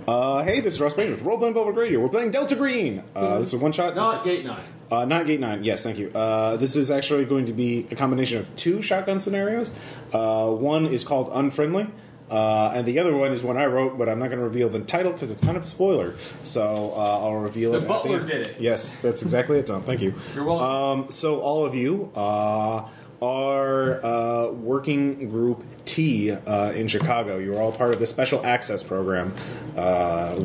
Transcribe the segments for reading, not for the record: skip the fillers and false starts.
Hey, this is Russ Payne with Role Playing Public Radio. We're playing Delta Green. This is a one-shot. Not Gate 9. Not Gate 9, yes, thank you. This is actually going to be a combination of two shotgun scenarios. One is called Unfriendly, and the other one is one I wrote, but I'm not going to reveal the title because it's kind of a spoiler. So I'll reveal it. The Butler did it. Yes, that's exactly it, Tom. Thank you. You're welcome. So all of you are Working Group T in Chicago. You are all part of the Special Access Program,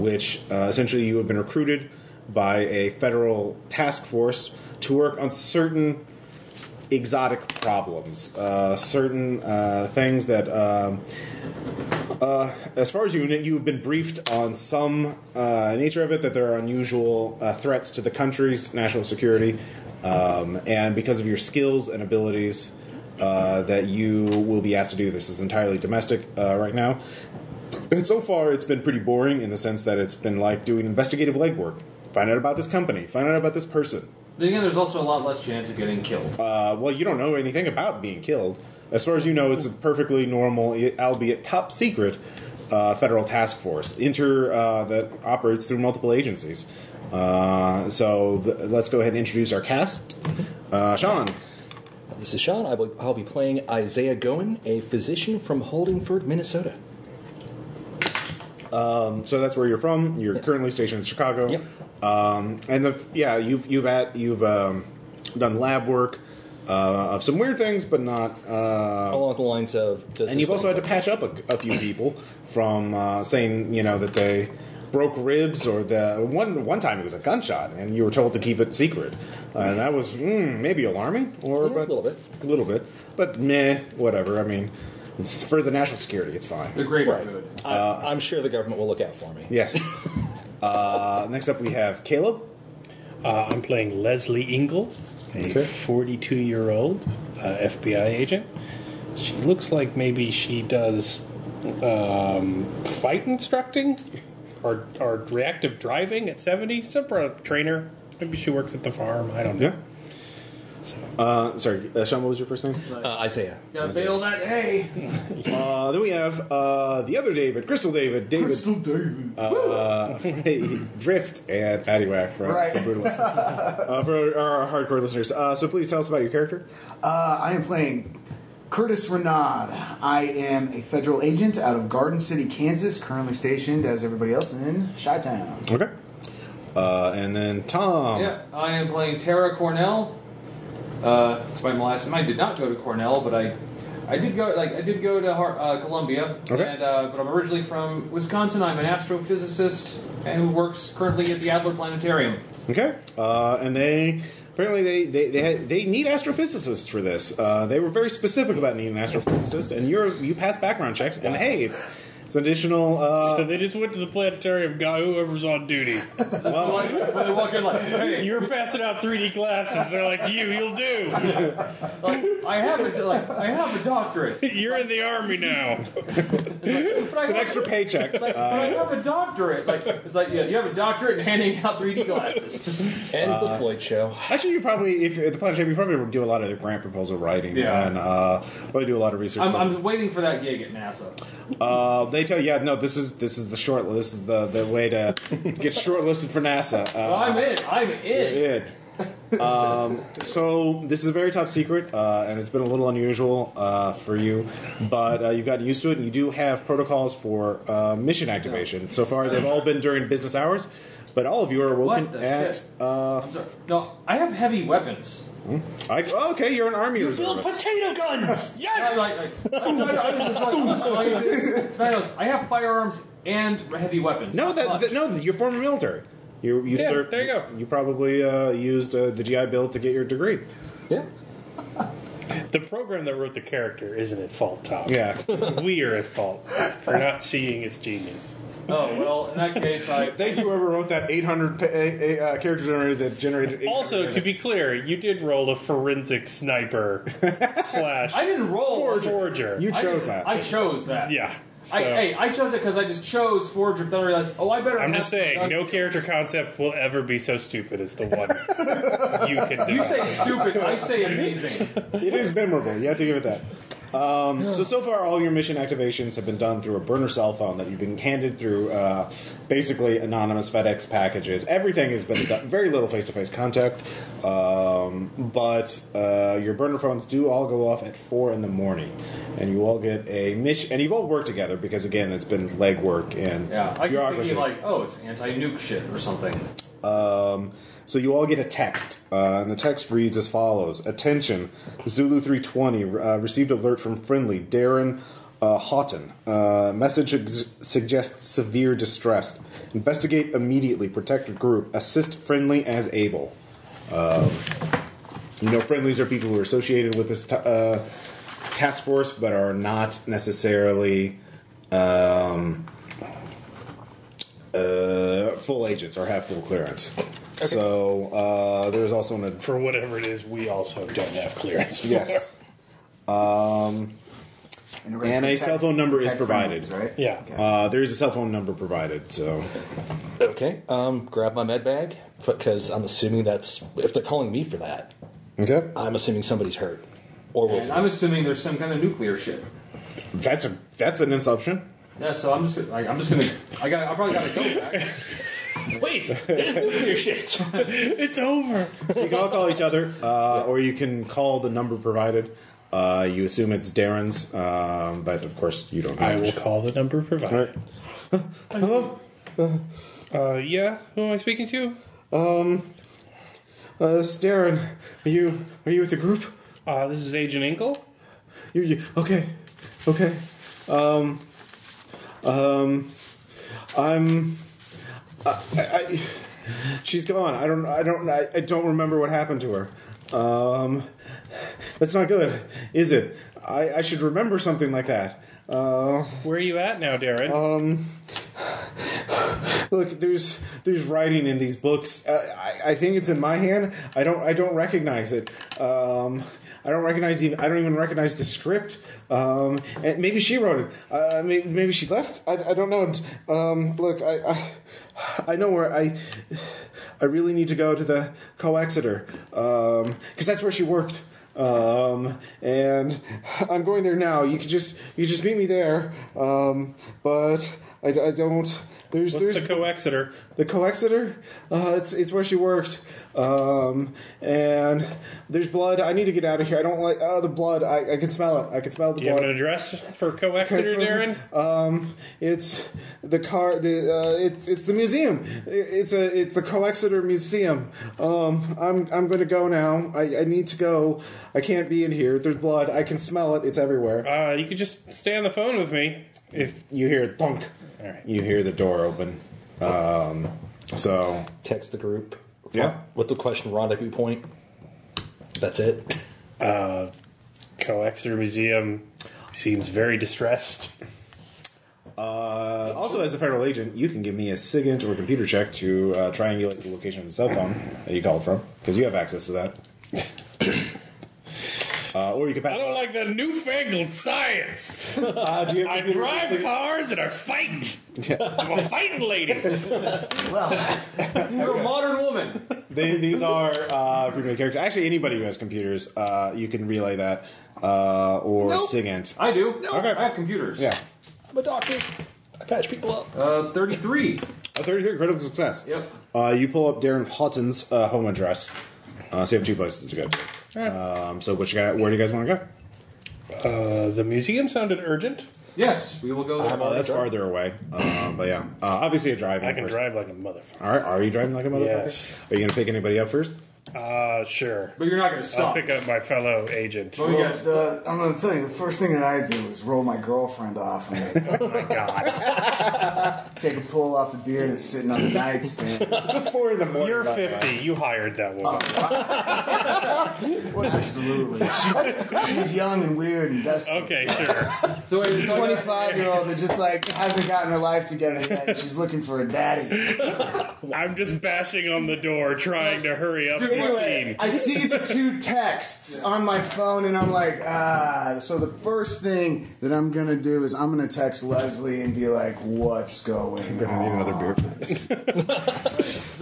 which essentially you have been recruited by a federal task force to work on certain exotic problems, certain things that, as far as you've been briefed on some nature of it, that there are unusual threats to the country's national security, and because of your skills and abilities, that you will be asked to do this. Is entirely domestic right now. And so far, it's been pretty boring in the sense that it's been like doing investigative legwork. Find out about this company. Find out about this person. Then again, there's also a lot less chance of getting killed. Well, you don't know anything about being killed. As far as you know, it's a perfectly normal, albeit top secret, federal task force that operates through multiple agencies. Let's go ahead and introduce our cast. Sean. This is Sean. I'll be playing Isaiah Goen, a physician from Holdingford, Minnesota. So that's where you're from. You're currently stationed in Chicago. Yep. You've done lab work of some weird things, but not along the lines of. And you've also had to patch up a few people from saying that they broke ribs, or the one time it was a gunshot, and you were told to keep it secret, and that was maybe alarming, or a little bit, but meh, whatever. I mean, it's for the national security, it's fine. The greater right. good. I'm sure the government will look out for me. Yes. Next up, we have Caleb. I'm playing Leslie Ingle, a 42-year-old FBI agent. She looks like maybe she does fight instructing or reactive driving at 70. Some trainer. Maybe she works at the farm. I don't know. Yeah. Sorry, Sean, what was your first name? Isaiah. Gotta bail that hay. Then we have the other David, Crystal David. Crystal David. Drift and Paddywhack from Brutalist. For our hardcore listeners. So please tell us about your character. I am playing Curtis Renaud. I am a federal agent out of Garden City, Kansas, currently stationed, as everybody else, in Chi-Town. Okay. And then Tom. Yeah, I am playing Tara Cornell. Despite my last name, I did not go to Cornell, but I did go to Columbia. Okay. And but I'm originally from Wisconsin. I'm an astrophysicist and who works currently at the Adler Planetarium. Okay. And they apparently they need astrophysicists for this. They were very specific about needing an astrophysicist, and you passed background checks, and hey, it's additional. So they just went to the planetarium, got whoever's on duty. Well, When they walk in, like, hey, You're passing out 3D glasses. They're like, you'll do. I have a doctorate. You're in the army now. it's an extra paycheck. But I have a doctorate. It's like you have a doctorate and handing out 3D glasses. And the Floyd Show. Actually, you probably, if at the planetarium, you probably do a lot of grant proposal writing, and probably do a lot of research. I'm waiting for that gig at NASA. They tell you, no, this is the short. This is the way to get shortlisted for NASA. Well, I'm in. You're in. So this is a very top secret, and it's been a little unusual for you, but you've gotten used to it, and you do have protocols for mission activation. So far, they've all been during business hours, but all of you are woken at. No, I have heavy weapons. Okay, you're an army reservist. Potato guns! Yes! I have firearms and heavy weapons. No, you're former military. You served. There you go. You probably used the GI Bill to get your degree. Yeah. The program that wrote the character isn't at fault, Tom. Yeah. We are at fault for not seeing its genius. Oh, well, in that case, Thank you, whoever wrote that 800 character generator that generated. Also, to be clear, you did roll a forensic sniper / I didn't roll forger. You chose that. I chose that. Yeah. So, I chose it because I just chose Forger, but then I realized, I better. I'm just saying, no character concept will ever be so stupid as the one you can do. You say stupid, I say amazing. It is memorable. You have to give it that. So far, all your mission activations have been done through a burner cell phone that you've been handed through basically anonymous FedEx packages. Everything has been done, very little face-to-face contact, but your burner phones do all go off at 4 in the morning, and you all get a mission, and you've all worked together because, again, it's been legwork and I keep bureaucracy. thinking like, oh, it's anti-nuke shit or something. So you all get a text, and the text reads as follows. Attention, Zulu 320 received alert from Friendly, Darren Houghton. Message suggests severe distress. Investigate immediately, protect the group, assist Friendly as able. Friendlies are people who are associated with this task force, but are not necessarily full agents or have full clearance. Okay. So there's also for whatever it is, we also don't have clearance. Yes. And a cell phone number is provided. Right? Yeah. Okay. There is a cell phone number provided. So. Okay. Grab my med bag because I'm assuming that's if they're calling me for that. Okay. I'm assuming somebody's hurt, or will. And I'm assuming there's some kind of nuclear shit. That's an assumption. Yeah, so I'm just gonna. I probably gotta go back. Wait, there's nuclear shit. It's over. So you can all call each other, or you can call the number provided. You assume it's Darren's, but of course you don't know. I will call the number provided. Right. Hello? Yeah, who am I speaking to? This is Darren. Are you with the group? This is Agent Inkle. You okay. She's gone. I don't remember what happened to her. That's not good, is it? I should remember something like that. Where are you at now, Darren? Look, there's writing in these books. I think it's in my hand. I don't recognize it. I don't even recognize the script. And maybe she wrote it. Maybe she left. I don't know. Look, I know where I really need to go to the Coxeter because that's where she worked. And I'm going there now. You could just meet me there. But I don't. There's the Coxeter? The Coxeter? It's where she worked. And there's blood. I need to get out of here. I don't like the blood. I can smell it. I can smell the blood. Do you blood. have an address for Coxeter, Darren? It's the car. It's the museum. It's the Coxeter Museum. I'm going to go now. I need to go. I can't be in here. There's blood. I can smell it. It's everywhere. You could just stay on the phone with me. If you hear it thunk. All right. You hear the door open. So text the group. Yeah. With the question rendezvous point. That's it. Coxeter Museum seems very distressed. Also, as a federal agent, you can give me a SIGINT or a computer check to triangulate the location of the cell phone that you called from, because you have access to that. Or you can pass. I don't like the newfangled sscience. I drive cars and I fight. Yeah. I'm a fighting lady. Well, you're a modern woman. These are pre-made characters. Actually, anybody who has computers, you can relay that or SIGINT. I do. Nope. Okay. I have computers. Yeah. I'm a doctor. I patch people up. 33. 33 critical success. Yep. You pull up Darren Houghton's home address. So you have 2 places to go to. Right. So where do you guys want to go? The museum sounded urgent. Yes, we will go there. That's farther away. But yeah, obviously a driving. I can drive like a motherfucker. All right, are you driving like a motherfucker? Yes. Are you going to pick anybody up first? Sure. But you're not going to stop. I'll pick up my fellow agent. I'm going to tell you, the first thing that I do is roll my girlfriend off and oh my god. Take a pull off the beer that's sitting on the nightstand. It's just 4 in the morning. You're 50. You hired that woman. Absolutely. She's young and weird and desperate. Okay, sure. So she's a 25-year-old that just hasn't gotten her life together yet. And she's looking for a daddy. I'm just bashing on the door, trying to hurry up the scene. I see the 2 texts on my phone, and I'm like, So the first thing that I'm gonna do is I'm gonna text Leslie and be like, "What's going on?" You're going to need another beer.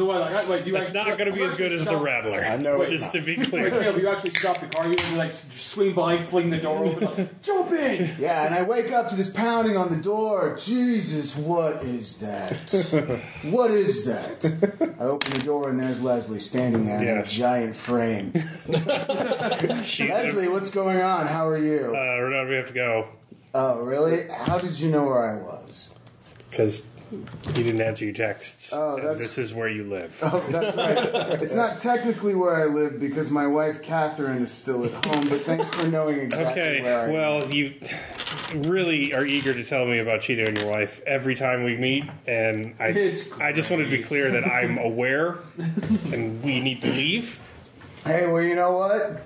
So what? Like, do you That's not going to be as good as the Rattler. I know. Just to be clear. Caleb, you actually stop the car. You like swing by, fling the door open, like, jump in. Yeah, and I wake up to this pounding on the door. Jesus, what is that? What is that? I open the door and there's Leslie standing there in a giant frame. Leslie, what's going on? How are you? Renard, we have to go. Oh, really? How did you know where I was? Because you didn't answer your texts. Oh, and this is where you live. Oh, that's right. It's not technically where I live because my wife Catherine is still at home, but thanks for knowing exactly where I am. Well, you really are eager to tell me about Cheetah and your wife every time we meet, and I just wanted to be clear that I'm aware and we need to leave. Hey, well, you know what?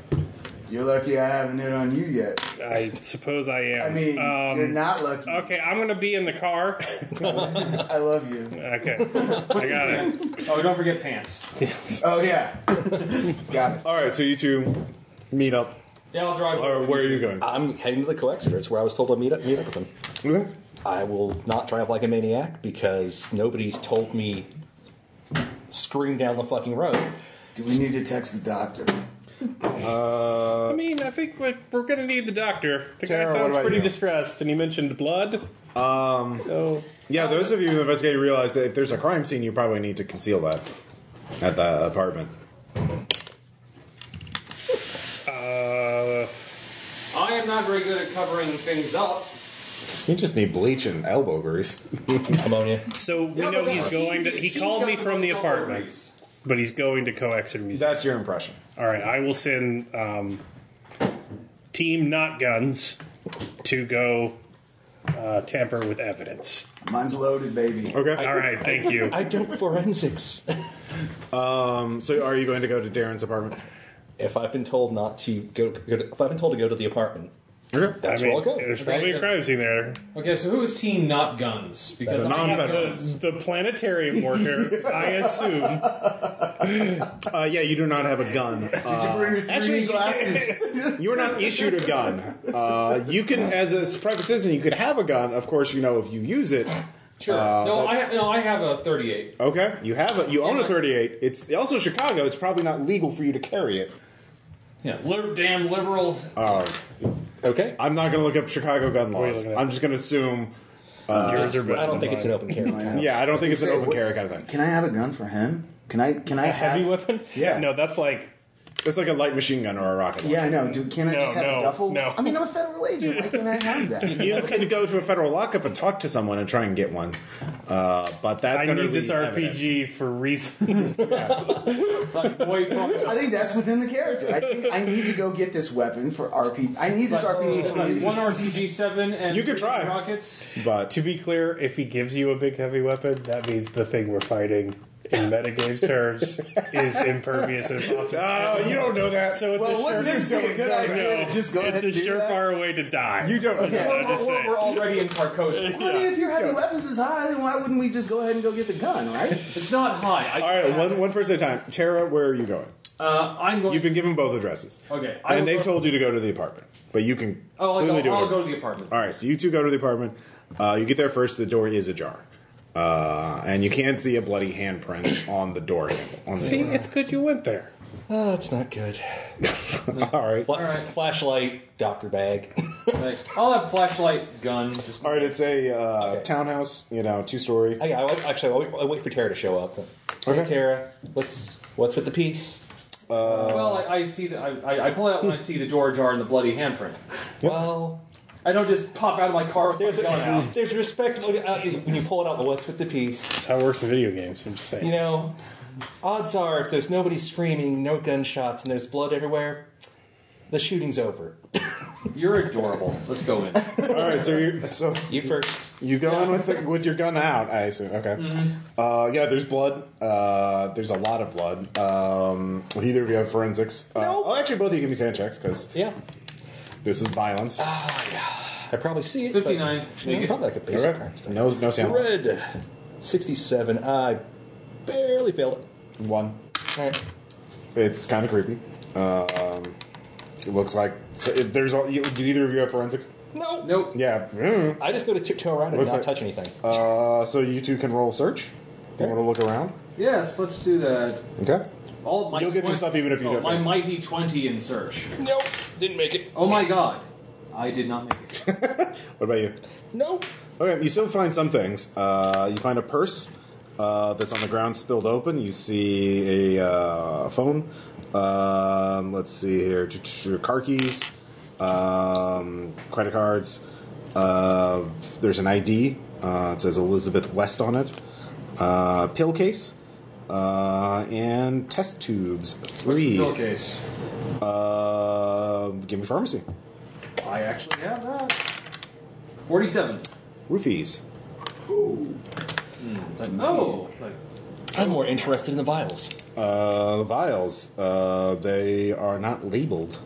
You're lucky I haven't hit on you yet. I suppose I am. I mean, you're not lucky. Okay, I'm going to be in the car. I love you. Okay, I got it. Oh, don't forget pants. Yes. Oh, yeah. Got it. All right, so you two meet up. Yeah, I'll drive. Or where are you going? I'm heading to the Coxeter. It's where I was told to meet up with them. Okay. I will not drive like a maniac because nobody's told me scream down the fucking road. Do we need to text the doctor? I mean, I think we're going to need the doctor. The Tara, guy what sounds about pretty you? distressed, and he mentioned blood. Yeah, those of you who investigate realize that if there's a crime scene, you probably need to conceal that at the apartment. I am not very good at covering things up. You just need bleach and elbow grease. Ammonia. So we know he's going to. He called me from the apartment, but he's going to Coxeter Museum. That's your impression. All right, I will send Team Not Guns to go tamper with evidence. Mine's loaded, baby. Okay. All right, thank you. I don't forensics. So are you going to go to Darren's apartment? If I've been told not to go, if I've been told to go to the apartment, Okay. that's I mean, where I'll go. there's probably a crime scene there. Okay, so who is Team Not Guns? Because That's I have non-veterans. guns. The planetarium worker, I assume. Yeah, you do not have a gun. Did you bring your 3D glasses? You are not issued a gun. You can, as a private citizen, you could have a gun. Of course, you know if you use it. Sure. I have a 38. Okay, you own a 38. It's also Chicago. It's probably not legal for you to carry it. Yeah, damn liberals. Okay. I'm not going to look up Chicago gun What are you laws. looking at? I'm just going to assume. Yours are better I don't than think it's an mine. open carry. Yeah, I don't think it's an Say, open what- carry kind of thing. Can I have a gun for him? Can I A have heavy weapon? Yeah. No, that's like. It's like a light machine gun or a rocket launcher. Yeah, I know. Can I No, just have no, a duffel? no. I mean, I'm a federal agent. Why can't I have that? You can go to a federal lockup and talk to someone and try and get one, but that's I going to need be this RPG for reasons. Like, boy, I think that's within the character. I think I need to go get this weapon for RPG. I need this RPG for like reasons. one RPG-7 and You could try. rockets. But To be clear, if he gives you a big heavy weapon, that means the thing we're fighting in metagame terms is impervious and impossible. oh, you don't know that. So it's Well, a wouldn't this be a good idea to just go ahead and It's a do that? surefire way to die. You don't. I'm just saying. We're already in Carcosa. Well, I mean, if your heavy weapons is high, then why wouldn't we just go ahead and go get the gun, right? It's not high. All right, one person at a time. Tara, where are you going? I'm going. You've been given both addresses. Okay. I And will they've go- told you to go to the apartment, but you can Oh, clearly do it. I'll go to the apartment. All right, so you two go to the apartment. You get there first. The door is ajar, and you can see a bloody handprint on the door handle. On the See, door. it's good you went there. Oh, that's not good. All right. right. Flashlight, doctor bag. Like, I'll have flashlight, gun. Just All right, it's a townhouse, 2-story. Oh, yeah, I'll wait for Tara to show up. Okay. Hey, Tara, what's with the piece? well, I see that. I pull it out when I see the door ajar and the bloody handprint. Well, I don't just pop out of my car with my gun out. there's respect when you pull it out. What's with the piece? That's how it works in video games. I'm just saying. You know, odds are if there's nobody screaming, no gunshots, and there's blood everywhere, the shooting's over. You're adorable. Let's go in. All right, so You first. you go in with your gun out, I assume. Okay. Yeah, there's blood. There's a lot of blood. Either of you have forensics. Nope. Oh, actually, both of you give me sand checks because Yeah. this is violence. I probably see it. 59. But it's probably like a basic Okay. crime stuff. No sound. loss. Red. 67. I barely failed it. 1. All right. It's kind of creepy. It looks like there's. Do either of you have forensics? No. Nope. Yeah. I just go to tiptoe around and Looks not like- touch anything. So you two can roll search. You want to look around? Yes, let's do that. Okay. You'll get some stuff even if you don't. My mighty 20 in search. Nope, didn't make it. Oh my god. I did not make it. What about you? Nope. Okay, you still find some things. You find a purse that's on the ground spilled open. You see a phone. Let's see here. Car keys. Credit cards. There's an ID. It says Elizabeth West on it. Pill case. And test tubes. 3. What's the pill case? Give me pharmacy. I actually have that. 47. Roofies. Oh! I'm more interested in the vials. The vials. They are not labeled.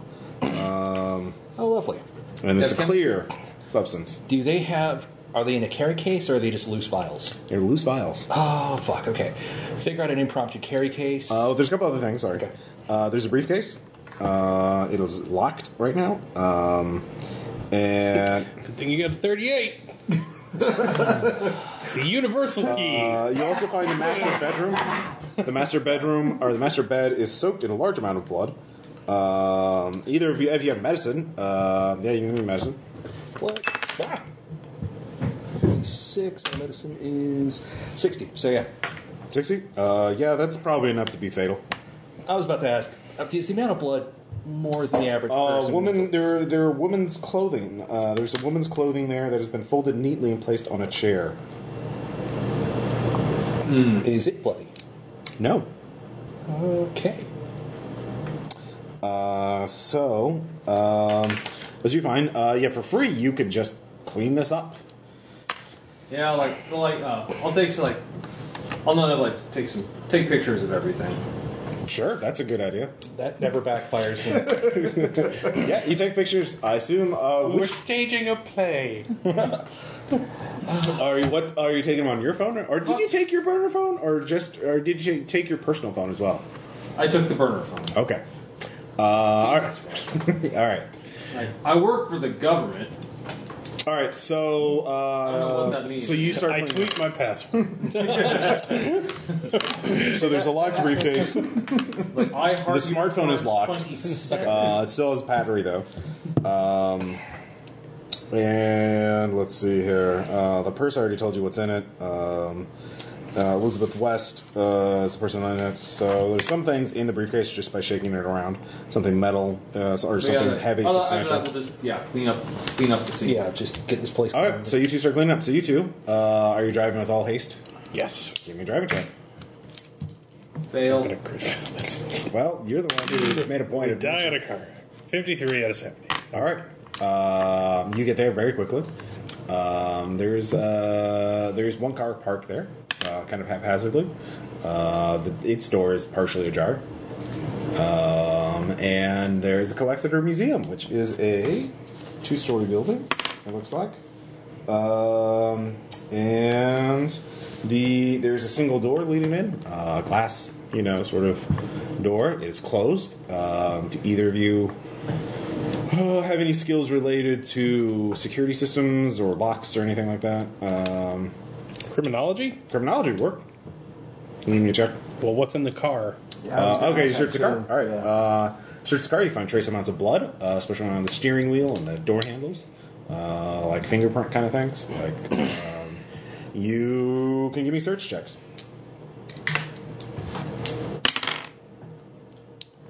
Oh, lovely. And it's a clear substance. Do they have... Are they in a carry case, or are they just loose vials? They're loose vials. Oh, fuck, okay. Figure out an impromptu carry case. There's a couple other things, sorry. Okay. There's a briefcase. It is locked right now. And Good thing you got a 38. The universal key. you also find the master bedroom. The master bedroom, or the master bed, is soaked in a large amount of blood. Either of you, if you have medicine, yeah, you can give me medicine. What? Ah. 56, my medicine is 60, so yeah. 60? Yeah, that's probably enough to be fatal. I was about to ask, is the amount of blood more than the average person? There are women's clothing. There's a woman's clothing there that has been folded neatly and placed on a chair. Is it bloody? No. Okay. As you find, yeah, for free, you could just clean this up. Yeah, I'll take some, take pictures of everything. Sure, that's a good idea. That never backfires. Yeah, you take pictures. I assume. We're staging a play. Are you taking them on your phone, or did you take your burner phone, or did you take your personal phone as well? I took the burner phone. Okay. All right. All right. I work for the government. All right. So. I don't know what that means. So you start. I tweet my password. So there's a locked briefcase. The smartphone is locked. It still has battery though. And let's see here. The purse, I already told you what's in it. Elizabeth West is the person in it. So there's some things in the briefcase just by shaking it around. Something metal or something heavy, substantial. We'll just clean up the scene. Yeah, just get this place. All right, so you two start cleaning up. So you two, are you driving with all haste? Yes. Give me a driving check. Fail. I'm gonna crit fail this. Well, you're the one who made a point of Die in a car. 53 out of 70. All right. You get there very quickly. There's one car parked there, kind of haphazardly. Its door is partially ajar. And there's the Coxeter Museum, which is a 2-story building, it looks like. And there's a single door leading in, glass, sort of door. It's closed. Do either of you have any skills related to security systems or locks or anything like that? Criminology? Criminology would work. Give me a check. Well, what's in the car? Okay, you search the car. All right. Yeah. Search the car. You find trace amounts of blood, especially on the steering wheel and the door handles, like fingerprint kind of things. You can give me search checks.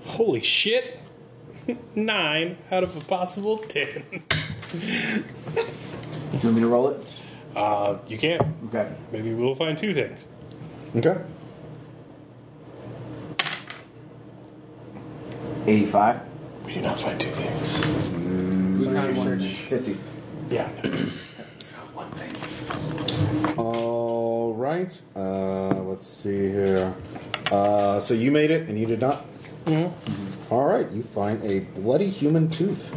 Holy shit. 9 out of a possible 10. Do you want me to roll it? You can't. Okay. Maybe we'll find 2 things. Okay. 85. We did not find 2 things. We found one. 50. Yeah. One thing. All right. Let's see here. So you made it, and you did not. Mm-hmm. All right. You find a bloody human tooth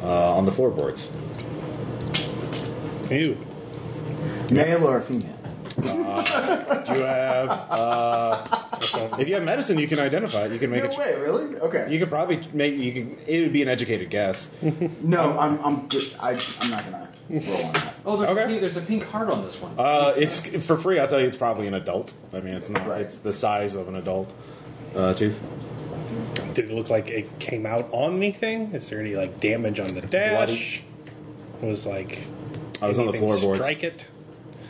on the floorboards. Ew. Male or female? Do you have? If you have medicine, you can identify it. You can make No way, really? Okay. You could probably make. You can. It would be an educated guess. No, I'm not gonna. roll on that. Oh, Okay. there's a pink heart on this one. It's for free. I'll tell you, it's probably an adult. I mean, it's not. Right. It's the size of an adult tooth. Did it look like it came out on anything? Is there any like damage on the dash? It was like I was on the anything floorboards. Strike it.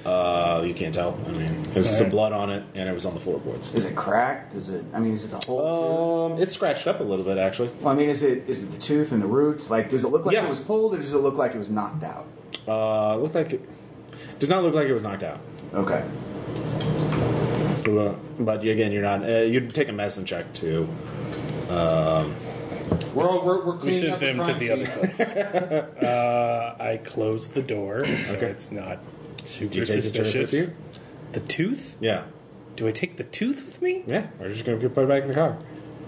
You can't tell. I mean, there's some blood on it, and it was on the floorboards. Is it cracked? Is it the whole tooth? It's scratched up a little bit, actually. Well, I mean, is it the tooth and the roots? Like, does it look like Yeah. it was pulled, or does it look like it was knocked out? Looked like it does not look like it was knocked out. Okay. But again, you're not. You'd take a medicine check too. We're We cleaning sent up them the to crime the other scene. place. I closed the door, so Okay. it's not super Do you take the tooth suspicious. with you? The tooth? Yeah, Do I take the tooth with me? yeah. We're just gonna put it back in the car.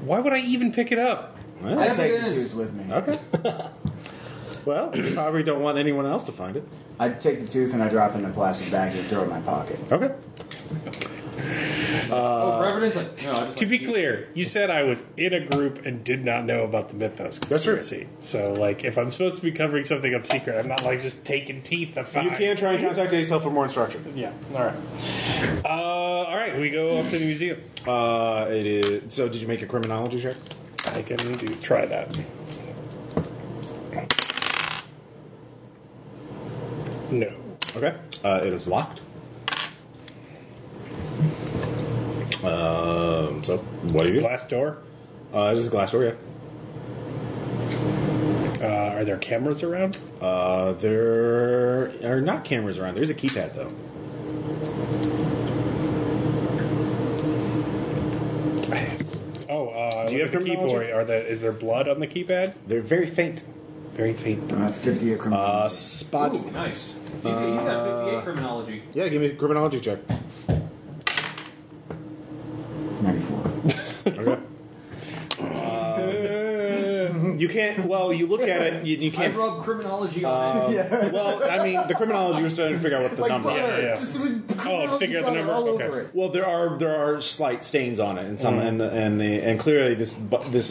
Why would I even pick it up? Well, I Yeah, take it the is. tooth with me. okay. Well, you probably don't want anyone else to find it. I take the tooth and I drop it in a plastic bag and throw it in my pocket. Okay. For evidence, no, I just To be clear, you said I was in a group and did not know about the Mythos That's true. conspiracy. So, like, if I'm supposed to be covering something up secret, I'm not like just taking teeth. You can try and contact yourself for more instruction. Yeah. All right. We go up to the museum. It is. So, did you make a criminology check? I can try that. No. Okay. It is locked. So, what do you do? Glass door. It is a glass door, yeah. Are there cameras around? There are not cameras around. There's a keypad, though. Do you have the criminology? keyboard? Is there blood on the keypad? They're very faint. Very faint. 50 a criminal. Spot. Ooh, nice. He's got 58 criminology. Yeah, give me a criminology check. 94. Okay. You can't. Well, you look at it. You I can't. rub criminology on it. Well, I mean, the criminology was trying to figure out what the number. butter. yeah. Just with figure out the number? all Okay. over it. Well, there are slight stains on it, and some, and clearly this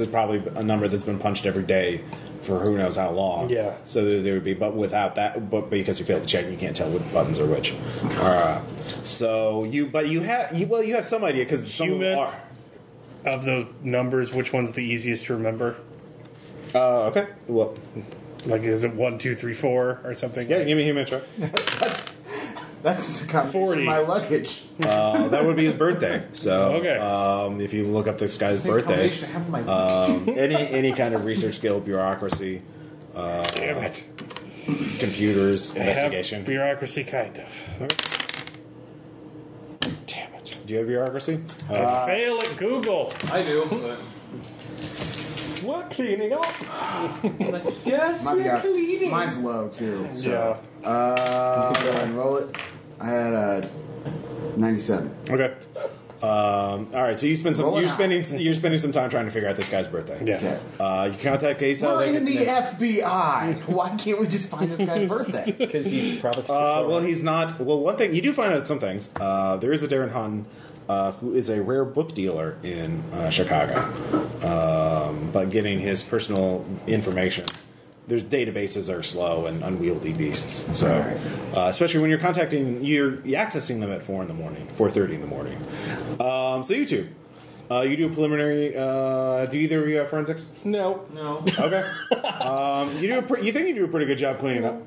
is probably a number that's been punched every day for who knows how long. Yeah. So there would be, but without that, but because you failed to check, you can't tell which buttons are which. So you have some idea because some of them Human. are. Of the numbers, which one's the easiest to remember? Okay. Well, Like, is it 1, 2, 3, 4 or something? yeah. Give me a human check. That's the combination 40. of my luggage. That would be his birthday. So, Okay. if you look up this guy's Same birthday, combination I have in my any kind of research skill, bureaucracy, Damn it. computers, I have investigation. bureaucracy, kind of. Damn it. Do you have bureaucracy? I fail at Google. I do. But We're cleaning up. yes, Might be we're out. cleaning. Mine's low too. So. Yeah. Go ahead and roll it. I had a 97. Okay. All right. So you spend some. Rolling You're spending some time trying to figure out this guy's birthday. Yeah. Okay. You contact Case. We're in the FBI. Why can't we just find this guy's birthday? Because he probably. Well, he's not. Well, one thing you do find out some things. There is a Darren Hutton, who is a rare book dealer in Chicago, but getting his personal information. Their databases are slow and unwieldy beasts. So, especially when you're accessing them at 4:30 in the morning. So you two, you do a preliminary. Do either of you have forensics? No. No. Okay. You think you do a pretty good job cleaning up?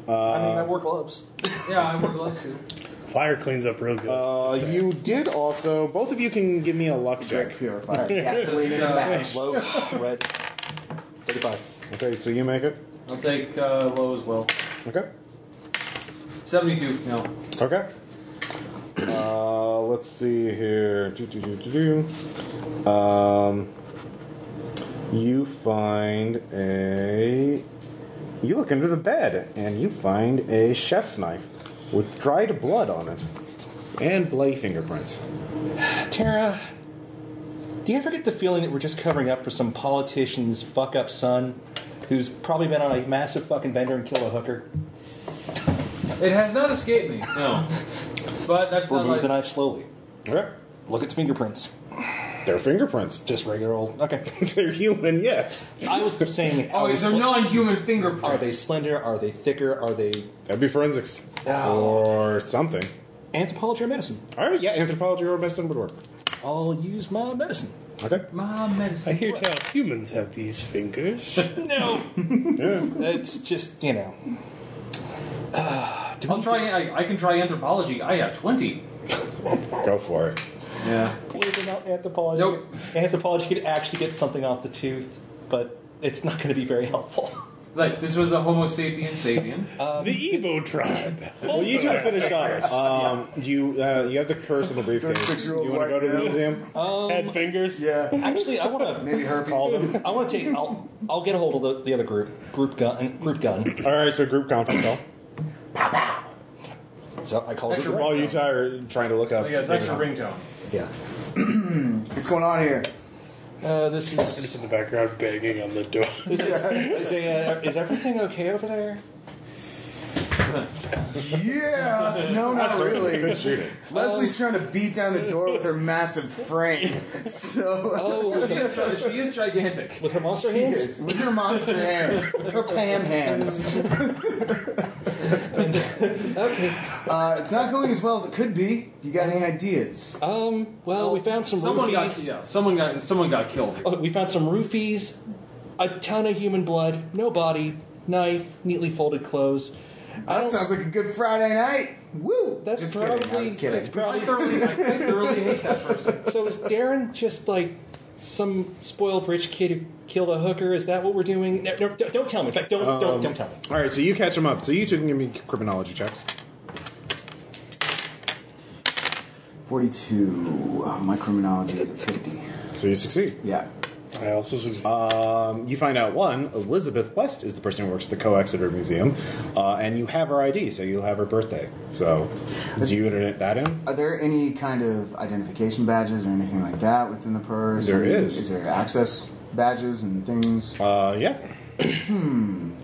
I mean, I wore gloves. Yeah, I wear gloves too. Fire cleans up real good. You did also. Both of you can give me a luck check. Check purifier. Gasoline in a match. Low, red, 35. Okay, so you make it. I'll take low as well. Okay. 72. No. Okay. Let's see here. You find a. You look under the bed and you find a chef's knife with dried blood on it and bloody fingerprints. Tara, do you ever get the feeling that we're just covering up for some politician's fuck-up son who's probably been on a massive fucking bender and killed a hooker? It has not escaped me. No. But that's not Remove like. the knife slowly. Okay. Look at the fingerprints. They're fingerprints. Just regular old. Okay. They're human, yes. I was saying. Oh, they're non-human fingerprints. Are they slender? Are they thicker? Are they That'd be forensics. Or something. anthropology or medicine? All right, yeah, anthropology or medicine would work. I'll use my medicine. Okay. My medicine. I hear tell humans have these fingers. No. Yeah. It's just, you know. I'll try. I can try anthropology. I have 20. Go for it. Yeah. Believe it or not, anthropology. Nope. Anthropology could actually get something off the tooth, but it's not going to be very helpful. Like, this was a Homo sapien sapien. The Evo tribe. Well, you two finish up. You have the purse and the briefcase. 36-year-old You want to go to the white museum? Had fingers. Yeah. Actually, I want to Maybe herpes. Call them. I want to take. I'll get a hold of the other group. Group gun. All right, so group conference call. So I call it. Extra While you two are trying to look up. Oh, yeah, it's extra ringtone. Yeah. What's going on here? This is. Just in the background banging on the door. Is everything okay over there? Yeah. No, not really. Good shooting. Leslie's trying to beat down the door with her massive frame. So. Oh, She is gigantic. with her monster hands. Yes, with her monster hands. Her Pam hands. Okay. It's not going as well as it could be. You got any ideas? Well, we found some Someone roofies. someone got killed. Oh, we found some roofies, a ton of human blood, no body, knife, neatly folded clothes. That sounds like a good Friday night. Woo! That's Just probably. kidding. I was kidding. That's I probably. thoroughly hate that person. So is Darren just like some spoiled rich kid who killed a hooker? Is that what we're doing? No, don't tell me. In fact, don't tell me. All right, so you catch them up. So you two can give me criminology checks. 42. My criminology is at 50. So you succeed. Yeah. I also succeed. You find out, one, Elizabeth West is the person who works at the Coxeter Museum, and you have her ID, so you'll have her birthday. So, do you enter that in? Are there any kind of identification badges or anything like that within the purse? There is. Is there access badges and things? Yeah.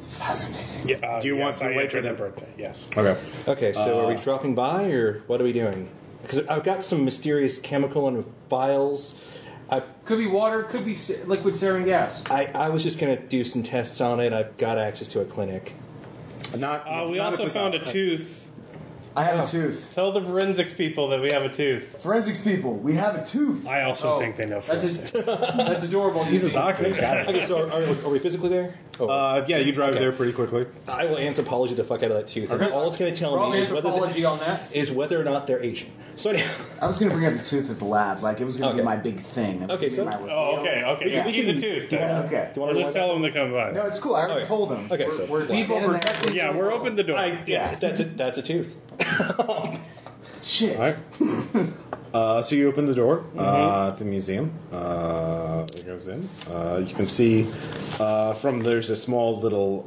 Fascinating. Yeah, Do you want to I wait for entered the- their birthday? Yes. Okay. Okay, so are we dropping by or what are we doing? Because I've got some mysterious chemical and vials. Could be water, could be liquid sarin gas. I was just going to do some tests on it. I've got access to a clinic. We not also at this found a hour. tooth. I have a tooth. Tell the forensics people that we have a tooth. Forensics people, we have a tooth. I also think they know forensics. That's adorable. He's a doctor. He's got it. Okay, so are we physically there? Oh. Yeah, you drive there pretty quickly. I will anthropology the fuck out of that tooth. Okay. All it's going to tell Roll me is anthropology on that. whether or not they're Asian. So anyhow, I was going to bring up the tooth at the lab. Like, it was going to be Okay. my big thing. That was Okay, gonna be so- my Oh, reveal. okay. Yeah. You keep the tooth. then. Okay. do you want We'll to just tell them to come by. No, it's cool. I already Okay. told them. Okay, so- we're People standing there. protecting- Yeah, we're open the door. Yeah. That's a tooth. Shit. All right. So you open the door at the museum. It goes in. You can see from there's a small little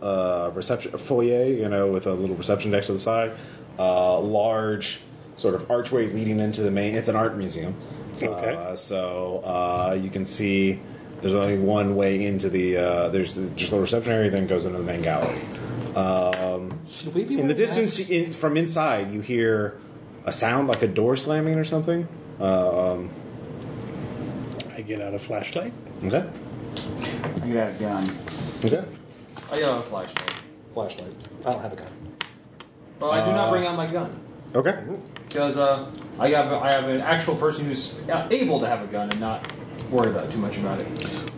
reception foyer, with a little reception desk to the side. Large sort of archway leading into the main. It's an art museum. Okay. So you can see there's only one way into the. There's just a reception area, then goes into the main gallery. Should we be In the wearing distance, masks? from inside, you hear a sound like a door slamming or something. I get out a flashlight. Okay. I got a gun. Okay. I got a flashlight. Flashlight. I don't have a gun. Well, I do not bring out my gun. Okay. Because I have an actual person who's able to have a gun and not worry about too much about it.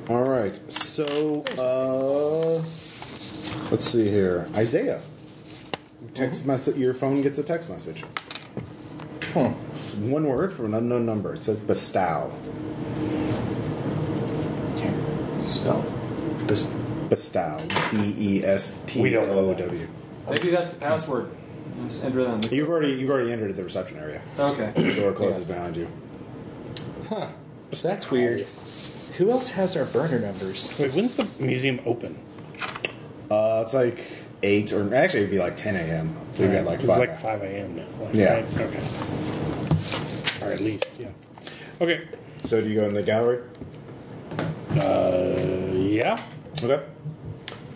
All right. So, let's see here. Isaiah. Text message. Your phone gets a text message. It's one word from an unknown number. It says Bestow. Can you spell it? Bestow. Bestow. Maybe that's the password. Just enter that in the... You've already entered the reception area. Okay. The door closes behind you. Huh. That's weird. Who else has our burner numbers? Wait, when's the museum open? It's like 8, or actually it'd be like 10 a.m. So you've got like It's 5. like 5 a.m. now. Like, Yeah. right? Okay. Or at least, yeah. Okay. So do you go in the gallery? Yeah. Okay.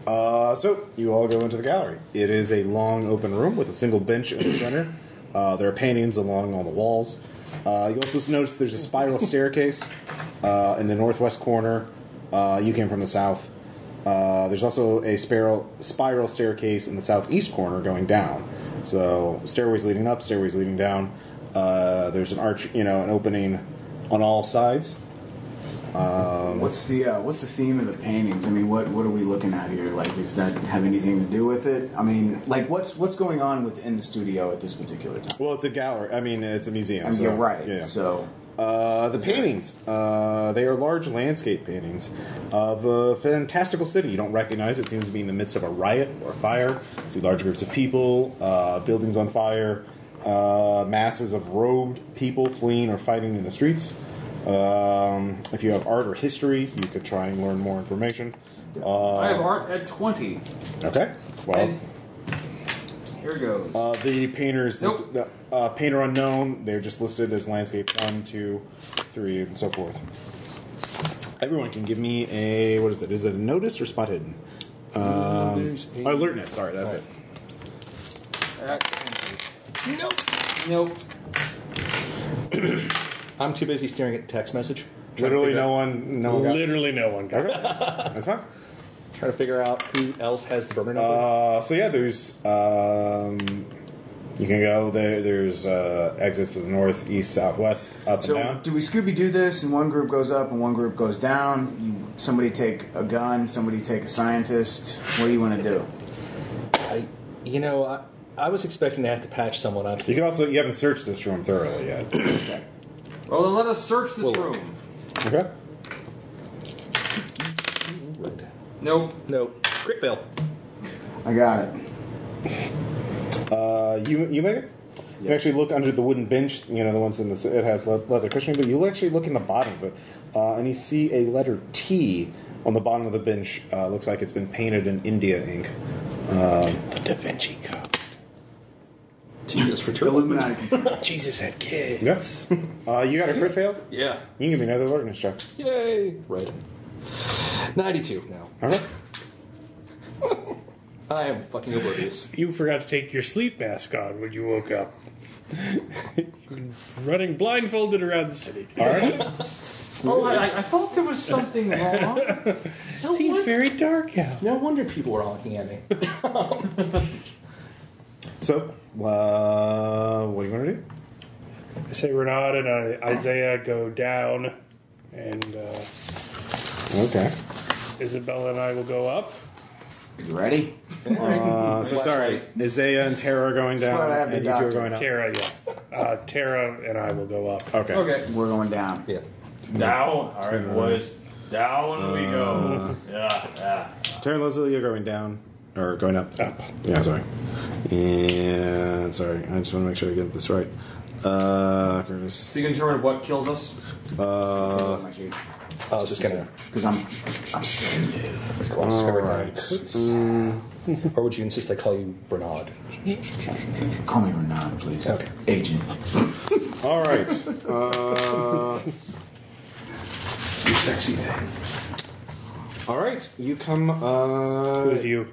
So you all go into the gallery. It is a long open room with a single bench in the center. There are paintings along all the walls. You also notice there's a spiral staircase in the northwest corner. You came from the south. There's also a spiral staircase in the southeast corner going down. So stairways leading up, stairways leading down. There's an arch, an opening on all sides. What's the theme of the paintings? I mean, what are we looking at here? Like, does that have anything to do with it? I mean, like, what's going on within the studio at this particular time? Well, it's a gallery. I mean, it's a museum. I mean, so, you're right. Yeah. So the paintings, they are large landscape paintings of a fantastical city. You don't recognize it. It seems to be in the midst of a riot or a fire. You see large groups of people, buildings on fire, masses of robed people fleeing or fighting in the streets. If you have art or history, you could try and learn more information. I have art at 20. Okay. Well, And here goes. the painters, Nope. painter unknown, they're just listed as landscape 1, 2, 3, and so forth. Everyone can give me a, what is it? Is it a notice or spot hidden? Alertness, sorry, that's it. Nope. I'm too busy staring at the text message. Literally no one got it. Literally no one got it. That's fine. Trying to figure out who else has the burner number. So yeah, there's you can go there. There's exits to the north, east, southwest, up So and down. do we Scooby do this, and one group goes up and one group goes down? Somebody take a gun, somebody take a scientist. What do you want to do? I was expecting to have to patch someone up. You haven't searched this room thoroughly yet. Okay. Well, then let us search this room. Okay. Nope. Nope. Crit fail. I got it. You make it. You actually look under the wooden bench. The ones in the it has leather cushioning, but you actually look in the bottom of it, and you see a letter T on the bottom of the bench. Looks like it's been painted in India ink. The Da Vinci Code. T is for turtle. Illuminati. Jesus had kids. Yes. You got a crit fail? Yeah. You can give me another alertness check. Yay. Right. 92 now. Okay. I am fucking oblivious. You forgot to take your sleep mask on when you woke up. Running blindfolded around the city. All right. Oh, I thought there was something wrong. It seemed very dark out. No wonder people were honking at me. So, what do you want to do? I say Renaud and Isaiah go down, and Okay. Isabella and I will go up. You ready? So sorry, Isaiah and Tara are going That's down, what I have the and you two are doctor. going up. Tara, yeah. Tara and I will go up. Okay. Okay. We're going down. Yeah. Down. All right, boys. Down we go. Yeah. Tara and Leslie are going down, or going up. Up. Yeah, sorry. And sorry, I just want to make sure I get this right. Curtis. So you can determine what kills us? My sheet. I was just gonna. Because I'm scared. Let's go. I'll just go right Alright. now. Or would you insist I call you Bernard? Call me Renan, please. Okay. Agent. All right. You sexy thing. All right. You come. Who's you?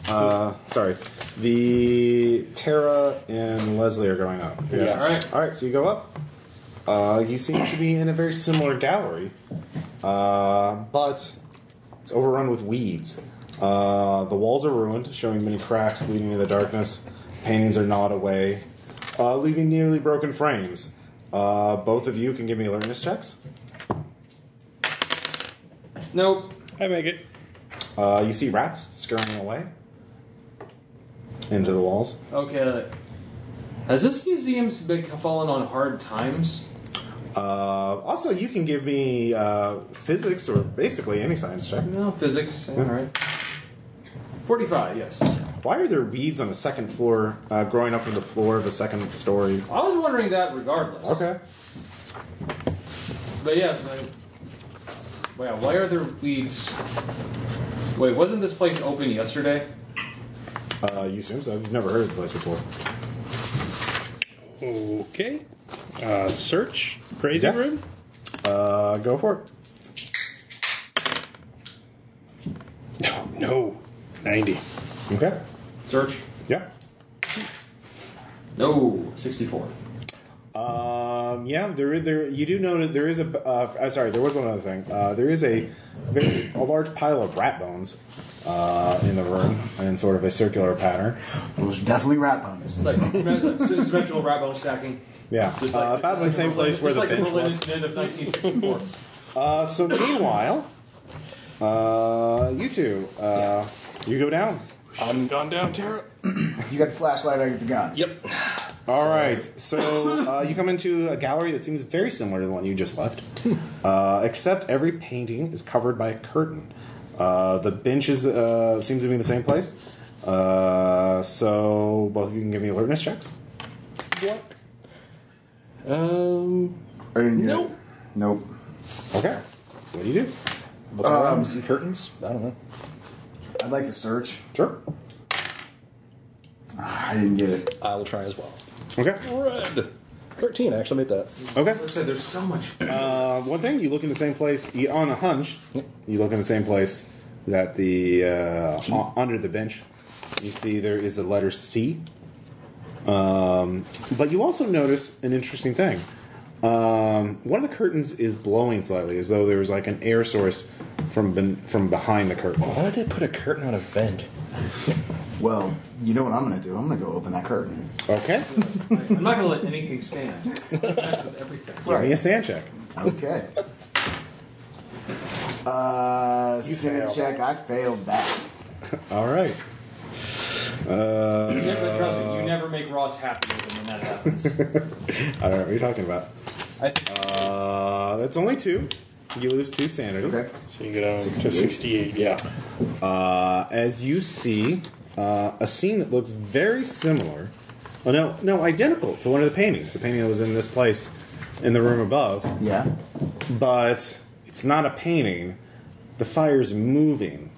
Sorry. The Tara and Leslie are going up. Yes. All right. All right. So you go up. You seem to be in a very similar gallery, but it's overrun with weeds. The walls are ruined, showing many cracks leading into the darkness. Paintings are gnawed away, leaving nearly broken frames. Both of you can give me alertness checks. Nope. I make it. You see rats scurrying away into the walls. Okay. Has this museum been fallen on hard times? Also, you can give me physics or basically any science check. No, physics. All right. 45, yes. Why are there weeds on the second floor, growing up from the floor of the second story? I was wondering that regardless. Okay. But yes, wow, why are there weeds? Wait, wasn't this place open yesterday? You assume so. You've never heard of the place before. Okay. Search. Crazy Yeah. room. Go for it. No. 90. Okay. Search. Yeah. No, 64. Yeah, there. You do know that there is a. Sorry, there was one other thing. There is a large pile of rat bones in the room in sort of a circular pattern. Those are definitely rat bones. Like symmetrical rat bone stacking. Yeah, about the same place where the bench was. Incident of 1964. So meanwhile, you two, you go down. I'm gone down, Tara. You got the flashlight, I got the gun. Yep. All right, so you come into a gallery that seems very similar to the one you just left, except every painting is covered by a curtain. The benches seems to be in the same place. So both of you can give me alertness checks. What? Nope. Nope. Okay. What do you do? Look around, see curtains? I don't know. I'd like to search. Sure. I didn't get it. I will try as well. Okay. Red. 13, I actually made that. Okay. Like I said, there's so much. One thing, you look in the same place, on a hunch, you look in the same place that the, under the bench, you see there is the letter C. But you also notice an interesting thing. One of the curtains is blowing slightly, as though there was like an air source from behind the curtain. Why would they put a curtain on a vent? Well, you know what I'm going to do? I'm going to go open that curtain. Okay. I'm not going to let anything stand. I'm gonna mess with everything. Give me a sand check. Okay. Sand check. I failed that. All right. Trust me, you never make Ross happy when that happens. I don't know what you're talking about. That's only 2. You lose 2 sanity. Okay. So you go down to 68. Yeah. As you see a scene that looks very similar. Oh, no, identical to one of the paintings. The painting that was in this place in the room above. Yeah. But it's not a painting. The fire's moving.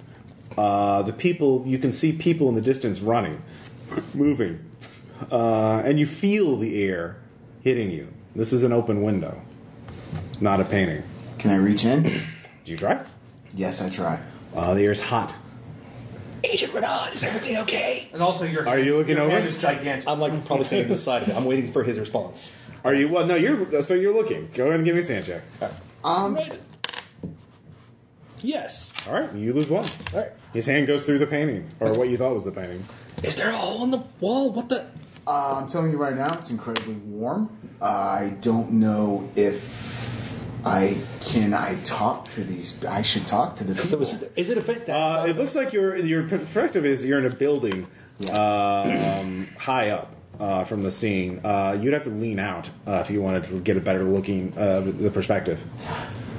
The people, you can see people in the distance running, moving. And you feel the air hitting you. This is an open window, not a painting. Can I reach in? Do you try? Yes, I try. The air's hot. Agent Renaud, is everything okay? And also, your Are you looking your over? hand is gigantic. I'm like probably standing to the side of it. I'm waiting for his response. Are you? Well, no, you're looking. Go ahead and give me a sand check. Red. Yes. All right, you lose 1. All right. His hand goes through the painting, or what you thought was the painting. Is there a hole in the wall? What the? I'm telling you right now, it's incredibly warm. I don't know if I talk to these. I should talk to the people. So is it a fit? It looks like your perspective is you're in a building high up from the scene. You'd have to lean out if you wanted to get a better looking the perspective.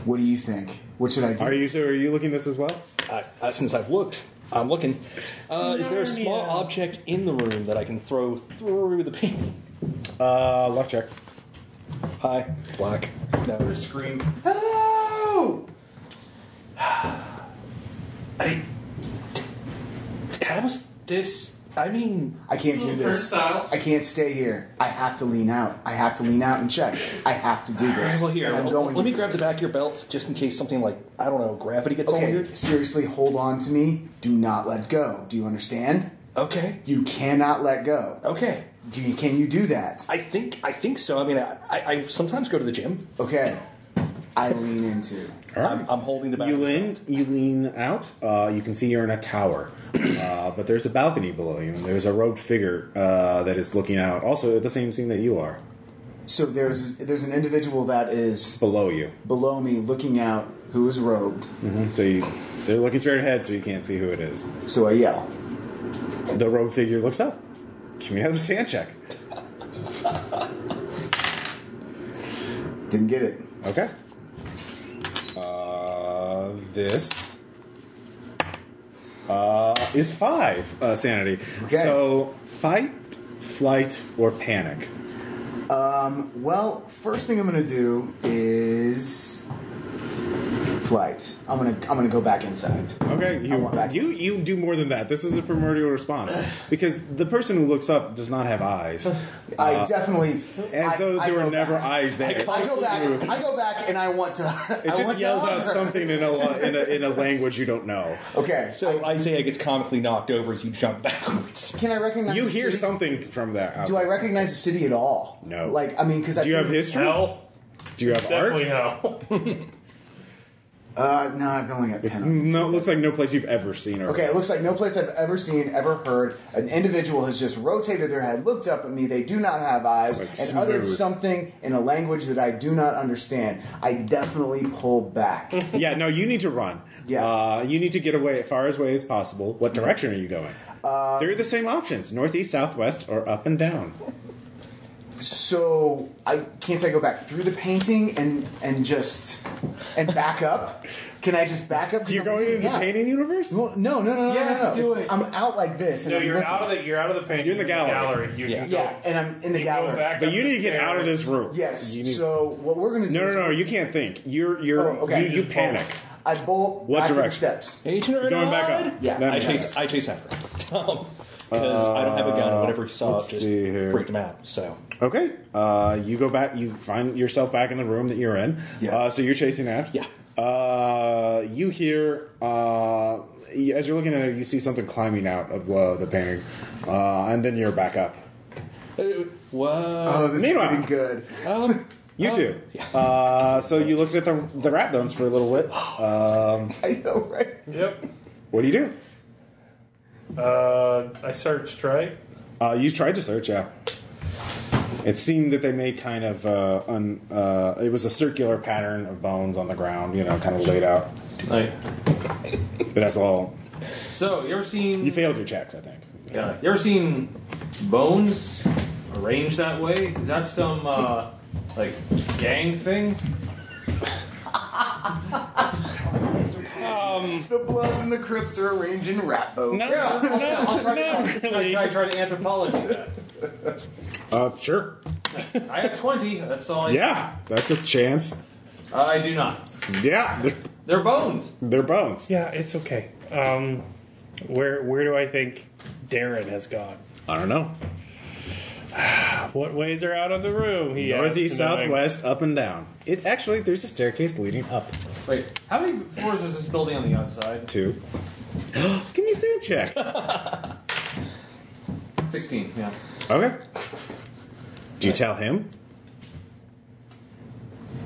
What do you think? What should I do? Are you looking this as well? Since I've looked, I'm looking. Is there a small object in the room that I can throw through the painting? Luck check. Hi, black. No. Scream. Hello! How was this? I mean, I can't do this. Turnstiles. I can't stay here. I have to lean out. I have to lean out and check. I have to do all this. right, well, here. I'm going Let me grab the back of your belt just in case something like, I don't know, gravity gets all Okay, weird. seriously, hold on to me. Do not let go. Do you understand? Okay. You cannot let go. Okay. Can you do that? I think so. I mean, I sometimes go to the gym. Okay. I lean into. I'm holding the back. You lean out. You can see you're in a tower, but there's a balcony below you, and there's a robed figure that is looking out, also at the same scene that you are. So there's an individual that is Below you. below me, looking out, who is robed. Mm-hmm. So they're looking straight ahead, so you can't see who it is. So I yell. The robed figure looks up. Give me another sand check. Didn't get it. Okay. This is 5 sanity. Okay. So fight, flight, or panic. Well, first thing I'm going to do is flight. I'm gonna go back inside. Okay, I want back. you do more than that. This is a primordial response because the person who looks up does not have eyes. I definitely, Though there were never back. eyes there. I go back, and I want to. It just yells out something in a language you don't know. Okay, So Isaiah gets comically knocked over as you jump backwards. can I recognize? You the hear city? something from that. Do I recognize the city at all? No. Like, I mean, because Do you have history? Hell, Do you have definitely art? hell. No, I've only got 10 of them. No, it looks like no place you've ever seen. Okay, it looks like no place I've ever seen, ever heard. An individual has just rotated their head, looked up at me. They do not have eyes, Like and uttered smooth. something in a language that I do not understand. I definitely pull back. Yeah, no, you need to run. Yeah. You need to get away as far away as possible. What direction are you going? They're the same options: northeast, southwest, or up and down. So can't I go back through the painting and back up? Can I just back up? You're going into the painting universe? Well, no. Yes, do it. I'm out like this. And No, I'm you're looking. out of the painting. You're in the gallery. You Yeah. can go, Yeah, and I'm in the you go gallery. back But up you the need to get out of stairs. this room. Yes. You need- So what we're going to do? No. You can't think. You okay. panic. I bolt What back direction? to the steps. Agent You're going back up. Yeah. That I makes sense. chase after him. Because I don't have a gun, and whatever he saw let's just see here. freaked him out. So Okay. You go back. You find yourself back in the room that you're in. Yeah. So you're chasing after. Yeah. You hear as you're looking at it, you see something climbing out of the painting, and then you're back up. Whoa. Oh, this Meanwhile- is getting good. You too. So you looked at the rat duns for a little bit. I know, right? Yep. What do you do? I searched, right? You tried to search, yeah. It seemed that they made kind of it was a circular pattern of bones on the ground, kind of laid out. Like, But that's all. so you ever seen? You failed your checks, I think. Yeah. You ever seen bones arranged that way? Is that some like gang thing? The Bloods and the Crips are arranging rat bones. No, I'll try not to really. try to anthropology that. Sure. I have 20. That's all. Yeah, that's a chance. I do not. Yeah, They're bones. they're bones. Yeah, it's okay. Where do I think Darren has gone? I don't know. What ways are out of the room? He Northeast, asked, knowing- southwest, up and down. There's a staircase leading up. Wait, how many floors was this building on the outside? 2. Give me a sand check. 16. Yeah. Okay. Do you tell him?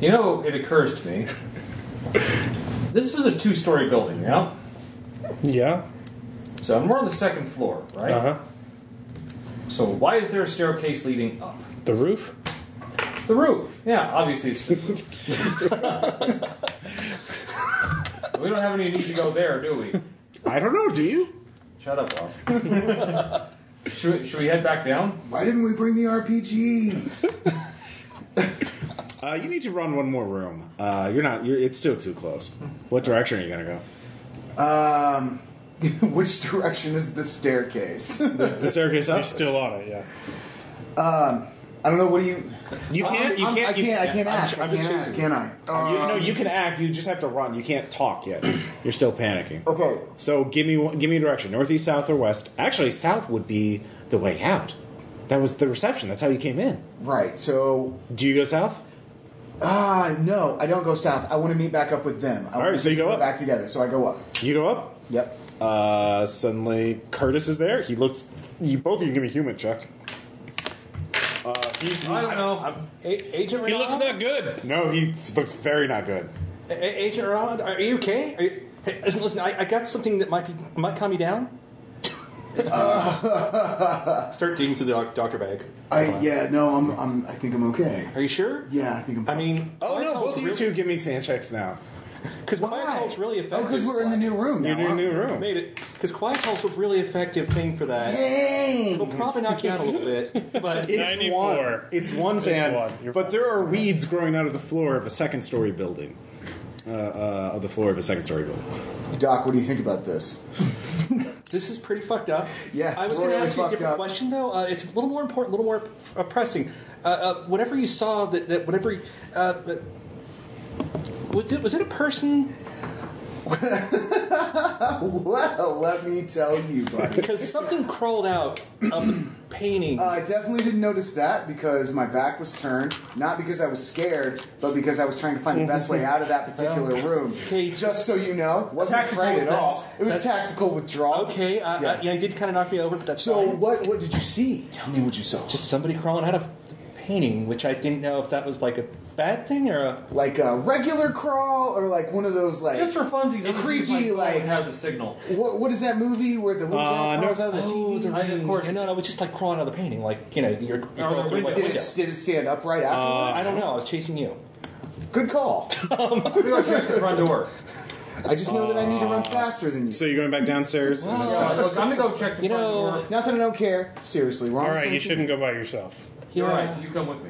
You know, it occurs to me. This was a 2-story building, yeah? Yeah. So we're on the 2nd floor, right? Uh huh. So why is there a staircase leading up? The roof. The roof. Yeah, obviously it's the roof. We don't have any need to go there, do we? I don't know, do you? Shut up, Ross. Should we head back down? Why didn't we bring the RPG? You need to run one more room. It's still too close. What direction are you going to go? Which direction is the staircase? The staircase You're up? still on it, yeah. I don't know. What do you? You can't. I can't ask. I'm I just can't ask, choosing. can I? You can act. You just have to run. You can't talk yet. You're still panicking. Okay. So give me a direction. Northeast, south, or west. Actually, south would be the way out. That was the reception. That's how you came in. Right. So. Do you go south? No, I don't go south. I want to meet back up with them. All right, so you go up. back together. So I go up. You go up. Yep. Suddenly, Curtis is there. He looks. You both of you can give me a human check. I don't know. Agent He Renard? looks not good. No, he looks very not good. Agent Renard, are you okay? Hey, listen, I got something that might calm you down. Start digging through the doctor bag. I think I'm okay. Are you sure? Yeah, I think I'm. I mean, Oh no, both of you two give me sand checks now. Because Why? Quietall's really effective. Oh, because we're in the new room now. You're in a new room. Made it. Because Quietall's a really effective thing for that. Dang. It'll probably knock you out a little bit, but It's 94. It's one sand, one. You're but fine. there are weeds growing out of the floor of a second-story building. Of the floor of a second-story building. Doc, what do you think about this? this is pretty fucked up. Yeah, I was going to really ask you a fucked different up. question though. It's a little more important, a little more pressing. Whatever you saw, was it a person? Well, let me tell you, buddy. Because something crawled out of the painting. I definitely didn't notice that because my back was turned. Not because I was scared, but because I was trying to find the best way out of that particular room. Okay. Just so you know, wasn't Tactical afraid at all. withdrawal. It was tactical withdrawal. Okay, yeah, he did kind of knock me over, but that's So fine. what did you see? Tell me what you saw. Just somebody crawling out of the painting, which I didn't know if that was like a bad thing or a... Like a regular crawl or like one of those like Just for funsies, I'm creepy, gonna see if my phone like- has a signal. what is that movie where the little guy crawls out of the TV? Of course. No, it was just like crawling out of the painting. Like, you know, you're crawling through like a Did window. it stand up right afterwards? I don't know. I was chasing you. Good call. I'm gonna go check the front door. I just know that I need to run faster than you. So you're going back downstairs? and that's it? Look, I'm gonna go check the front door. Not that I don't care. Seriously, wrong. All right, you shouldn't go by yourself. You're right. You come with me.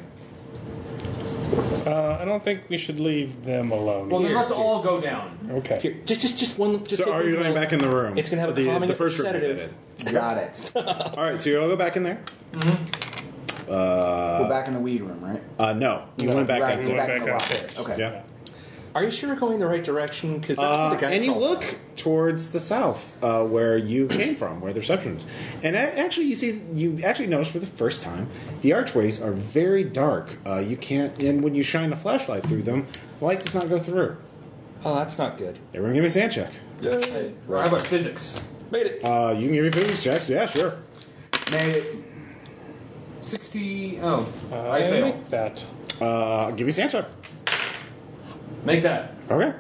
I don't think we should leave them alone. Well, then Here, let's here. all go down. Okay. Here, just one. Just So take are you one going roll. back in the room? It's gonna have a the calming first room you did sedative. it. Got it. All right, so you'll go back in there. We're back in the weed room, right? No, you went back right, downstairs. so back in Back the upstairs. locker. Okay. Yeah. Are you sure you're going the right direction? Because that's where the guy. And you crawled look out. towards the south, where you came from, where the reception is. And actually, you actually notice for the first time, the archways are very dark. You can't, and when you shine a flashlight through them, light does not go through. Oh, that's not good. Everyone, give me a sand check. Hey, how about physics? Made it. You can give me physics checks. Yeah, sure. Made it. 60. Oh, I I fail. make that. Give me a sand check. Make that. Okay.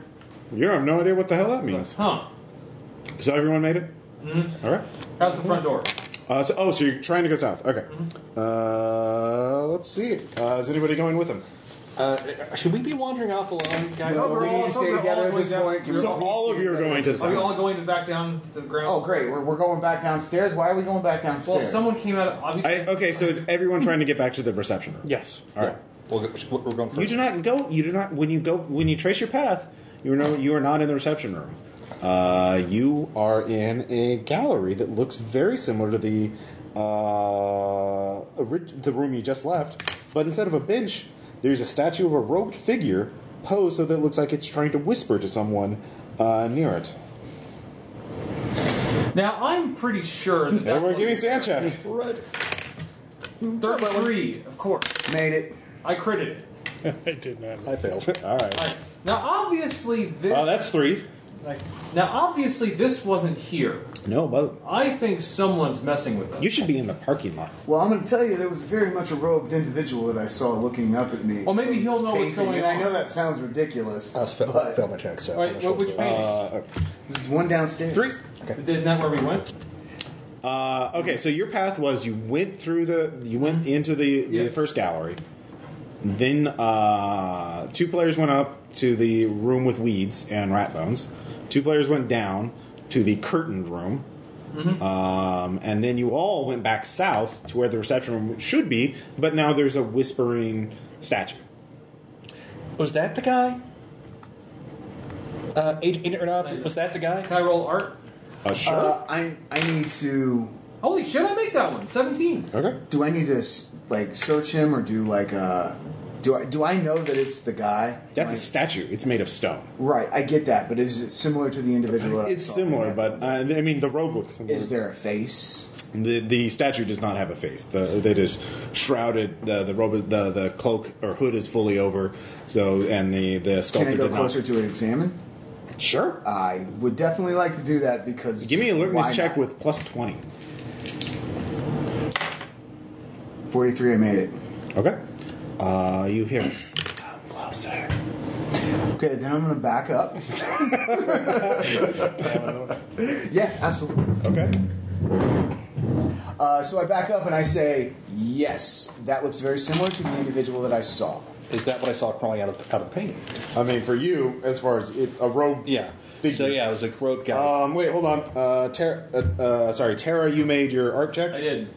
You have no idea what the hell that means. Huh. So everyone made it. All right. How's the front door? So you're trying to go south. Okay. Let's see. Is anybody going with him? Should we be wandering off alone, guys? No, we need to stay together at this point. Can we So please all stay of you are together? going to Are we south. all going back down to the ground? Oh, great. We're going back downstairs. Why are we going back downstairs? Well, someone came out of obviously. Okay, so is everyone trying to get back to the reception room? Yes. All right. We're going first. You do not go. You do not. When you trace your path, you are not in the reception room. You are in a gallery that looks very similar to the room you just left, but instead of a bench, there's a statue of a robed figure posed so that it looks like it's trying to whisper to someone near it. Now I'm pretty sure that Everyone, give me a sand check. 33, of course. Made it. I critted it. I did not. I failed. All right. Right. Now obviously this. Oh, that's 3. Now obviously this wasn't here. No, it wasn't. I think someone's messing with us. You should be in the parking lot. Well, I'm going to tell you, there was very much a robed individual that I saw looking up at me. Well, maybe he'll know what's Painting, going and I know on. that sounds ridiculous. I failed but my check. So Wait, I'm not sure which what's page? there's one downstairs. 3. Isn't that where we went? Okay, so your path was you went into the Yes. first gallery. Then 2 players went up to the room with weeds and rat bones. 2 players went down to the curtained room. And then you all went back south to where the reception room should be, but now there's a whispering statue. Was that the guy? Agent Ernop, was that the guy? Can I roll art? Sure. I need to. Holy shit! I make that one. 17. Okay. Do I need to like search him or do like do I know that it's the guy? That's a statue. It's made of stone. Right, I get that, but is it similar to the individual? That I It's saw? similar, but I mean the robe looks similar. Is there a face? The statue does not have a face. They just shrouded the robe. The cloak or hood is fully over. So and the sculptor Can I go did closer not. to it, examine? Sure. I would definitely like to do that because. Give me a alertness why check not? with plus 20. 43. I made it. Okay. You hear us. Come closer. Okay, then I'm going to back up. Yeah, absolutely. Okay. So I back up and I say, yes, that looks very similar to the individual that I saw. Is that what I saw crawling out of the painting? I mean, for you, as far as a robe. Yeah. Figure. So yeah, it was a rogue guy. Wait, hold on. Tara, you made your art check. I did.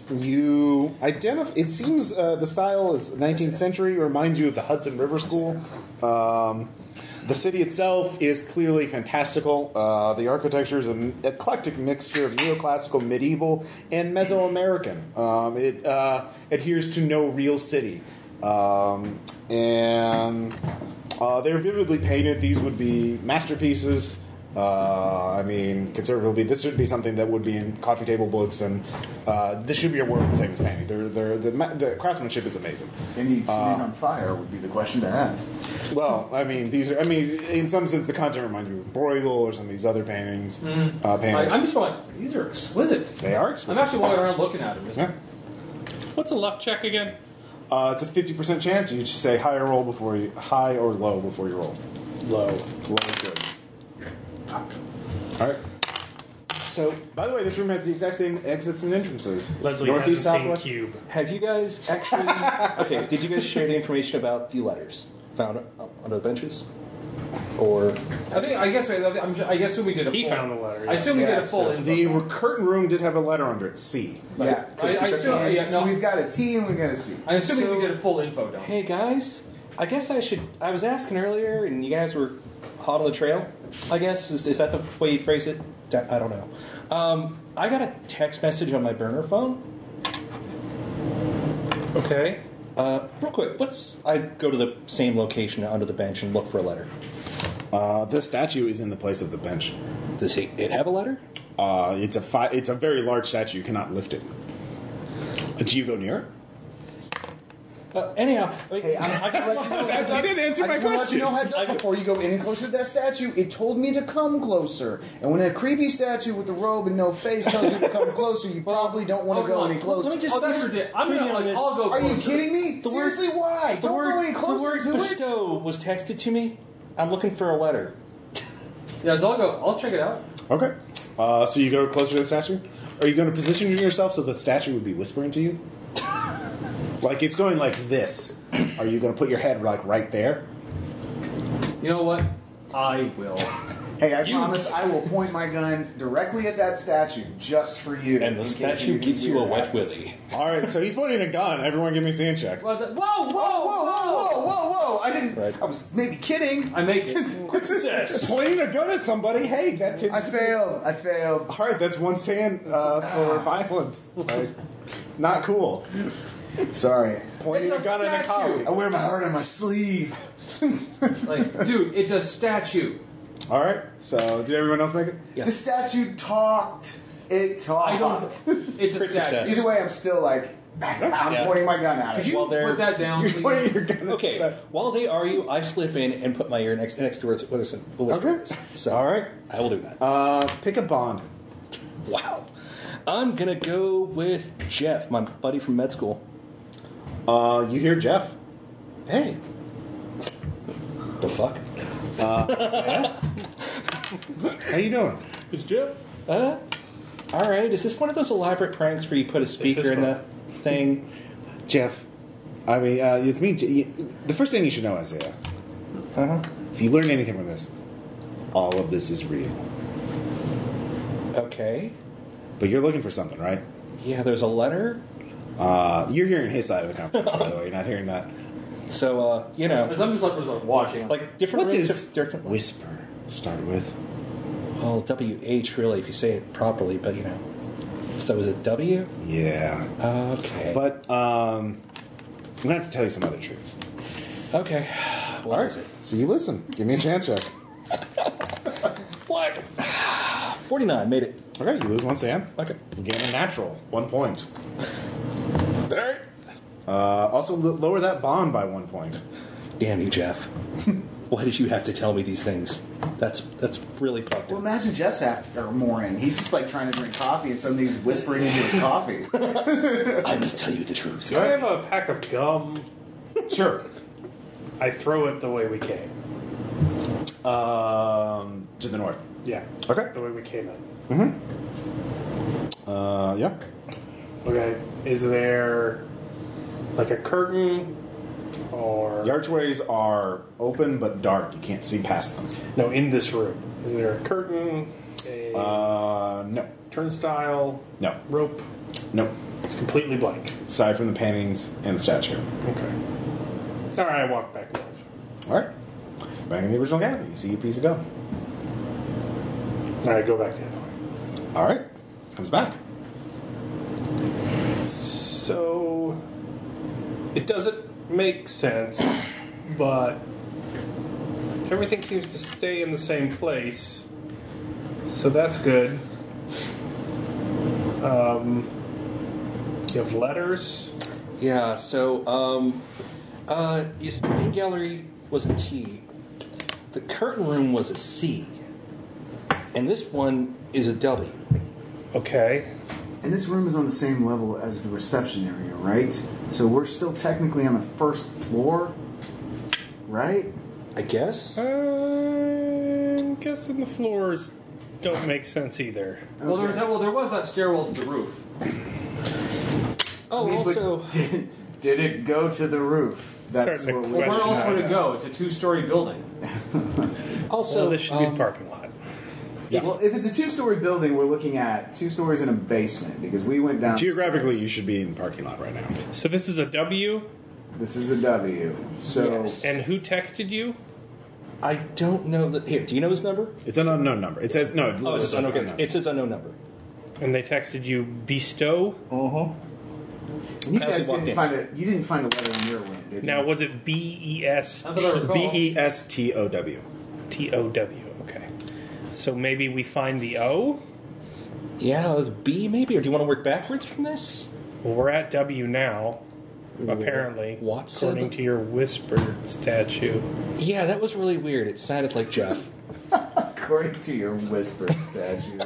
You identify. It seems the style is 19th century. Reminds you of the Hudson River School. The city itself is clearly fantastical. The architecture is an eclectic mixture of neoclassical, medieval, and Mesoamerican. It adheres to no real city. And They're vividly painted. These would be masterpieces. Conservatively, this should be something that would be in coffee table books, and this should be a world famous painting. The craftsmanship is amazing. Any cities on fire would be the question to ask. Well, these are. In some sense, the content reminds me of Bruegel or some of these other paintings. Paintings. I'm just going. These are exquisite. They are exquisite. I'm actually walking around looking at them. Yeah. What's a luck check again? It's a 50% chance. You just say high or low before you roll. Low. Low is good. Fuck. All right. So, by the way, this room has the exact same exits and entrances. Leslie Northeast, hasn't southwest. seen Cube. Have you guys actually... Okay, did you guys share the information about the letters found under the benches? Or... I guess we did a He full... found the letter. I assume we did a full... The curtain room did have a letter under it, C. Yeah. I assume... So we've got a T and we've got a C. I'm assuming we did a full info dump. Hey, guys, I guess I was asking earlier, and you guys were hot on the trail, I guess. Is that the way you phrase it? I don't know. I got a text message on my burner phone. Okay. Real quick, I go to the same location under the bench and look for a letter. The statue is in the place of the bench. Does it have a letter? It's a very large statue. You cannot lift it. Do you go near it? Anyhow, Hey, I just let you know. You didn't answer my I just want to let question. you know heads up before you go any closer to that statue. It told me to come closer. And when a creepy statue with a robe and no face tells you to come closer, you probably don't want to go any closer. let me just- That's ridiculous. I'm gonna I'll go Are you closer. kidding me? Seriously, why? Don't go any the closer word to it. bestow was texted to me. I'm looking for a letter. Yeah, so I'll check it out. Okay. So you go closer to the statue? Are you going to position yourself so the statue would be whispering to you? Like it's going like this. Are you going to put your head like right there? You know what? I will. Hey, I promise I will point my gun directly at that statue just for you. And the statue gives you a wet willy. All right, so he's pointing a gun. Everyone give me a sand check. Whoa, whoa, Whoa, whoa, whoa, whoa, whoa! I didn't. Right. I was maybe kidding. I make it. Success. Pointing a gun at somebody, hey, that tends I to be- failed. All right, that's one sand for violence. Like, not cool. Sorry. Pointing It's a a gun at a statue. cop. I wear my heart on my sleeve. Like, dude, it's a statue. All right, so did everyone else make it? Yeah. The statue talked. It talked. I don't. It's a Great statue. success. Either way, I'm still like, I'm Yeah. pointing my gun at Could it. you While they're- put that down, You're please? pointing your gun at the Okay, statue. while they argue, I slip in and put my ear next to where what is it? The whisper Okay. is. So, All right. I will do that. Pick a bond. Wow. I'm going to go with Jeff, my buddy from med school. You hear Jeff. Hey. The fuck? How you doing? It's Jeff. All right. Is this one of those elaborate pranks where you put a speaker in the thing? Jeff. It's me. The first thing you should know, Isaiah, if you learn anything from this, all of this is real. Okay. But you're looking for something, right? Yeah, there's a letter. You're hearing his side of the conversation, by the way. You're not hearing that. So, you know, Because I'm just like watching. like different What rooms does have different. whisper start with? Well, WH really, if you say it properly, but you know. So is it W? Yeah. Okay. But I'm going to have to tell you some other truths. Okay. What is it? So you listen. Give me a chance check. Black. 49. Made it. Okay, you lose one sand. Okay. You gain a natural. 1 point. All right. Also, lower that bond by 1 point. Damn you, Jeff. Why did you have to tell me these things? That's really fucked Well, up. imagine Jeff's after morning. He's just like trying to drink coffee, and suddenly he's whispering into his coffee. I must tell you the truth. Do I have a pack of gum? Sure. I throw it the way we came. To the north. Yeah. Okay. The way we came in. Yeah. Okay. Is there like a curtain or The archways are open but dark. You can't see past them. no in this room? Is there a curtain? A No. turnstile? No. Rope? No. It's completely blank. Aside from the paintings and the statue. Okay. All right. I walk back north. All right. Back in the original gallery, you see a piece of gum. All right. Go back the other way. All right. Comes back. So it doesn't make sense, but everything seems to stay in the same place, so that's good. You have letters. Yeah, so, yes, the main gallery was a T. The curtain room was a C. And this one is a W. Okay. And this room is on the same level as the reception area, right? So we're still technically on the first floor, right? I guess. I'm guessing the floors don't make sense either. Well, there was that stairwell to the roof. Oh, also... But did it go to the roof? That's Starting to what Well, where question else would it go? It's a 2-story building. Also, So this should be the parking lot. Yeah. Well, if it's a 2-story building, we're looking at 2 stories in a basement because we went down. Geographically, you should be in the parking lot right now. So this is a W, This is a W. So Yes. and who texted you? I don't know that... Here, do you know his number? It's an unknown number. It says no. Oh, it it's says unknown. unknown. It says unknown number. And they texted you Bestow. and you As we guys walked didn't in. find it. You didn't find a letter in your room, did you? Now, was it BES Not that I recall. Bestow. TOW? Okay. So maybe we find the O? Yeah, it was B maybe? Or do you want to work backwards from this? Well, we're at W now, apparently. Watson? According to your whispered statue. Yeah, that was really weird. It sounded like Jeff. According to your whisper statue,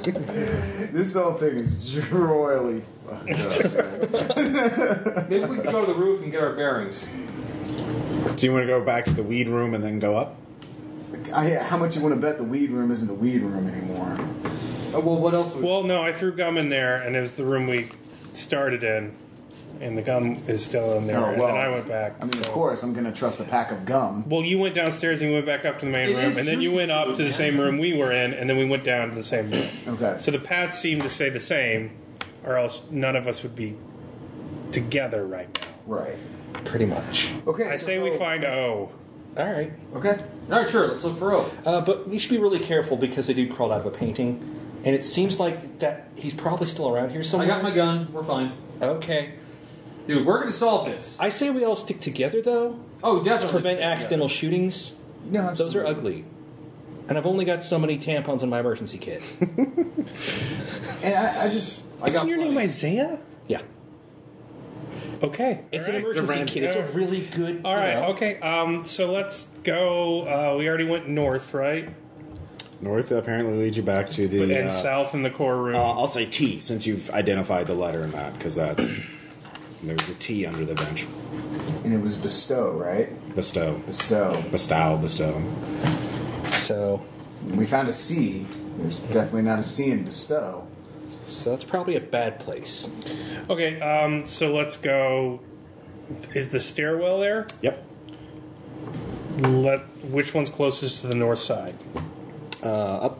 this whole thing is royally fucked up. Maybe we could go to the roof and get our bearings. Do you want to go back to the weed room and then go up? How much you want to bet the weed room isn't the weed room anymore? Oh, well, what else? Well, no, I threw gum in there, and it was the room we started in, and the gum is still in there, Oh, and well, then I went back. I mean, so- of course, I'm going to trust a pack of gum. Well, you went downstairs and you went back up to the main It room, is and then you juicy went up food, to the man. same room we were in, and then we went down to the same room. Okay. So the paths seem to stay the same, or else none of us would be together right now. Right. Pretty much. Okay. I say we find O. All right. Okay. All right, sure. Let's look for O. But we should be really careful because the dude crawled out of a painting. And it seems like that he's probably still around here I somewhere. got my gun. We're fine. Okay. Dude, we're going to solve this. I say we all stick together, though, Oh, to definitely. prevent accidental shootings. No, Those are ugly. And I've only got so many tampons in my emergency kit. And I just. I got Isn't your name plenty. Isaiah? Yeah. Okay. It's All an right. emergency kit. It's a really good... All right, you know. okay. So let's go. We already went north, right? North apparently leads you back to the. And south in the core room. I'll say T since you've identified the letter in that because that's there's a T under the bench. And it was Bestow, right? Bestow. Bestow. So We found a C. There's definitely not a C in Bestow. that's probably a bad place. Okay, so let's go. Is the stairwell there? Yep. Which one's closest to the north side? Up.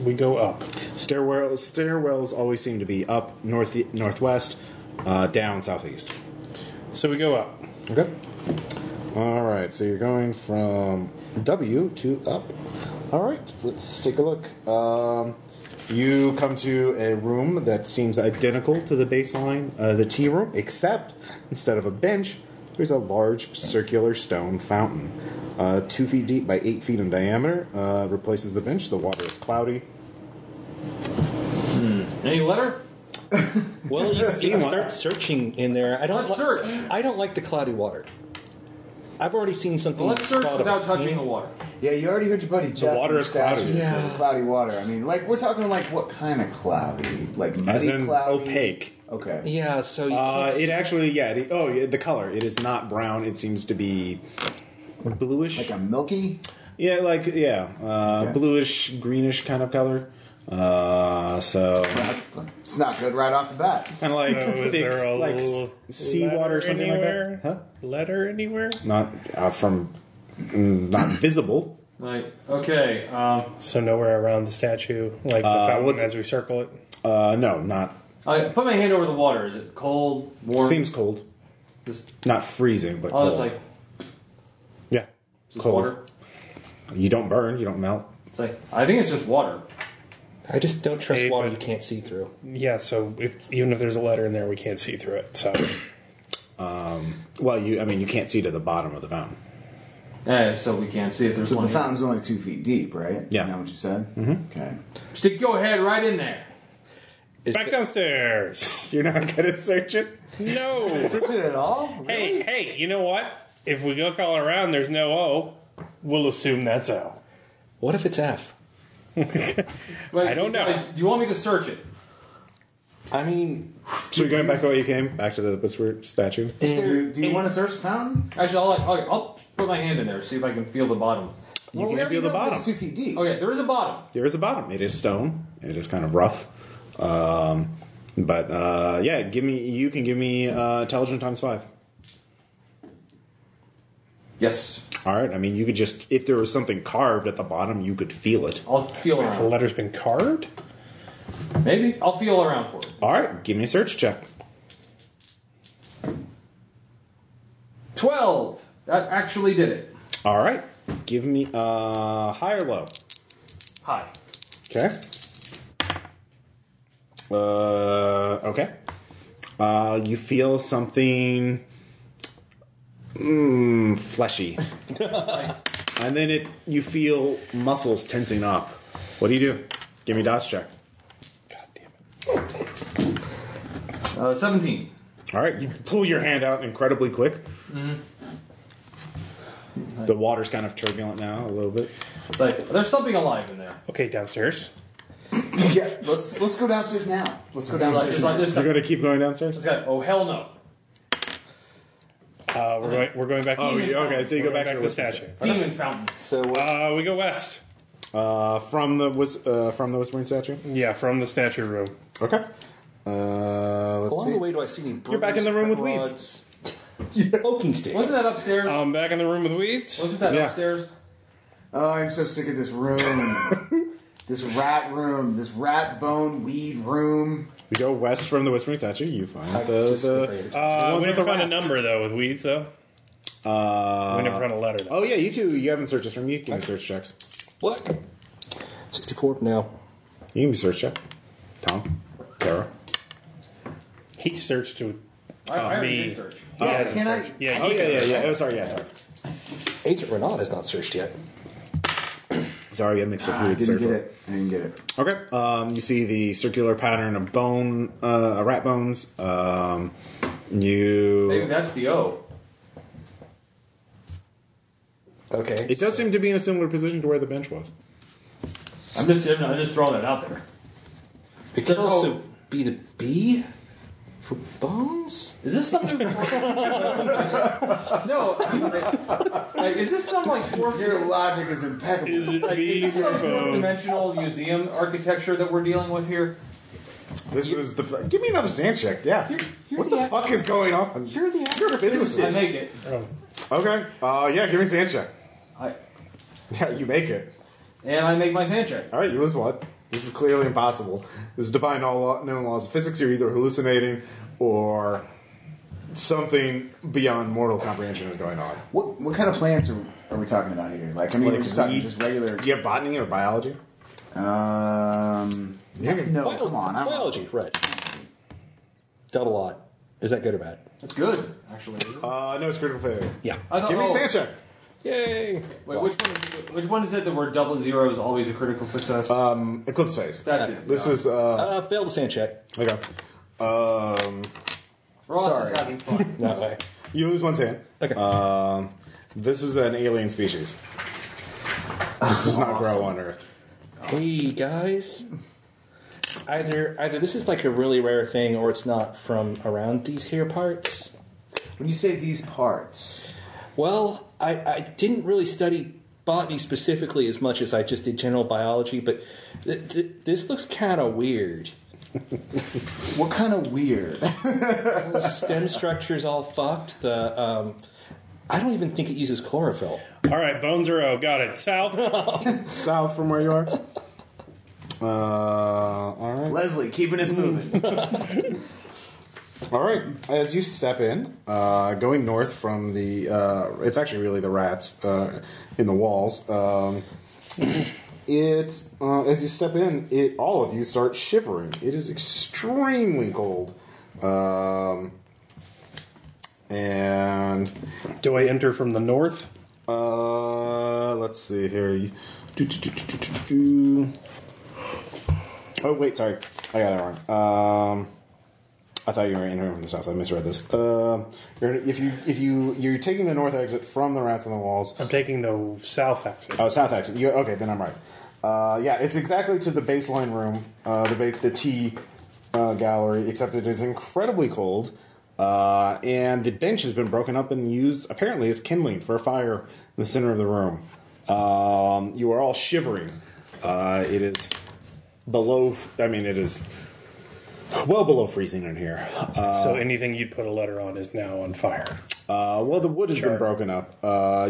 We go up. Stairwells always seem to be up northwest, down southeast. So we go up. Okay. All right. So you're going from W to up. All right. Let's take a look. You come to a room that seems identical to the baseline, the tea room, except instead of a bench, there's a large circular stone fountain. 2 feet deep by 8 feet in diameter. Replaces the bench. The water is cloudy. Any letter? Well, you can start searching in there. Let's search. I don't like the cloudy water. I've already seen something. Well, let's search called without a- touching the water. Yeah, you already heard your buddy Jeff. water in the is cloudy. statue, so Yeah. the cloudy water. I mean, like, we're talking like what kind of cloudy? Like As muddy in cloudy? opaque. Okay. Yeah, so you can't see- It actually, yeah. The color. It is not brown. It seems to be bluish. Like a milky? Okay. Bluish, greenish kind of color. So It's not good right off the bat. kind of like So is thick, there a like little seawater, letter something anywhere? like that. Huh? Letter anywhere? Not not visible. Right. Okay. So nowhere around the statue, like the fountain what's- as we circle it. No, not. I put my hand over the water. Is it cold, warm? Seems cold. Just, Not freezing, but oh, cold. it's like yeah, just cold. water. You don't burn. You don't melt. It's like I think it's just water. I just don't trust Hey, water but- you can't see through. Yeah, so even if there's a letter in there, we can't see through it. So Well, you can't see to the bottom of the fountain. So we can't see if there's But one. the fountain's only 2 feet deep, right? Yeah. Isn't that what you said? Mm-hmm. Okay. Stick your head right in there. Back downstairs. You're not going to search it? No. Search it at all? Really? Hey, you know what? If we go call around, there's no O. We'll assume that's O. What if it's F? Wait, I don't know. Do you want me to search it? I mean, So you're going back the way you came? Back to the whisper statue? Do you want to search the fountain? Actually, I'll put my hand in there, see if I can feel the bottom. You Well, we can't already feel the know bottom. It's 2 feet deep. Okay, there is a bottom. There is a bottom. It is stone. It is kind of rough. Yeah, you can give me intelligence times 5. Yes. All right. I mean, you could just, if there was something carved at the bottom, you could feel it. I'll feel The around. letter's been carved? Maybe. I'll feel around for it. All right. Give me a search check. 12. That actually did it. All right. Give me high or low. Hi. Okay. Okay. You feel something fleshy, and then you feel muscles tensing up. What do? Give me a dodge check. God damn it. 17. All right. You pull your hand out incredibly quick. The water's kind of turbulent now, a little bit. Like, there's something alive in there. Okay, downstairs. Yeah, let's go downstairs now. Let's go downstairs. It's like this You're guy. going to keep going downstairs? This guy. Oh, hell no. We're going back. Oh, okay. So you go We're back going to the the statue. Demon fountain. so We go west. From the Whispering Statue. Yeah, from the statue room. Okay. Let's along see. the way, do I see any? You're back in the room with rods, poking sticks. Wasn't that upstairs? Back in the room with weeds. Wasn't that Yeah. upstairs? Oh, I'm so sick of this room. This rat bone weed room. We go west from the Whispering Statue. You find the Just the afraid. ones We with never the found a rats. number though with weeds though. We never found a letter though. Oh yeah, you two. You haven't searches from you. Give me search checks. What? 64 now. You can be search check. Tom, Tara. He searched to I already me. did search. Yeah, can I? Yeah, Oh he yeah. Oh sorry. Agent Renaud has not searched yet. Sorry, I mixed up. I weird didn't search. get it. I didn't get it. Okay. You see the circular pattern of rat bones. Maybe that's the O. Okay. It does seem to be in a similar position to where the bench was. I'm just throwing that out there. It could So- also be the B for bones. Is this something? No. Like, is this some like fourth? Your logic is impeccable. Is it Like, me is this some or fourth bones? dimensional museum architecture that we're dealing with here? This is the. Give me another sand check. Yeah. You're What the fuck is going on? You're the You're a physicist. I make it. Okay. Yeah. Give me a sand check. I Yeah, you make it. and I make my sand check. All right, you lose what? This is clearly impossible. This is defying all known laws of physics. You're either hallucinating or something beyond mortal comprehension is going on. What kind of plants are we talking about here? Like, I mean, we're just talking weeds. just regular. Do you have botany or biology? No, come on. I'm- Biology, right. Double odd. Is that good or bad? That's good, actually. No, it's critical failure. Yeah. I thought, Give me a oh, sand check. Yay. wait, which one is it that where double zero is always a critical success? Eclipse phase. That's it. This is Failed the sand check. okay. Ross sorry. is having fun. No way. You lose one sand. Okay. This is an alien species. This does not grow on Earth. Hey guys. Either this is like a really rare thing or it's not from around these here parts. When you say these parts, Well, I didn't really study botany specifically as much as I just did general biology, but this looks kind of weird. what kind of weird? The stem structure's all fucked. I don't even think it uses chlorophyll. All right, bones are O. Got it. South. South from where you are. All right. Leslie, keeping us moving. All right. As you step in, going north from the, it's actually really the rats in the walls. As you step in, all of you start shivering. It is extremely cold. And Do I enter from the north? let's see here. Oh, wait, sorry. I got that wrong. I thought you were entering from the south. I misread this. You're taking the north exit from the rats on the walls. I'm taking the south exit. Oh, south exit. Okay, then I'm right. Yeah, it's exactly to the baseline room, the T gallery, except it is incredibly cold, and the bench has been broken up and used apparently as kindling for a fire in the center of the room. You are all shivering. It is below. It is well below freezing in here. So anything you'd put a letter on is now on fire. Well, the wood has been broken up.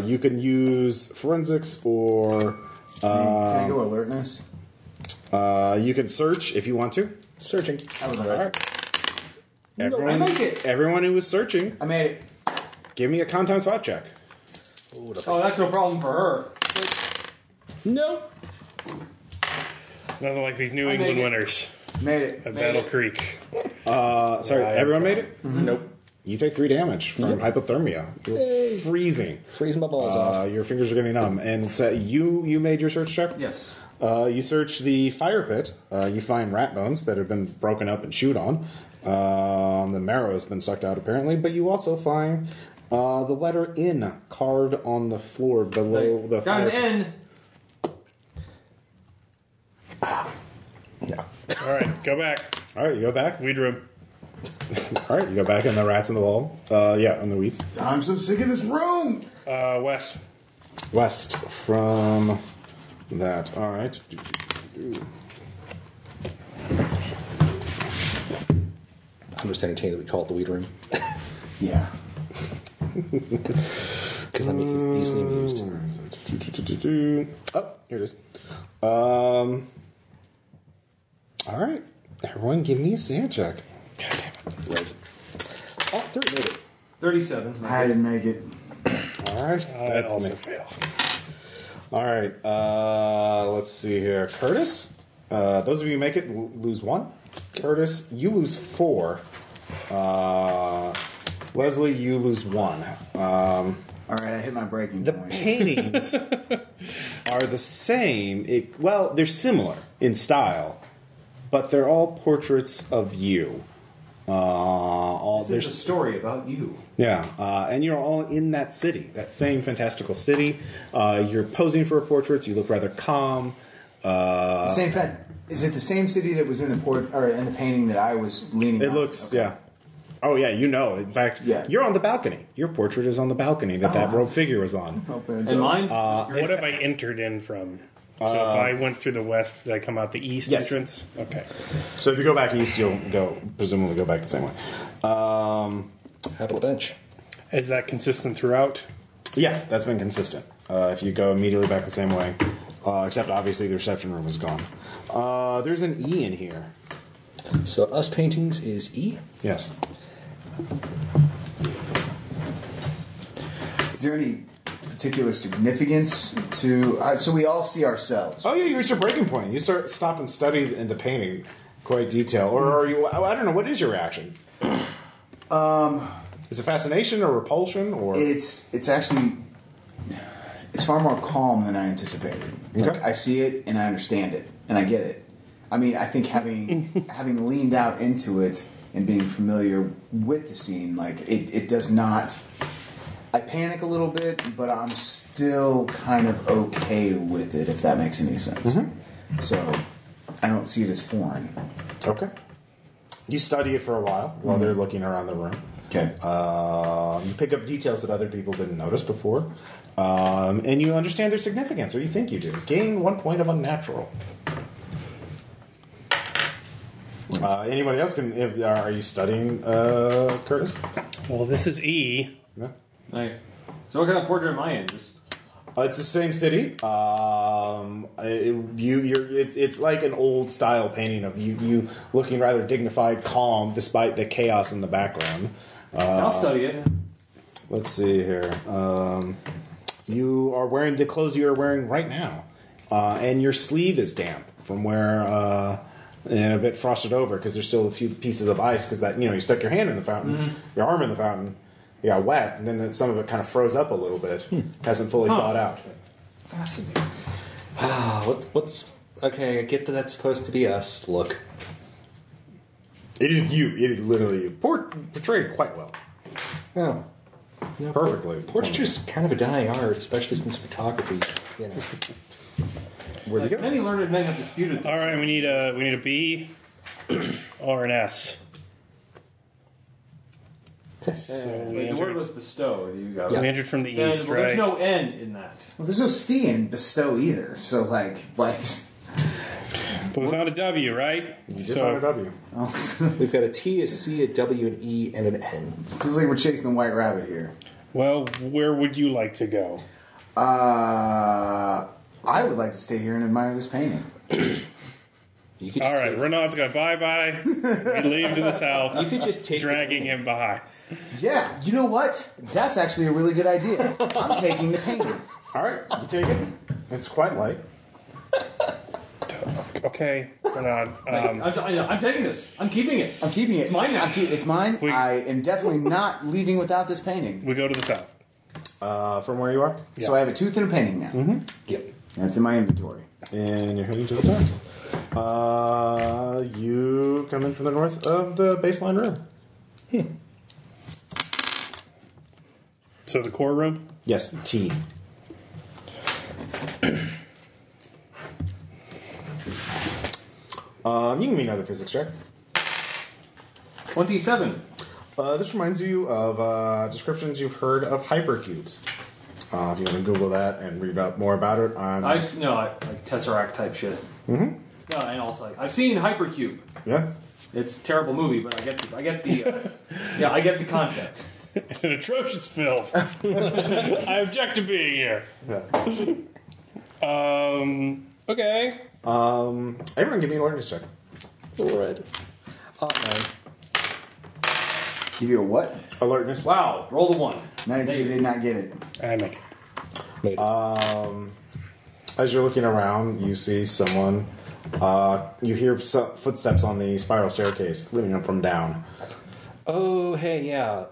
You can use forensics or. Can I go alertness? You can search if you want to. Searching. That was all right. I make it. Everyone who was searching, I made it. give me a con times 5 check. Oh, that's no problem for her. No. Nothing like these New I England make it. winners Made it. at Battle Creek. Sorry, everyone made it? Nope. You take 3 damage from hypothermia. You're freezing. Freezing my balls off. Your fingers are getting numb. And so you made your search check? Yes. You search the fire pit. You find rat bones that have been broken up and chewed on. The marrow has been sucked out apparently. But you also find the letter N carved on the floor below the Got fire an pit. N. Yeah. All right, go back. All right, you go back. Weed room. All right, you go back in the rats in the wall. Yeah, on the weeds. I'm so sick of this room. West. West from that. All right. I'm just entertained that we call it the weed room. Yeah. Because I'm easily amused. Oh, here it is. All right. Everyone give me a sand check. Right. Oh, 30 made it. 37. I didn't make it. All right. I That's also me. fail. All right. Let's see here. Curtis, those of you who make it lose 1. Curtis, you lose 4. Leslie, you lose 1. All right, I hit my breaking The point. paintings are the same. Well, they're similar in style, but they're all portraits of you. This is a story about you. Yeah, and you're all in that city, that same fantastical city. You're posing for portraits. You look rather calm. Is it the same city that was in the painting that I was leaning? It on? looks, Okay. yeah. Oh, yeah, you know. In fact, Yeah. you're on the balcony. Your portrait is on the balcony that robed figure was on. And mine? What have I entered in from? So if I went through the west, did I come out the east Yes. entrance? Okay. So if you go back east, you'll presumably go back the same way. How about the bench? Is that consistent throughout? Yes, that's been consistent. If you go immediately back the same way, except obviously the reception room is gone. There's an E in here. So us paintings is E. Yes. Is there any particular significance to? So we all see ourselves. Oh yeah, you reach your breaking point. You stop and study in the painting quite detail, or are you? I don't know. What is your reaction? Is it fascination or repulsion or? It's actually far more calm than I anticipated. Okay. Like, I see it and I understand it and I get it. I mean, I think having leaned out into it and being familiar with the scene, like it does not. I panic a little bit, but I'm still kind of okay with it, if that makes any sense. Mm-hmm. So I don't see it as foreign. Okay. You study it for a while they're looking around the room. Okay. You pick up details that other people didn't notice before, and you understand their significance, or you think you do. Gain 1 point of unnatural. Anybody else can? Are you studying, Curtis? Well, this is E. No. Right. So what kind of portrait am I in? Just It's the same city. It's like an old style painting of you looking rather dignified, calm, despite the chaos in the background. I'll study it. Let's see here. You are wearing the clothes you are wearing right now, and your sleeve is damp from where and a bit frosted over because there's still a few pieces of ice because you stuck your hand in the fountain, your arm in the fountain. You got wet, and then some of it kind of froze up a little bit. Hasn't fully thawed out. Fascinating. What's okay? I get that that's supposed to be us. Look, It is you. It is literally you. Portrayed quite well. oh, no, Perfectly. Portraiture's kind of a dying art, especially since photography. You know. Where'd you go? Many learned men have disputed this. All right, we need a B or an S. The word was bestow. You got it. We entered from the Then, east, well, right? there's no N in that. Well, there's no C in bestow either. So like, what? But we found a W, right? You did find a W. We've got a T, a C, a W, an E, and an N. Feels like we're chasing the white rabbit here. Well, where would you like to go? I would like to stay here and admire this painting. You could All just right, take- Renaud's got bye-bye. We leave to the south. You could just take dragging him by. Yeah, you know what? That's actually a really good idea. I'm taking the painting. All right, you take it. It's quite light. Okay, Renaud. I'm taking this. I'm keeping it. I'm keeping it. It's mine now. It's mine. I am definitely not leaving without this painting. We go to the south. From where you are? So I have a tooth and a painting now. Mm-hmm. Yep. That's in my inventory. And you're heading to the south. You come in from the north of the baseline room. So the core room? Yes, T. You can give me another physics check. 27. This reminds you of descriptions you've heard of hypercubes. If you want to Google that and read up more about it, Like Tesseract type shit. Mm-hmm. No, and also I've seen Hypercube. yeah. It's a terrible movie, but I get the concept. It's an atrocious film. I object to being here. Yeah. Okay. Everyone, give me a alertness check. Red. 9. Give you a what? Alertness. Wow, roll the 1. 92 did not get it. I make it. Made it. As you're looking around, you see someone. You hear footsteps on the spiral staircase leading up from down. Oh, hey, yeah.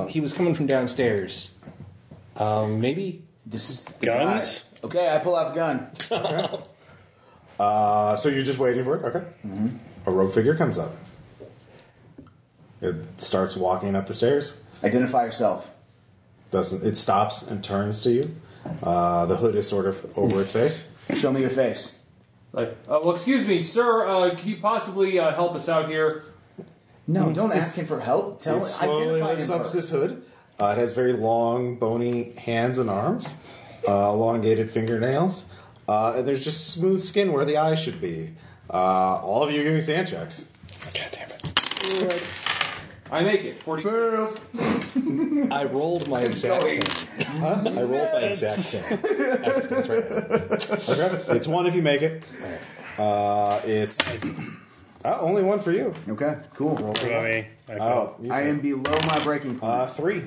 He was coming from downstairs. Maybe. This is the Guns? guy. Okay, I pull out the gun. Okay. So you're just waiting for it? Okay. Mm-hmm. A rogue figure comes up. It starts walking up the stairs. Identify yourself. It stops and turns to you. The hood is sort of over its face. Show me your face. Well, excuse me, sir. Could you possibly help us out here? No, don't ask him for help. Tell It him. slowly Identify lifts him up first. his hood. It has very long, bony hands and arms, elongated fingernails, and there's just smooth skin where the eyes should be. All of you give me sand checks. God damn it. I make it. 46. I rolled my exact same. I rolled my exact same. As it stands right now. Okay. It's one if you make it. It's only one for you. Okay, cool. What about me? You I am below my breaking point. 3.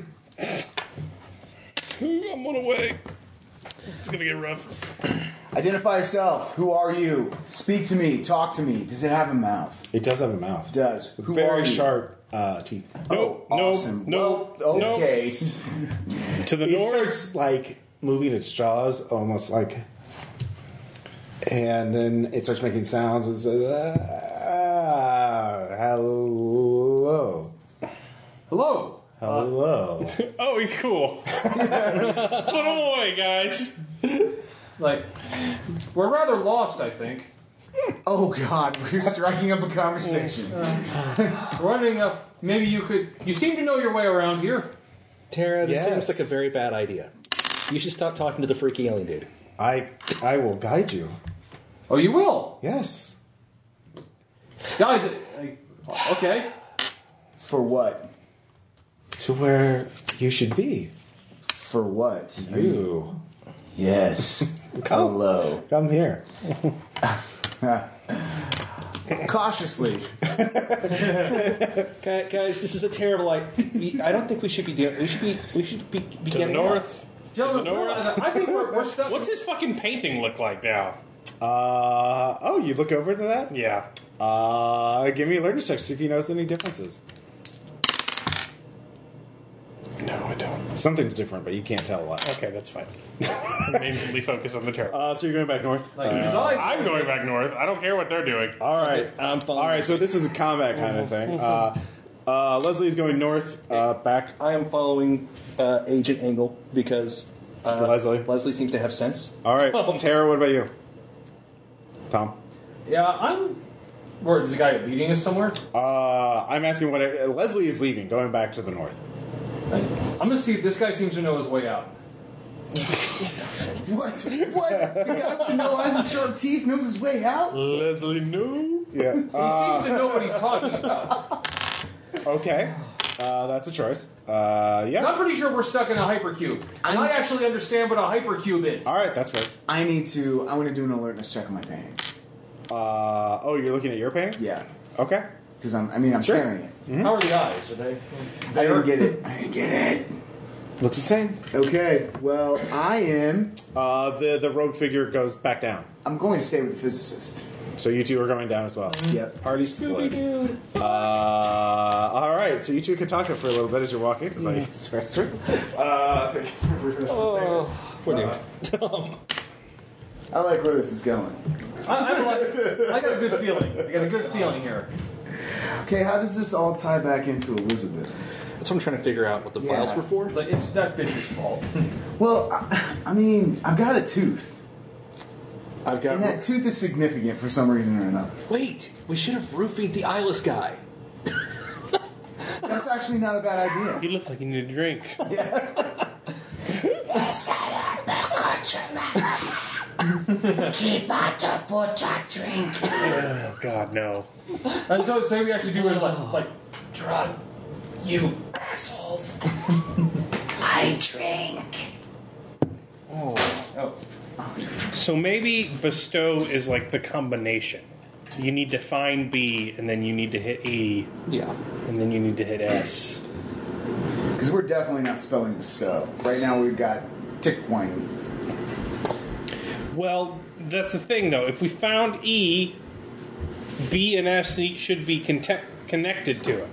I'm one away. It's gonna get rough. Identify yourself. Who are you? Speak to me. Talk to me. Does it have a mouth? It does have a mouth. Does. Who are Very you? sharp teeth. Nope, Oh, nope, awesome. nope, Well, nope. okay. To the It north. starts like moving its jaws, almost like, and then it starts making sounds and says, "Hello, Hello. hello." Oh, he's cool. Put him away, guys. We're rather lost, I think. Oh, God. We're striking up a conversation. We're wondering if maybe you could. You seem to know your way around here. Tara, this Yes. seems like a very bad idea. You should stop talking to the freaky alien dude. I will guide you. Oh, you will, Yes. guys. Okay. For what? To where you should be. For what? You. Yes. Hello. Come here. Cautiously. Guys, this is a terrible idea. I don't think we should be doing. We should be To the getting north. Gentlemen, To the north. I think we're stuck. What's his fucking painting look like now? You look over to that? Yeah. Give me a alertness check, see if you notice any differences. No, I don't. Something's different, but you can't tell what. Okay, that's fine. Mainly focus on the tarot. So you're going back north? I'm going back north. I don't care what they're doing. All right. I'm following. All right, so this is a combat kind of thing. Leslie's going north, back. I am following Agent Angle because Leslie seems to have sense. All right, Tara, what about you? Tom? Yeah, I'm. Where is the guy leading us somewhere? I'm asking what Leslie is leaving, going back to the north. I'm gonna see if this guy seems to know his way out. What? The guy with no eyes and sharp teeth knows his way out? Leslie, no. Yeah. He seems to know what he's talking about. Okay. That's a choice. So Yeah. I'm pretty sure we're stuck in a hypercube. And I actually understand what a hypercube is. All right, that's fair. I want to do an alertness check on my painting. Oh, you're looking at your painting? Yeah. Okay. Because I'm Sure. carrying it. How are the eyes? Are they? I didn't get it. Looks the same. Okay, well, I am. The rogue figure goes back down. I'm going to stay with the physicist. So you two are going down as well. Yep. Party split. All right, so you two can talk for a little bit as you're walking. It's like, What do I like where this is going. I got a good feeling. I got a good feeling here. Okay, how does this all tie back into Elizabeth? That's what I'm trying to figure out what the files were for. It's like it's that bitch's fault. Well, I mean, I've got a tooth. I've got. And that tooth is significant for some reason or another. Wait, we should have roofied the eyeless guy. That's actually not a bad idea. You look like you need a drink. Keep out the foot drink. Oh, God, no. And so we actually do is like Drug, you assholes. I drink. oh. So maybe Bestow is like the combination. You need to find B, and then you need to hit E, Yeah. and then you need to hit S. Because we're definitely not spelling bestow. Right now we've got tick point. Well, that's the thing, though. If we found E, B and S should be connected to it.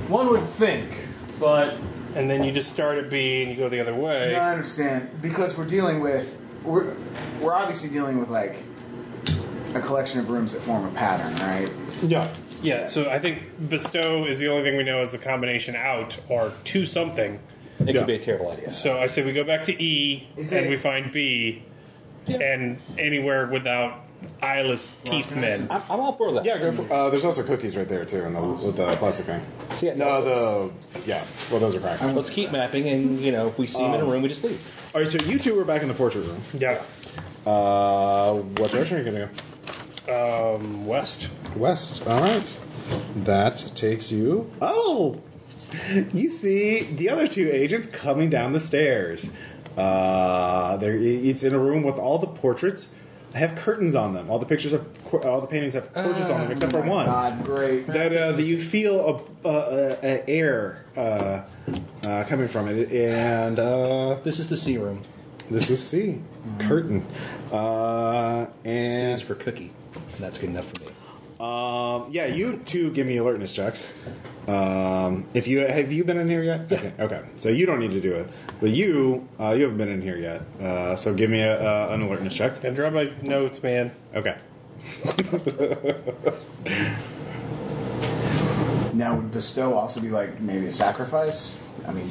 One would think, but And then you just start at B and you go the other way. No, I understand. Because we're obviously dealing with like a collection of rooms that form a pattern, right? Yeah. Yeah, so I think Bestow is the only thing we know is the combination out or to something. It Yeah. could be a terrible idea. So I say we go back to E and we find B and anywhere without eyeless teeth men. I'm all for that. Yeah, go for, there's also cookies right there, too, with the plastic thing. So, yeah, Well, those are crackers. Let's keep mapping, and if we see him in a room, we just leave. All right, so you two are back in the portrait room. Yeah. What direction are you going to go? West. West. All right. That takes you. Oh! You see the other two agents coming down the stairs. It's in a room with all the portraits. I have curtains on them. All the paintings have portraits on them, except for one. God, great. That you feel a air coming from it, and This is the C room. this is C. Curtain. C And is for cookie, and that's good enough for me. yeah, you two give me alertness checks. Have you been in here yet? Yeah. Okay. So you don't need to do it, but you haven't been in here yet. So give me an alertness check. I draw my notes, man. Okay. Now, would bestow also be like maybe a sacrifice? I mean,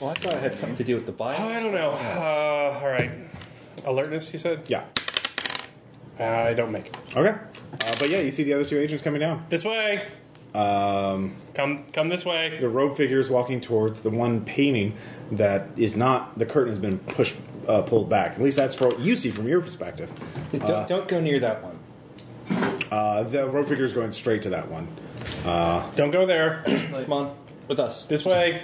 Well, I thought it had something to do with the Oh, vial. I don't know. All right. Alertness, you said? Yeah. I don't make it. Okay. But yeah, you see the other two agents coming down. This way. Come this way. The robe figure is walking towards the one painting that is not. The curtain has been pulled back. At least that's for what you see from your perspective. Don't go near that one. The robe figure is going straight to that one. Don't go there. Come on, with us. This way.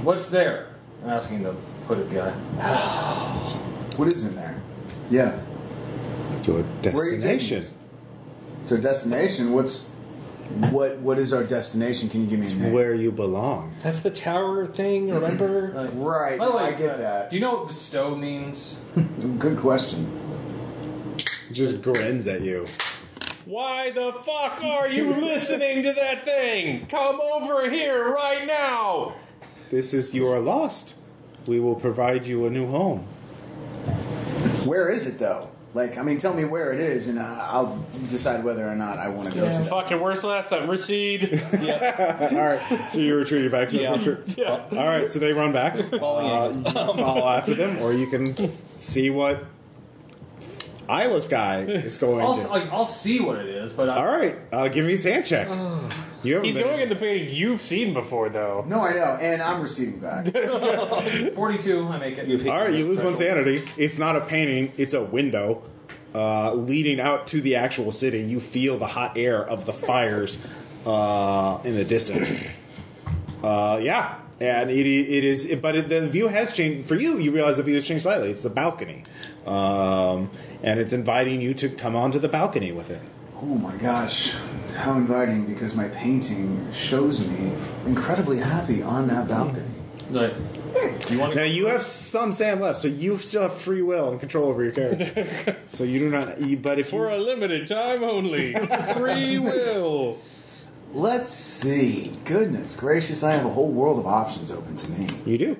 What's there? I'm asking the hooded guy. what is in there? Yeah. Your Where are you taking destination. us? So destination. What is our destination? Can you give me a name? Where you belong. That's the tower thing. Remember? Right. By the way, I get that. Do you know what bestow means? Good question. Just grins at you. Why the fuck are you listening to that thing? Come over here right now. You are lost. We will provide you a new home. Where is it, though? Like, I mean, tell me where it is, and I'll decide whether or not I want to go to that. Fucking worse last time. Recede. All right, so you retreat back to the portrait? Yeah. All right, so they run back. You can follow after them, or you can see what Isla's guy is going to. I'll see what it is, but All right, give me a sand check. He's going in the painting you've seen before, though. No, I know, and I'm receiving back. 42, I make it. All right, you lose one sanity. It's not a painting; it's a window leading out to the actual city. You feel the hot air of the fires in the distance. Yeah, and it is. But the view has changed for you. You realize the view has changed slightly. It's the balcony, and it's inviting you to come onto the balcony with it. Oh my gosh, how inviting, because my painting shows me incredibly happy on that balcony. Right. Now you have some sand left, so you still have free will and control over your character. So you do not. But if For a limited time only. Free will. Let's see. Goodness gracious, I have a whole world of options open to me. You do.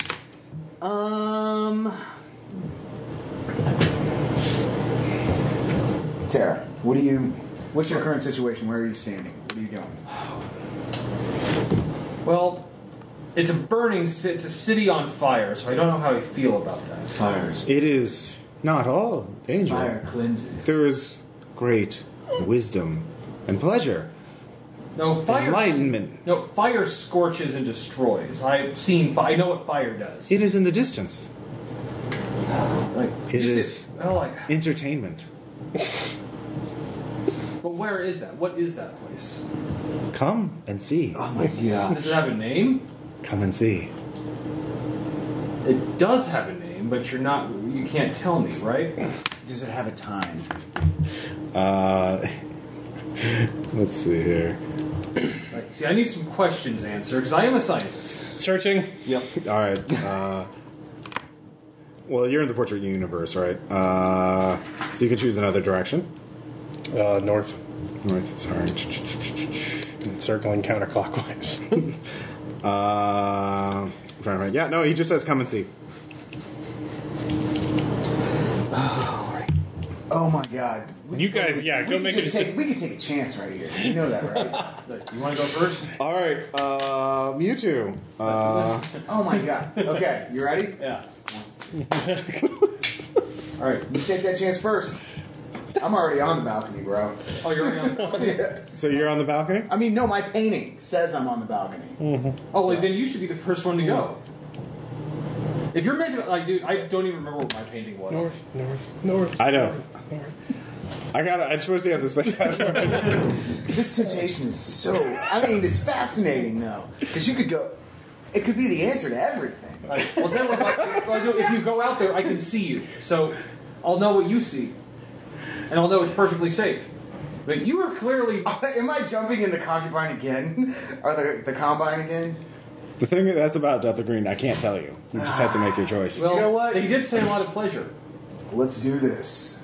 Tara, what's your current situation? Where are you standing? What are you doing? Well, it's a city on fire, so I don't know how I feel about that. Fires. It is not all danger. Fire cleanses. There is great wisdom and pleasure. No, fire. Enlightenment. No, fire scorches and destroys. I know what fire does. It is in the distance. Like, It you is entertainment. But where is that? What is that place? Come and see. Oh my god. Does it have a name? Come and see. It does have a name, but you can't tell me, right? Does it have a time? Let's see here. Right. See, I need some questions answered, because I am a scientist. Searching. Yep. All right. Well, you're in the portrait universe, right? So you can choose another direction. North. North, sorry. Circling counterclockwise. I'm trying to write. Yeah, no, he just says come and see. Oh my god. You guys, yeah, go make a decision. We could take a chance right here. You know that, right? You want to go first? All right, Mewtwo. Oh my god. Okay, you ready? Yeah. All right. You take that chance first. I'm already on the balcony, bro. Oh, you're already on the balcony? Yeah. So you're on the balcony? I mean, no, my painting says I'm on the balcony. Oh, well, then you should be the first one to go. If you're meant to, like, dude, I don't even remember what my painting was. North. I know. I just want to see how this plays out. This temptation is it's fascinating, though. Because you could go, it could be the answer to everything. Right. Well, then if you go out there, I can see you. So I'll know what you see. And I'll know it's perfectly safe. But you are clearly... Am I jumping in the concubine again? Or the combine again? The thing that's about Delta Green, I can't tell you. You just have to make your choice. Well, you know what? They did say a lot of pleasure. Let's do this.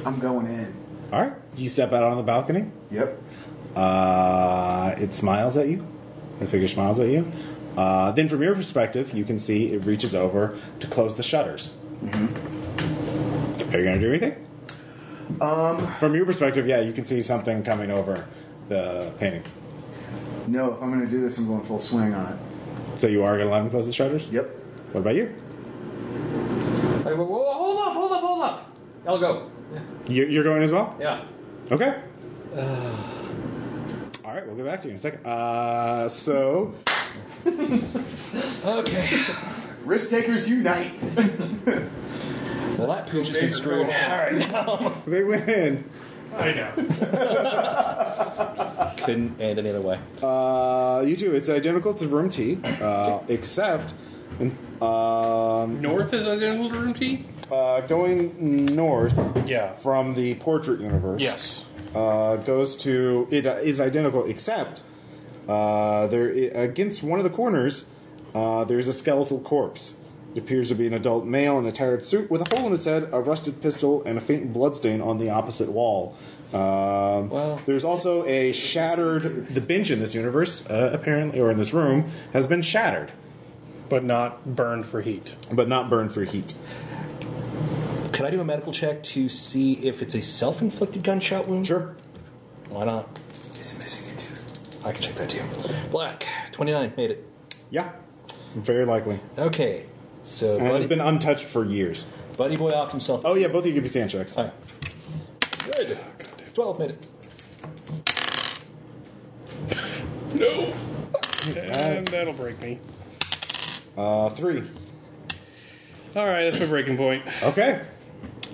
I'm going in. All right, you step out on the balcony. Yep. It smiles at you. The figure smiles at you. Then from your perspective, you can see it reaches over to close the shutters. Mm-hmm. Are you going to do anything? From your perspective, yeah, you can see something coming over the painting. No, if I'm going to do this, I'm going full swing on it. So you are going to let him close the shutters? Yep. What about you? Like, whoa, hold up. I'll go. You're going as well? Yeah. Okay. All right, we'll get back to you in a second. So... Okay. Risk takers unite. Well, that pooch has been screwed. All right. They win. I know. Couldn't end any other way. You two, it's identical to room T, except... North is identical to room T? Going north Yeah. from the portrait universe. Yes. Goes to... It is identical, except... against one of the corners, there's a skeletal corpse. It appears to be an adult male in a tattered suit with a hole in its head, a rusted pistol, and a faint bloodstain on the opposite wall. There's also a shattered. The bench in this universe, apparently, or in this room, has been shattered, But not burned for heat. but not burned for heat. Could I do a medical check to see if it's a self-inflicted gunshot wound? Sure. Why not? Is it missing a tooth? I can check that too. Black, 29, made it. Yeah. Very likely. Okay, so And it's been untouched for years. Buddy Boy offed himself. Oh yeah, both of you give me sand checks. Oh, yeah. Good. 12, made it. No. And that'll break me. 3. All right, that's my breaking point. Okay.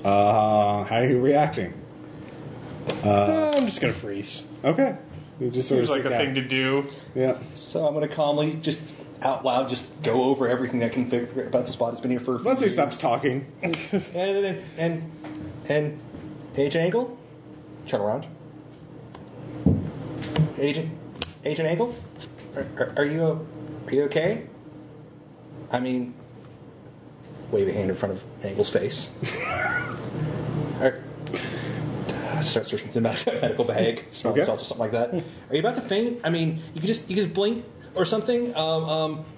How are you reacting? I'm just gonna freeze. Okay. You just sort Seems of like sit the down. thing to do. Yeah. So I'm going to calmly, just out loud, just go over everything I can figure about the spot. It's been here for... Leslie stops talking. And Agent Angle? Turn around. Agent Angle? Are you okay? I mean, wave a hand in front of Angle's face. Start searching the medical bag, smell Okay. salts or something like that. Are you about to faint? I mean, you can just blink or something.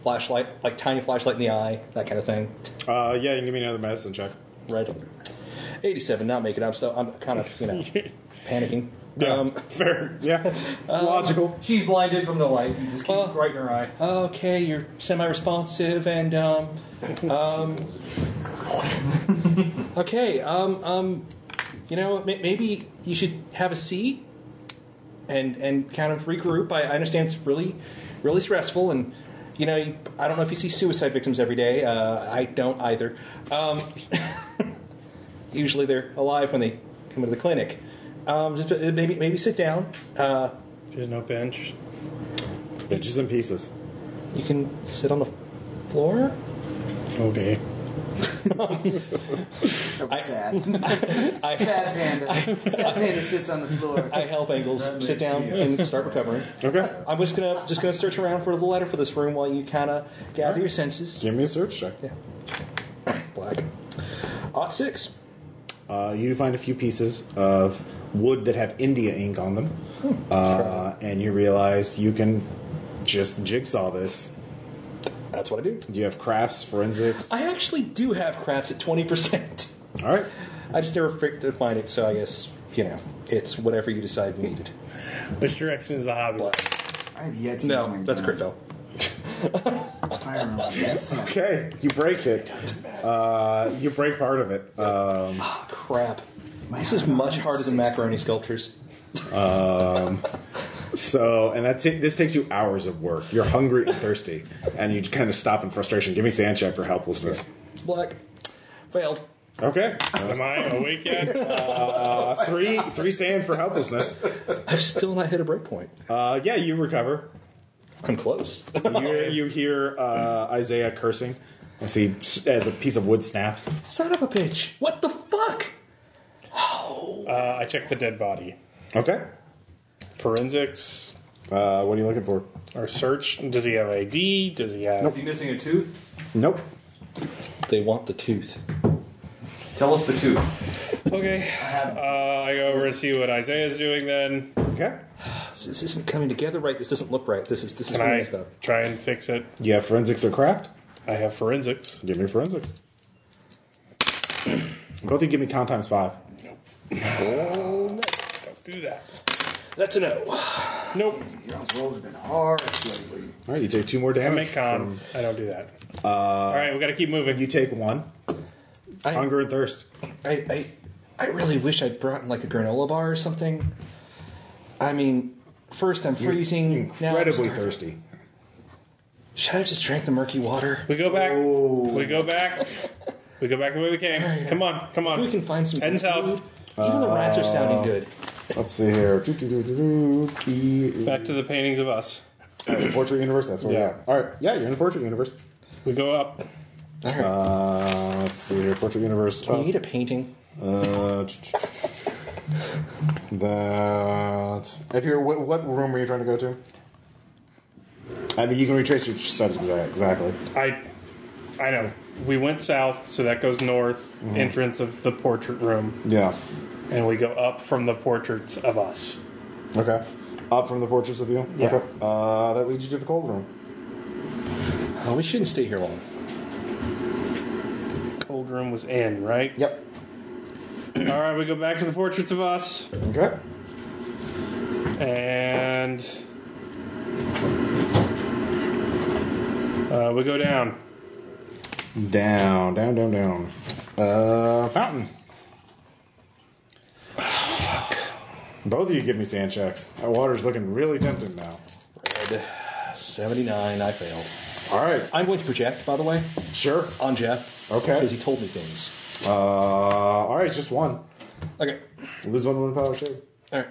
Flashlight, like tiny flashlight in the eye, that kind of thing. Yeah, you can give me another medicine check. Red. 87, not make it. I'm kind of panicking. Yeah. Fair. Yeah. Logical. She's blinded from the light. You just keep it right in her eye. Okay, you're semi-responsive, and okay, maybe you should have a seat and kind of regroup. I understand it's really, really stressful, and I don't know if you see suicide victims every day. I don't either. Usually they're alive when they come into the clinic. Just maybe sit down. There's no bench. Benches and pieces. You can sit on the floor. Okay. That was sad. Sad panda. Sad panda sits on the floor. I help Angles sit down and start recovering. Okay. I'm just gonna search around for the letter for this room while you kind of gather your senses. Give me a search check. Yeah. Black. 6. You find a few pieces of wood that have India ink on them, and you realize you can just jigsaw this. That's what I do. Do you have crafts, forensics? I actually do have crafts at 20%. All right. I just never picked to find it, so I guess it's whatever you decide we needed. Which direction is the hobby? I have yet to No, find that's a one. crit fail. Fire on this. Okay. You break it. You break part of it. Crap. This is much harder than macaroni sculptures. So, and this takes you hours of work. You're hungry and thirsty, and you kind of stop in frustration. Give me sand check for helplessness. Black. Failed. Okay. Am I awake yet? Three sand for helplessness. I've still not hit a breakpoint. Yeah, you recover. I'm close. You hear Isaiah cursing as a piece of wood snaps. Son of a bitch. What the fuck? I checked the dead body. Okay. Forensics. What are you looking for? Or search. Does he have ID? Does he have... Is he missing a tooth? Nope. They want the tooth. Tell us the tooth. Okay. I go over and see what Isaiah's doing then. Okay. This isn't coming together right. This doesn't look right. This is Can really I messed up. try and fix it? You have forensics or craft? I have forensics. Give me forensics. Both of you give me count times 5. Oh, no. Don't do that. That's a no. Nope. Your rolls have been hard lately. All right, you take 2 more I damage. make con. I don't do that. All right, we got to keep moving. You take 1. Hunger and thirst. I really wish I'd brought in like a granola bar or something. I mean, first I'm freezing. Incredibly now I'm thirsty. Should I just drink the murky water? We go back. We go back. We go back the way we came. Right. Come on. Come on. We can find some Heading south. food. Even the rats are sounding good. Let's see here. Back to the paintings of us. The portrait universe. That's where Yeah. we are. All right. Yeah, you're in the portrait universe. We go up. Let's see here. Portrait universe. Can you eat a painting? That. If you're, what room were you trying to go to? I mean, you can retrace your steps exactly. I know. We went south, so that goes north. Entrance of the portrait room. Yeah. and we go up from the portraits of us. Okay. Up from the portraits of you? Yeah. Okay. That leads you to the cold room. Oh, we shouldn't stay here long. Cold room was in, right? Yep. All right, we go back to the portraits of us, Okay. and we go down. Down. Fountain. Fuck. Both of you give me sand checks. That water's looking really tempting now. Red. 79. I failed. All right. I'm going to project, by the way, Sure. on Jeff. Okay. Because he told me things. All right, just one. Okay. Lose one power shave. All right.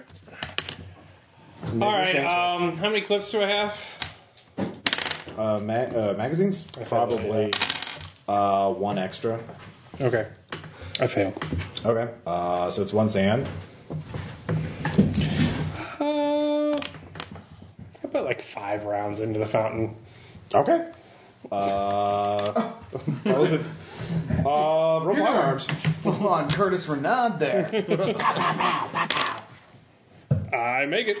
All right, how many clips do I have? Magazines? Probably one extra. Okay, I fail. Okay. So it's one sand. I put like 5 rounds into the fountain. Okay. Roll firearms. Full on Curtis Renaud there. I make it.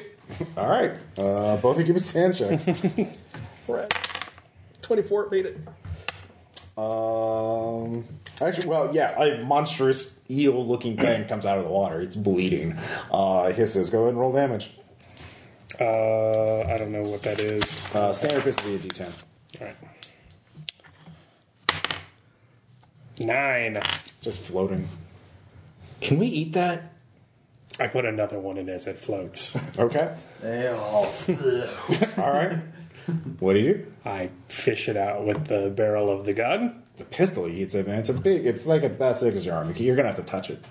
All right. Both of you give me sand checks. Red. 24. Made it. Actually, well, yeah, a monstrous eel-looking thing comes out of the water. It's bleeding. Hisses. Go ahead and roll damage. I don't know what that is. Standard pistol be a D10. All right. 9. Just floating. Can we eat that? I put another one in as it floats. Okay. Oh, All right. What do you do? I fish it out with the barrel of the gun. It's a pistol he eats it, man. It's like about 6 as your arm. You're going to have to touch it.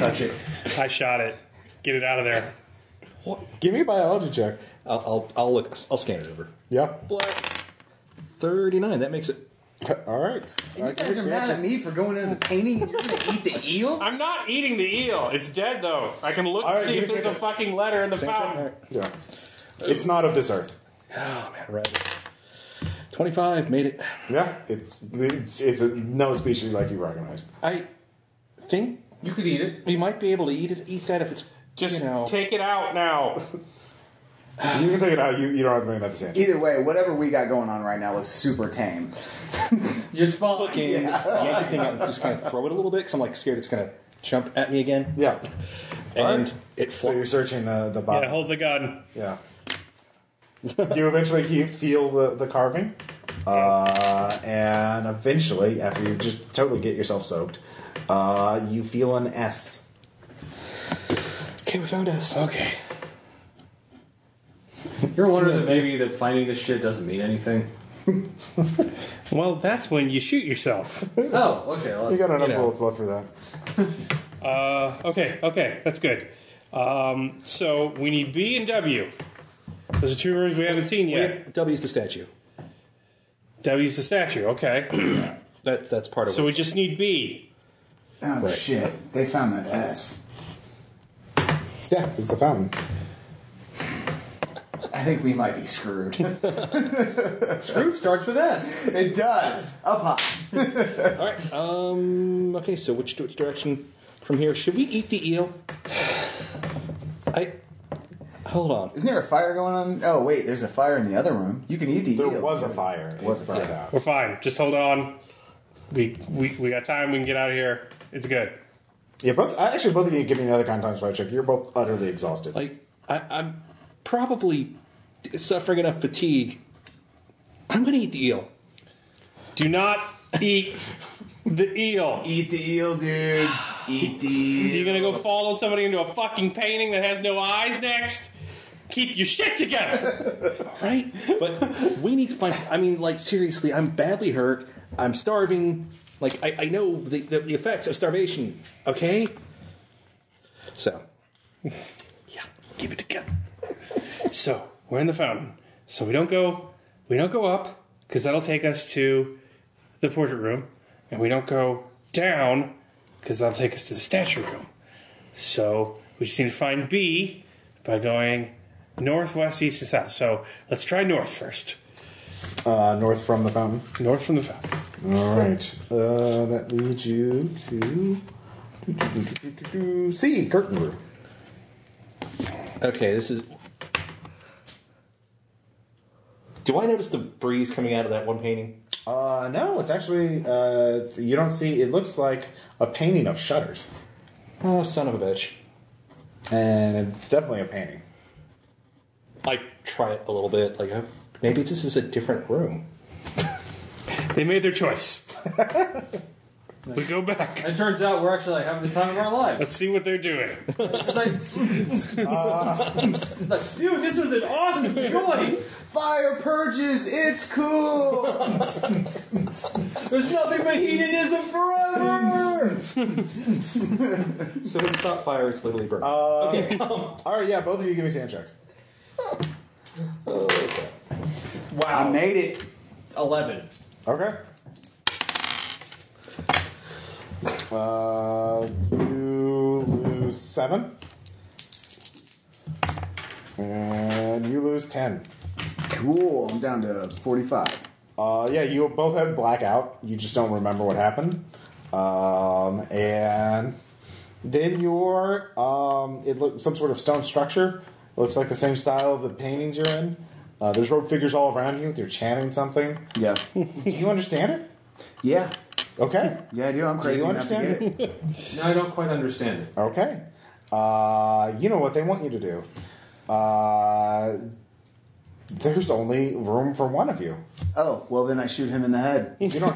Touch it. I shot it. Get it out of there. Give me a biology check. I'll look. I'll scan it over. Yeah. Black. 39. That makes it. All right. you guys are mad at me for going into the painting and you're going to eat the eel? I'm not eating the eel. It's dead, though. I can look All and right, see give if me there's a second. fucking letter in the Same check? fountain. All right. Yeah. It's not of this earth. Oh man, red. 25. Made it. Yeah. It's no species like you recognize. I think You could eat it. we might be able to eat that if it's Just you know. take it out now. You can take it out. You don't have to bring that to sand. Either way, whatever we got going on right now looks super tame. It's fine. Looking, yank the thing out and just kind of throw it a little bit because I'm like scared it's gonna jump at me again. Yeah. And it So you're searching the bottom. Yeah, hold the gun. Yeah. You eventually feel the carving, and eventually, after you just totally get yourself soaked, you feel an S. Okay, we found us. Okay. You ever wonder that maybe that finding this shit doesn't mean anything? Well, that's when you shoot yourself. Oh, okay. Well, You got enough You know. bullets left for that. Okay, that's good. So we need B and W. Those are 2 rooms we haven't seen yet. W's the statue. W's the statue, okay. That's part of So it. we just need B. Oh, Right. shit. They found that S. Yeah, it's the fountain. I think we might be screwed. Screwed starts with S. It does. Up high. All right. Okay. So which direction from here? Should we eat the eel? Hold on. Isn't there a fire going on? Oh, wait. There's a fire in the other room. You can eat the eel. There was a fire. It was burned Yeah. out. We're fine. Just hold on. We got time. We can get out of here. It's good. Yeah, both of you give me another kind of time spy check. You're both utterly exhausted. Like I'm probably suffering enough fatigue. I'm gonna eat the eel. Do not eat the eel. Eat the eel, dude. Eat the eel. You're gonna go follow somebody into a fucking painting that has no eyes next? Keep your shit together. Right? But we need to find. I mean, like seriously, I'm badly hurt. I'm starving. Like I know the effects of starvation. Okay. So. Yeah, keep it together. So we're in the fountain. So we don't go up because that'll take us to the portrait room, and we don't go down because that'll take us to the statue room. So we just need to find B by going northwest, east, and south. So let's try north first. North from the fountain. North from the fountain. All right. That leads you to C, curtain room. Okay, this is. Do I notice the breeze coming out of that one painting? No, it's actually you don't see. It looks like a painting of shutters, Oh, son of a bitch. and it's definitely a painting. I try it a little bit. Like, maybe this is a different room. They made their choice. We go back. It turns out we're actually having the time of our lives. Let's see what they're doing. It's like, dude, this was an awesome choice. Fire purges, it's cool! There's nothing but hedonism forever. So it's not fire, it's literally burn. Okay. All right, yeah, both of you give me sand checks. Okay. Wow. I made it. 11. Okay. You lose 7. And you lose 10. Cool, I'm down to 45. Yeah, you both have blackout. You just don't remember what happened. And then you're it looks some sort of stone structure. It looks like the same style of the paintings you're in. There's rope figures all around you. They're chanting something. Yeah. Do you understand it? Yeah. Okay. Yeah, I do. I'm crazy you enough to understand get it. No, I don't quite understand it. Okay. You know what they want you to do. There's only room for one of you. Oh, well then I shoot him in the head. You don't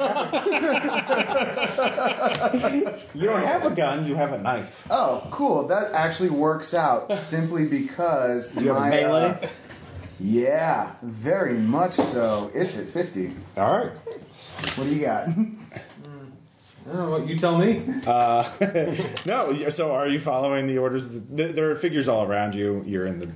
have a gun, you have a knife. Oh, cool. That actually works out simply because Do you have a melee? Yeah, very much so. It's at 50. All right. What do you got? Oh, what you tell me? No, so are you following the orders? There are figures all around you. You're in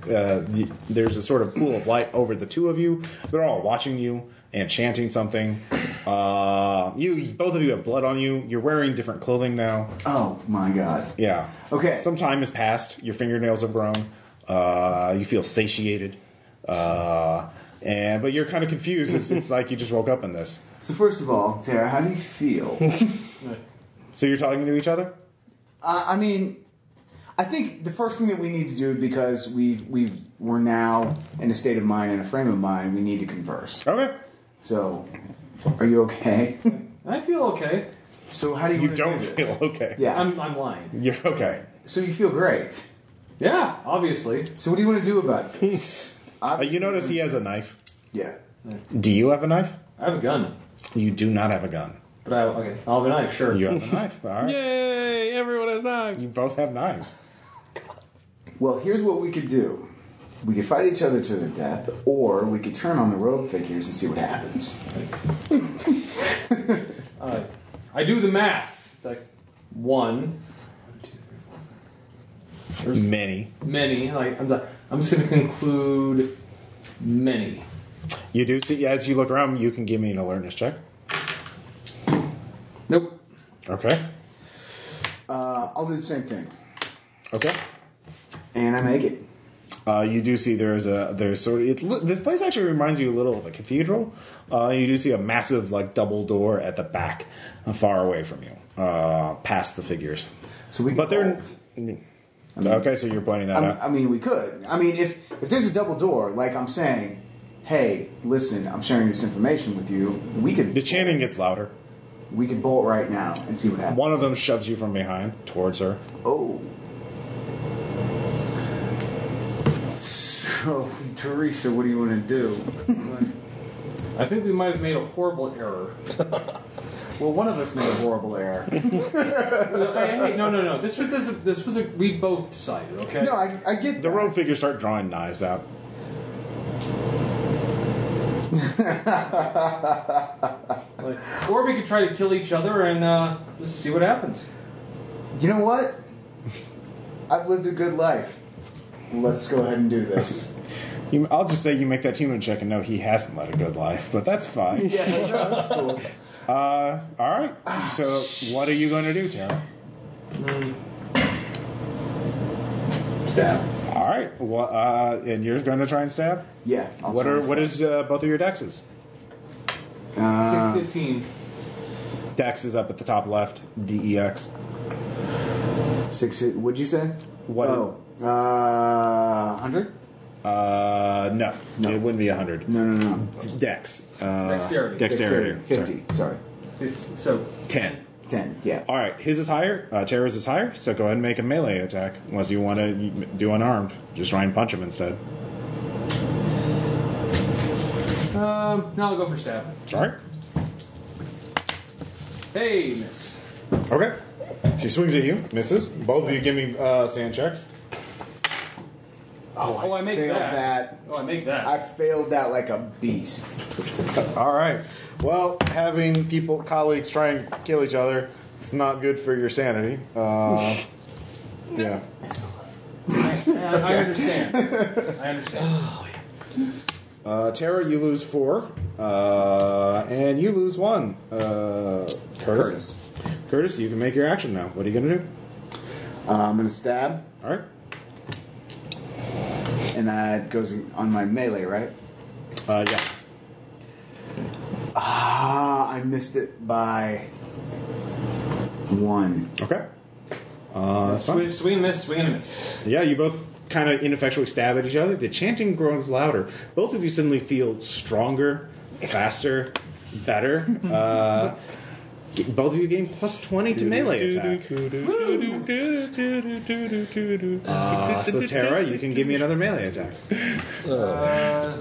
there's a sort of pool of light over the two of you. They're all watching you and chanting something. Both of you have blood on you. You're wearing different clothing now. Oh my god. Yeah. Okay. Some time has passed. Your fingernails have grown. You feel satiated. But you're kind of confused. It's like you just woke up in this. So first of all, Tara, how do you feel? So you're talking to each other? I mean, I think the first thing that we need to do, because we're now in a state of mind and a frame of mind, we need to converse. Okay. So, are you okay? I feel okay. So how do you? You wanna don't do this? feel okay. Yeah. I'm lying. You're okay. So you feel great. Yeah, obviously. So what do you want to do about it? You notice he has a knife. Yeah. Do you have a knife? I have a gun. You do not have a gun. But I'll have a knife, sure. You have a knife. All right. Yay! Everyone has knives. You both have knives. Well, here's what we could do. We could fight each other to the death, or we could turn on the robe figures and see what happens. I do the math. Like 1, 2, 3, 4. Many. Many. Like I'm just going to conclude many. You do see, as you look around, you can give me an alertness check. Nope. Okay. I'll do the same thing. Okay. And I make it. You do see there's sort of this place actually reminds you a little of a cathedral. You do see a massive double door at the back, far away from you, past the figures. So we. But they're. Okay, so you're pointing that out. I mean, we could. I mean, if there's a double door, like I'm saying, hey, listen, I'm sharing this information with you. We could. The chanting gets louder. We could bolt right now and see what happens. One of them shoves you from behind towards her. Oh. So, Teresa, what do you want to do? I think we might have made a horrible error. Well, one of us made a horrible error. Hey, no. This was we both decided, okay? No, I get The that. rogue figures start drawing knives out. Or we could try to kill each other and just see what happens. You know what? I've lived a good life. Let's go ahead and do this. I'll just say you make that human check and know he hasn't led a good life, but that's fine. Yeah, no, that's cool. All right. So, what are you going to do, Tara? Stab. All right. And you're going to try and stab? Yeah. What is both of your dexes? 15. Dex is up at the top left. DEX. 6. What'd you say? What? 100. No, it wouldn't be 100. No. Dex. Dexterity. 50. Sorry. So 10. 10. Yeah. All right, his is higher. Tara's is higher. So go ahead and make a melee attack. Unless you want to do unarmed, just try and punch him instead. now I'll go for stab. All right. Hey, miss. Okay. She swings at you, misses. Both of you give me sand checks. Oh, I make failed that. Oh, I make that. I failed that like a beast. All right. Well, having colleagues try and kill each other, it's not good for your sanity. Yeah. I understand. Tara, you lose 4. And you lose 1. Curtis. Curtis, you can make your action now. What are you going to do? I'm going to stab. All right. And that goes on my melee, right? Yeah. I missed it by 1. Okay. That's fine. Swing and a miss. Yeah, you both kind of ineffectually stab at each other. The chanting grows louder. Both of you suddenly feel stronger, faster, better. Both of you gain plus 20 to melee attack. So Tara, you can give me another melee attack.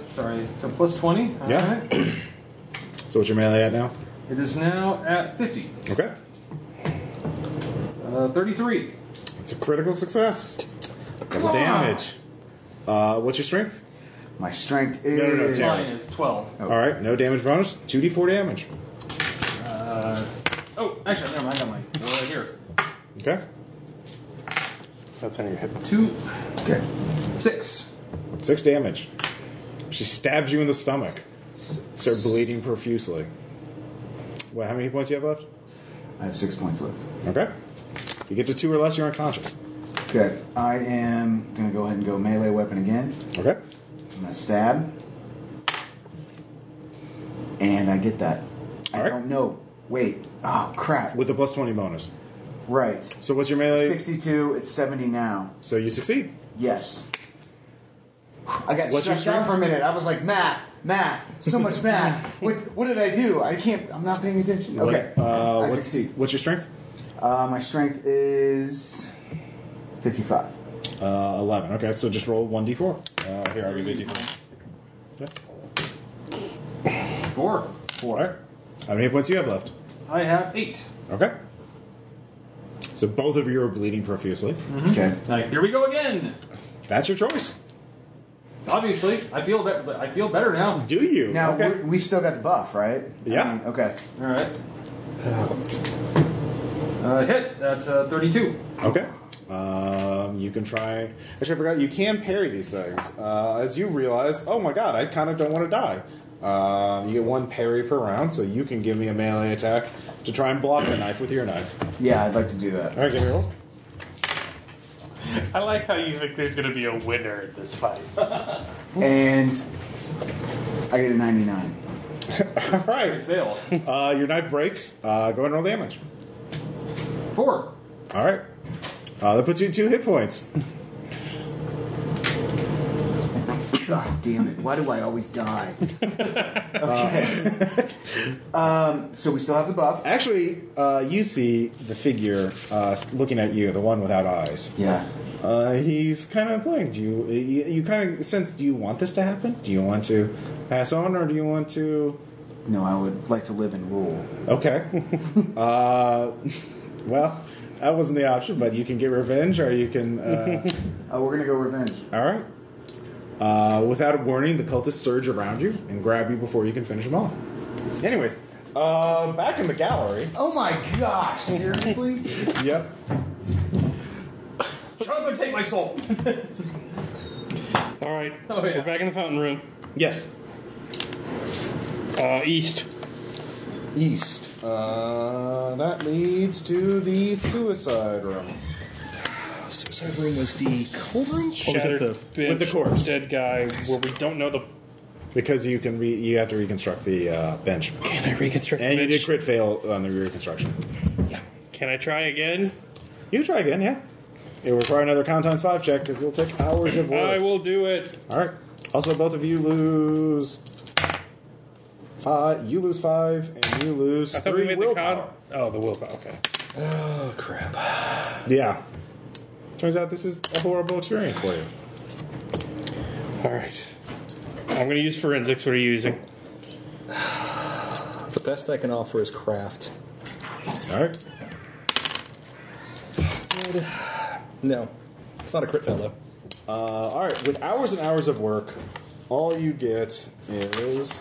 Sorry. So plus 20? All Yeah. right. So what's your melee at now? It is now at 50. Okay. 33. It's a critical success. Double damage. What's your strength? My strength is... No, Tara. Mine is 12. Oh. All right, no damage bonus. 2d4 damage. Actually, never mind. I got mine right here. Okay. That's on your hip. 2, Okay. 6. 6 damage. She stabs you in the stomach. Start bleeding profusely. How many points do you have left? I have 6 points left. Okay. You get to 2 or less, you're unconscious. Okay. I am going to go ahead and go melee weapon again. Okay. I'm going to stab. And I get that. All I right. don't know. Wait. Oh, crap. With a plus 20 bonus. Right. So what's your melee? 62. It's 70 now. So you succeed. Yes. I got What's your stressed out strength? for a minute. I was like, math, so much math. What did I do? I'm not paying attention. Okay. I succeed. What's your strength? My strength is 55. 11. Okay, so just roll 1d4. Here, I'll give you a d4. Okay. 4. All right. How many points do you have left? I have 8. Okay. So both of you are bleeding profusely. Okay. Now, here we go again. That's your choice. Obviously, I feel better now. Do you? Now, okay. we've still got the buff, right? Yeah. Okay. All right. Hit. That's 32. Okay. You can try. Actually, I forgot. You can parry these things. As you realize, oh my god, I kind of don't want to die. You get 1 parry per round, so you can give me a melee attack to try and block the knife with your knife. Yeah, I'd like to do that. All right, give me a roll. I like how you think there's going to be a winner in this fight. And I get a 99. All right. I fail. Your knife breaks. Go ahead and roll damage. 4. All right. That puts you at 2 hit points. God damn it. Why do I always die? Okay. So we still have the buff. Actually, you see the figure looking at you, the one without eyes. Yeah. He's kind of playing. You kind of sense, do you want this to happen? Do you want to pass on, or do you want to... No, I would like to live and rule. Okay. Well, that wasn't the option, but you can get revenge, or you can... We're going to go revenge. All right. Without a warning, the cultists surge around you and grab you before you can finish them off. Anyways, back in the gallery. Oh my gosh, seriously? Yep. Shut up and take my soul. All right. Oh, yeah. We're back in the fountain room. Yes. East. East. That leads to the suicide room. Suicide room was the cold room? Or was it Shattered the... bench, with the corpse. dead guy, where we don't know the Because you can you have to reconstruct the bench. Can I reconstruct And the you bench? did crit fail on the reconstruction. Yeah. Can I try again? You can try again, yeah. It will require another count times 5 check because it'll take hours of work. I will do it. All right. Also, both of you lose 5. You lose 5, and you lose I thought we 3 made willpower. the willpower. Okay. Oh, crap. Yeah. Turns out this is a horrible experience for you. All right. I'm going to use forensics. What are you using? The best I can offer is craft. All right. No. It's not a crit fail, though. All right. With hours and hours of work, all you get is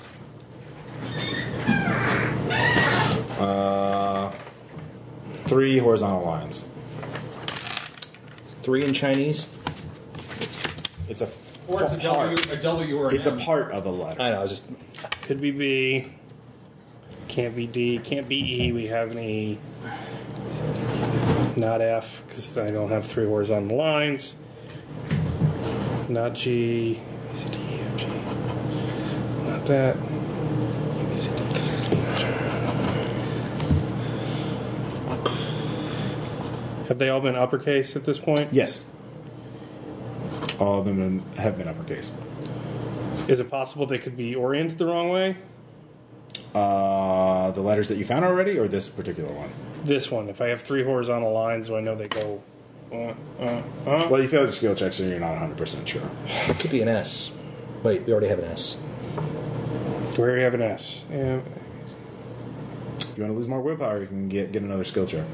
3 horizontal lines. 3 in Chinese. It's a Or it's a W or an It's a M. part of a letter. I know, I was just... Could be B. Can't be D. Can't be E. We have an E. Not F, because I don't have 3 horizontal lines. Not G. A, B, C, D, E, F, G. Not that. A, B, C, D, E, F, G. Have they all been uppercase at this point? Yes. All of them have been uppercase. Is it possible they could be oriented the wrong way? The letters that you found already, or this particular one? This one. If I have 3 horizontal lines, do I know they go... Well, you failed your skill check, so you're not 100% sure. It could be an S. Wait, we already have an S. Where do you have an S? Yeah. If you want to lose more willpower, you can get another skill check.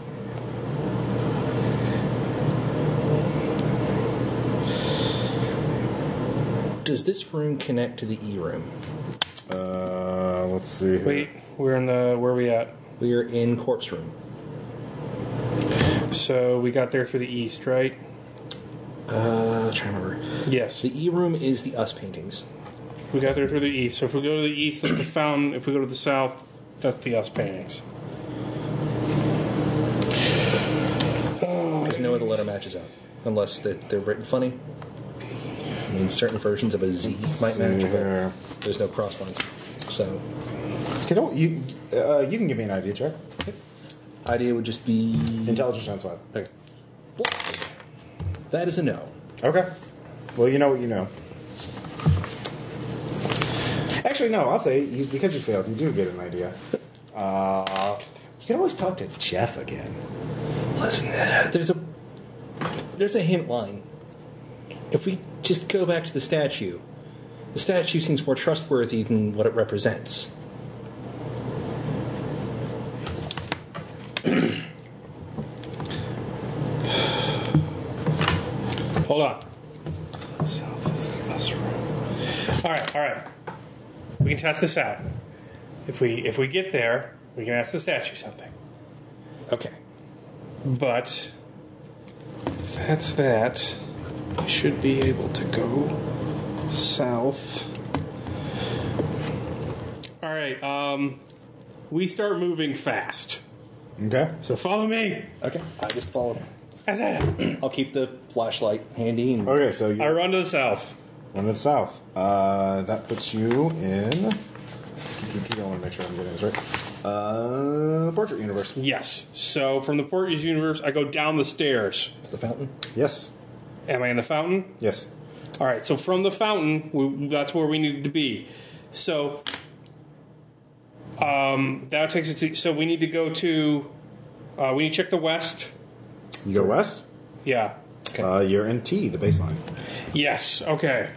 Does this room connect to the E room? Let's see. Here. Wait, we're in the... Where are we at? We are in corpse room. So we got there through the east, right? Trying to remember. Yes. The E room is the us paintings. We got there through the east. So if we go to the east, that's the fountain. If we go to the south, that's the us paintings. Because no other letter matches up. Unless they're written funny. I mean, certain versions of a Z might match, but there's no cross line. So, You can give me an idea check. idea would just be... Intelligence times 5. Okay. That is a no. Okay. Well, you know what you know. Actually, no. I'll say because you failed, you do get an idea. You can always talk to Jeff again. Listen, there's a hint line. If we just go back to the statue seems more trustworthy than what it represents. Hold on. South is the bus room. All right. We can test this out. If we get there, we can ask the statue something. Okay. But that's that. We should be able to go south. All right. We start moving fast. Okay. So follow me. Okay. I just followed. That's it. I'll keep the flashlight handy. And Okay. So you I run to the south. run to the south. That puts you in. I want to make sure I'm getting this right. The portrait universe. Yes. So from the Portrait universe, I go down the stairs. the fountain. Yes. Am I in the fountain? Yes. All right. So from the fountain, that's where we need to be. So that takes us to. So we need to go to. We need to check the west. You go west. Yeah. You're in T, the baseline. Yes. Okay.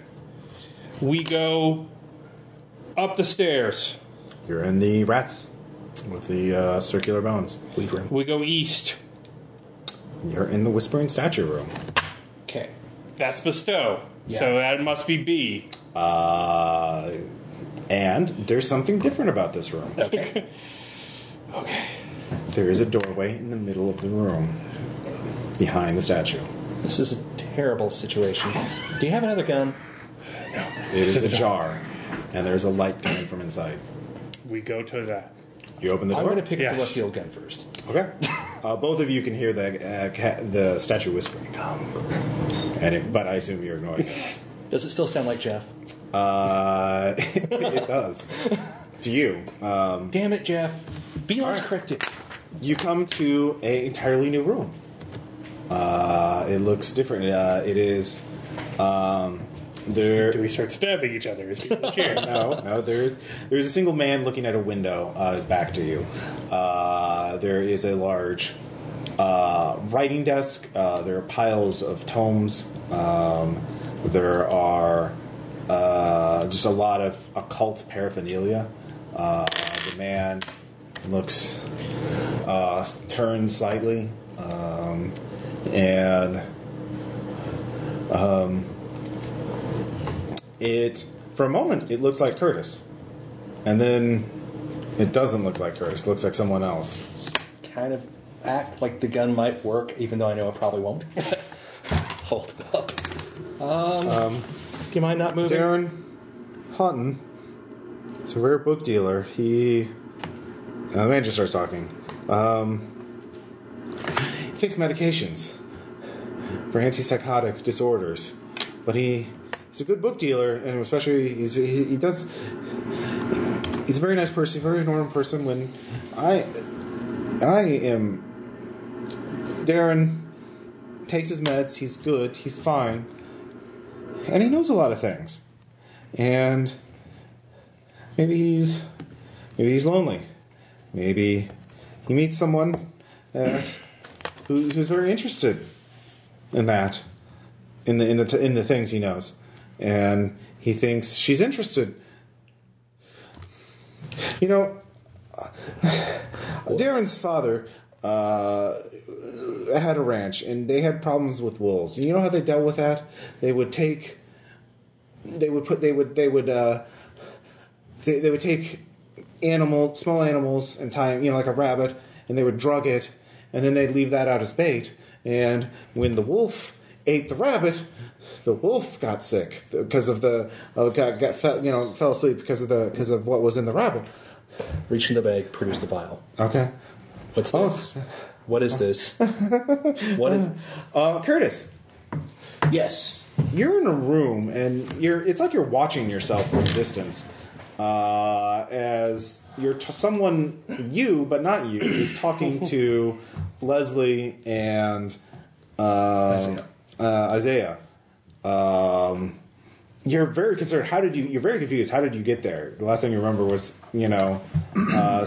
We go up the stairs. You're in the rats with the circular bones. Weed room. We go east. You're in the whispering statue room. Okay. That's Bestow. Yeah. So that must be B. And there's something different about this room. Okay. Okay. There is a doorway in the middle of the room behind the statue. This is a terrible situation. Do you have another gun? It is ajar, and there's a light coming from inside. We go to that. You open the door. I'm going to pick up Yes. the left field gun first. Okay. Both of you can hear the statue whispering, "Come," but I assume you're ignoring it. Does it still sound like Jeff? It does. To you. Damn it, Jeff. Be less cryptic. You come to an entirely new room. It looks different. It is. There. Do we start stabbing each other as people cheer? No. There's a single man looking at a window. His back to you. There is a large writing desk. There are piles of tomes. There are just a lot of occult paraphernalia. The man looks turned slightly, and it for a moment it looks like Curtis, and then it doesn't look like Curtis. It looks like someone else. Kind of act like the gun might work, even though I know it probably won't. Hold up. Do you mind not moving? Darren Hutton is a rare book dealer. The man just starts talking. He takes medications for antipsychotic disorders, but he's a good book dealer, and especially he's a very nice person, a very normal person. When I am, Darren takes his meds. He's good. He's fine, and he knows a lot of things. And maybe he's lonely. Maybe he meets someone who's very interested in that, in the things he knows, and he thinks she's interested. You know, Darren's father had a ranch, and they had problems with wolves. And you know how they dealt with that? They would take small animals and tie them, like a rabbit, and they would drug it, and then they'd leave that out as bait. And when the wolf ate the rabbit, the wolf got sick because of fell asleep because of what was in the rabbit. Reach in the bag, produce the vial. Okay. What's this? What is this? What is? Curtis. Yes. You're in a room, and it's like you're watching yourself from a distance. As you're someone, but not you, is talking to Leslie and Isaiah. You're very concerned. You're very confused. How did you get there? The last thing you remember was,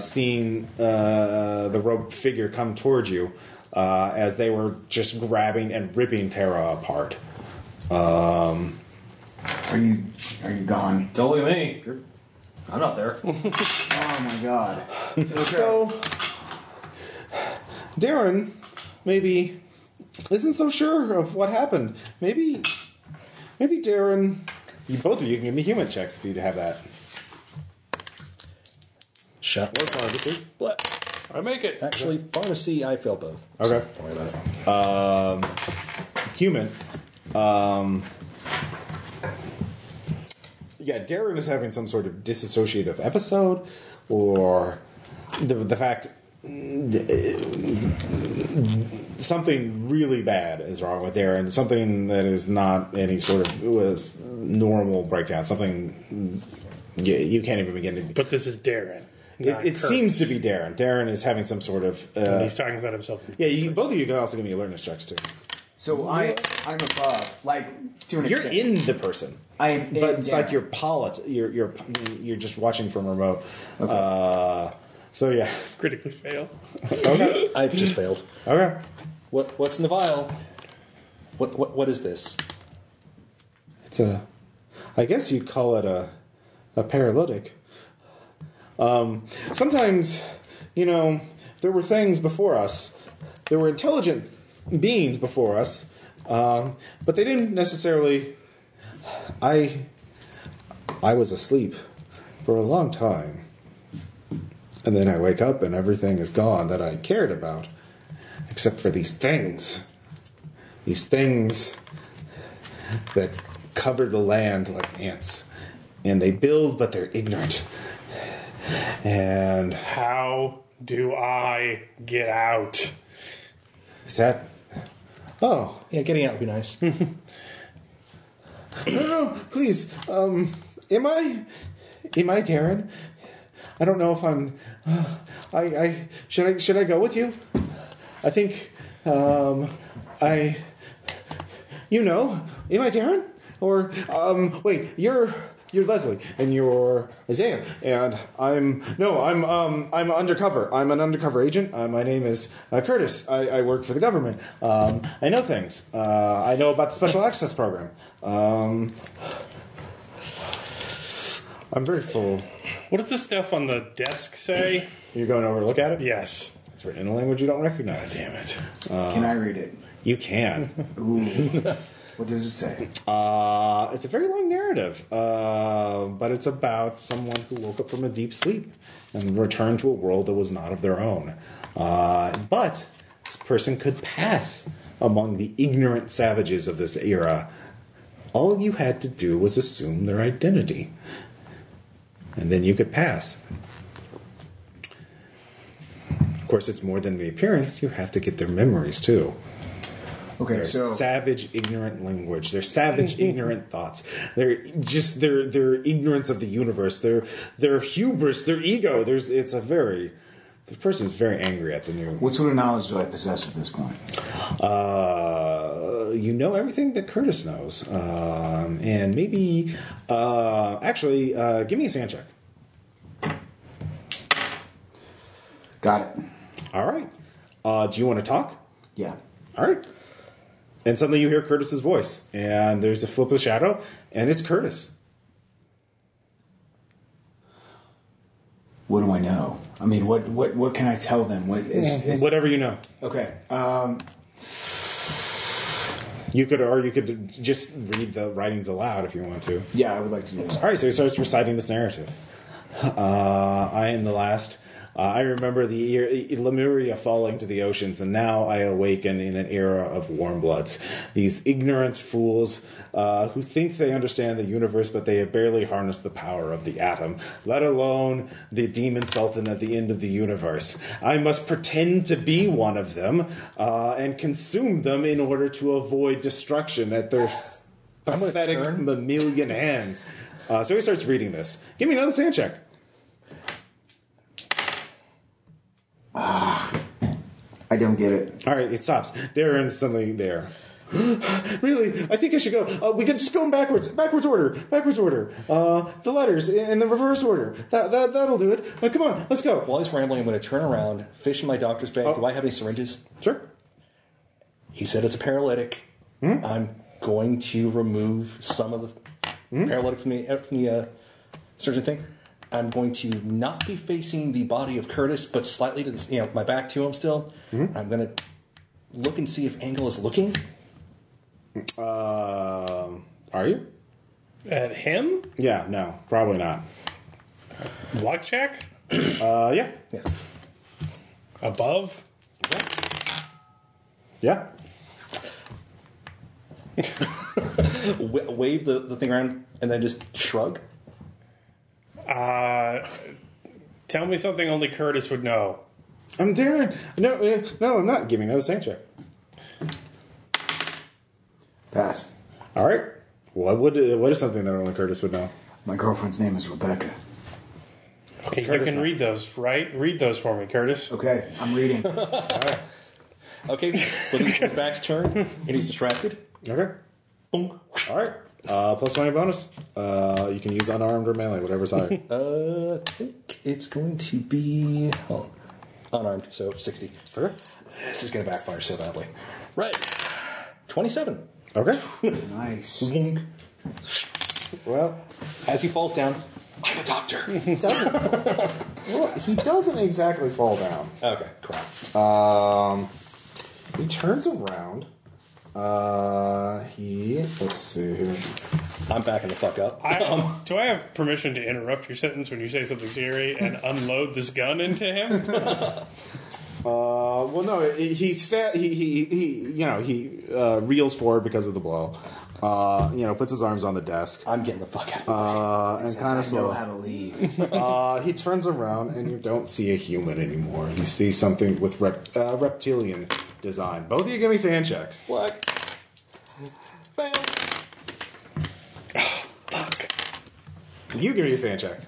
seeing the robed figure come towards you as they were just grabbing and ripping Tara apart. Are you gone? Totally me. I'm not there. Oh my god. So, Darren maybe isn't so sure of what happened. Maybe Darren, both of you can give me human checks if you have that. Shut. Or pharmacy. What? I make it. Actually, pharmacy, I fail both. Okay. So don't worry about it. Human. Yeah, Darren is having some sort of dissociative episode, or the fact something really bad is wrong with Darren. Something that is not any sort of normal breakdown. Something you can't even begin to. But this is Darren. It seems to be Darren. Darren is having some sort of. And he's talking about himself. Both of you can also give me alertness checks too. So I'm above, like to an You're extent. in the person. I am, but it's like you're you're just watching from remote. Okay. So yeah, Critically fail. okay, I just failed. okay. What's in the vial? What is this? It's I guess you'd call it a paralytic. Sometimes, there were things before us. There were intelligent beings before us, but they didn't necessarily. I was asleep for a long time, and then I wake up and everything is gone that I cared about, except for these things that cover the land like ants, and they build, but they're ignorant. And How do I get out? is that? Oh, Yeah, getting out would be nice. no, please. Am I Darren? I don't know if I'm. Should I go with you? I think. Am I Darren? Or wait, you're Leslie, and you're Isaiah, and I'm undercover. I'm an undercover agent. My name is Curtis. I work for the government. I know things. I know about the special access program. I'm very full. What does the stuff on the desk say? You're going over to look at it? Yes. It's written in a language you don't recognize. Damn it. Can I read it? You can. Ooh. What does it say? It's a very long narrative, but it's about someone who woke up from a deep sleep and returned to a world that was not of their own. But this person could pass among the ignorant savages of this era. All you had to do was assume their identity, and then you could pass. Of course, it's more than the appearance. You have to get their memories, too. Okay, They're so savage, ignorant language. They're savage, ignorant thoughts. They're just their ignorance of the universe. Their hubris, their ego. The person is very angry at the new. what sort of knowledge do I possess at this point? You know everything that Curtis knows, and maybe actually, give me a sand check. Got it. All right. Do you want to talk? Yeah. All right. And suddenly you hear Curtis's voice, and there's a flip of shadow, and it's Curtis. What do I know? I mean, what can I tell them? What is Whatever you know. okay? You could just read the writings aloud if you want to. Yeah, I would like to do this. All right, so he starts reciting this narrative. I am the last. I remember the Lemuria falling to the oceans, and now I awaken in an era of warm bloods. These ignorant fools who think they understand the universe, but they have barely harnessed the power of the atom, let alone the demon sultan at the end of the universe. I must pretend to be one of them and consume them in order to avoid destruction at their pathetic mammalian hands. So he starts reading this. Give me another sand check. I don't get it. All right, it stops. Darren's suddenly there. Really? I think I should go. We could just go in backwards order. The letters in the reverse order. That'll do it. Come on, let's go. While he's rambling, I'm going to turn around, fish in my doctor's bag. Do I have any syringes? Sure. He said it's a paralytic. I'm going to remove some of the paralytic from the surgeon thing. I'm going to not be facing the body of Curtis, but slightly to the, my back to him still. I'm going to look and see if Angle is looking. Are you? At him? Yeah, no, probably not. Luck check? Yeah. Above? Yeah. Wave the thing around and then just shrug. Tell me something only Curtis would know. I'm Darren. No, I'm not. Give me another sand check. Pass. All right. What is something that only Curtis would know? My girlfriend's name is Rebecca. Okay, you Curtis can now. read those, right? Read those for me, Curtis. Okay, I'm reading. Okay, when his back's turned and he's distracted. Okay. Boom. All right. Plus 20 bonus. You can use unarmed or melee, whatever's higher. I think it's going to be unarmed, so 60. Okay. This is going to backfire so badly. Right. 27. Okay. Nice. Well, As he falls down, I'm a doctor. he doesn't exactly fall down. Okay, crap. He turns around. Let's see here. I'm backing the fuck up. Do I have permission to interrupt your sentence when you say something serious and unload this gun into him? Well, no, he reels forward because of the blow. Puts his arms on the desk. I'm getting the fuck out of the way. And kind of I know slow. how to leave. He turns around and you don't see a human anymore. You see something with reptilian design. Both of you give me sand checks. Black. Fail. Fuck. You give me a sand check.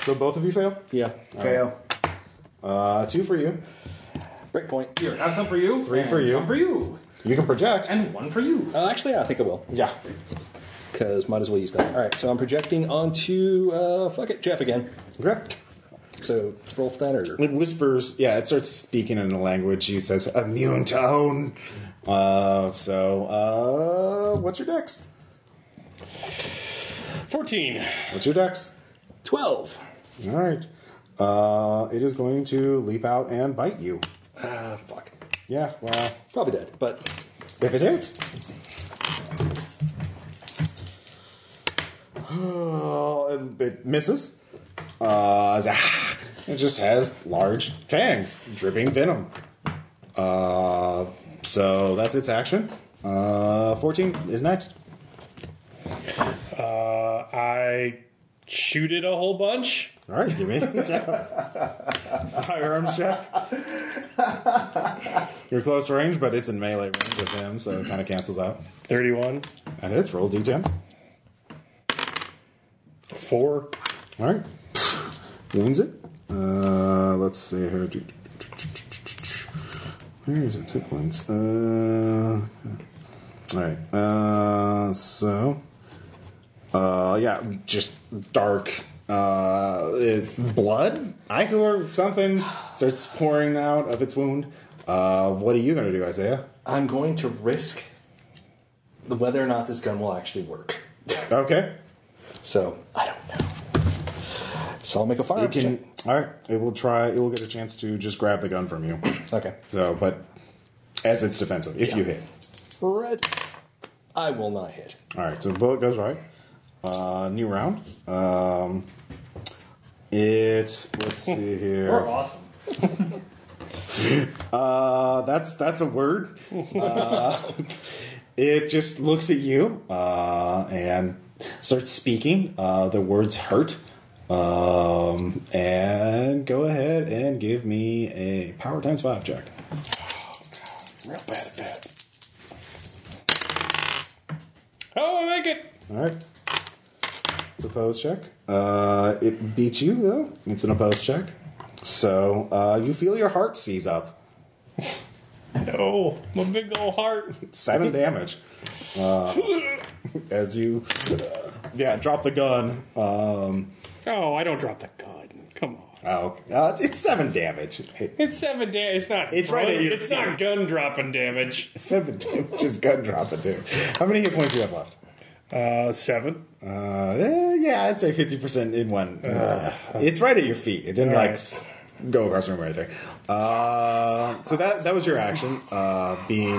So both of you fail? Yeah. Fail. 2 for you. Breakpoint. Here, have some for you. 3 for and you. Some for you. You can project. And 1 for you. Actually, I think I will. Yeah. Because might as well use that. All right, so I'm projecting onto, Jeff again. Okay. So roll for that, or? It whispers, yeah, it starts speaking in a language. He says, immune tone. What's your dex? 14. What's your dex? 12. All right. It is going to leap out and bite you. Fuck. Yeah, well, Probably dead, but if it hits. It misses. It just has large fangs, dripping venom. So that's its action. 14 is next. I shoot it a whole bunch. All right, give me firearms check. You're close range, but it's in melee range of him, so it kind of cancels out. 31. And it's roll d10. 4. All right, wounds it. Let's see here. Where is its hit points? All right. Yeah, just dark. It's blood, ichor, something starts pouring out of its wound. What are you going to do, Isaiah? I'm going to risk whether or not this gun will actually work. Okay. So, I don't know. So I'll make a fire check. All right. It will try. It will get a chance to just grab the gun from you. Okay. So, but as it's defensive, if you hit. Red. I will not hit. All right. So the bullet goes right. New round. Let's see here. You're awesome. That's a word. It just looks at you and starts speaking. The words hurt. And go ahead and give me a power times 5 check. Real bad at that. Oh, I make it! All right. It's a opposed check. It beats you, though. It's an opposed check. So you feel your heart seize up. No, my big old heart. 7 damage. As you drop the gun. Oh, I don't drop the gun. Come on. It's 7 damage. It's 7 damage. It's not. It's right at your It's not gun dropping damage. 7 damage is gun dropping, dude. How many hit points do you have left? 7. Yeah, I'd say 50% in one. It's right at your feet. It didn't go across the room or anything. So that was your action. Having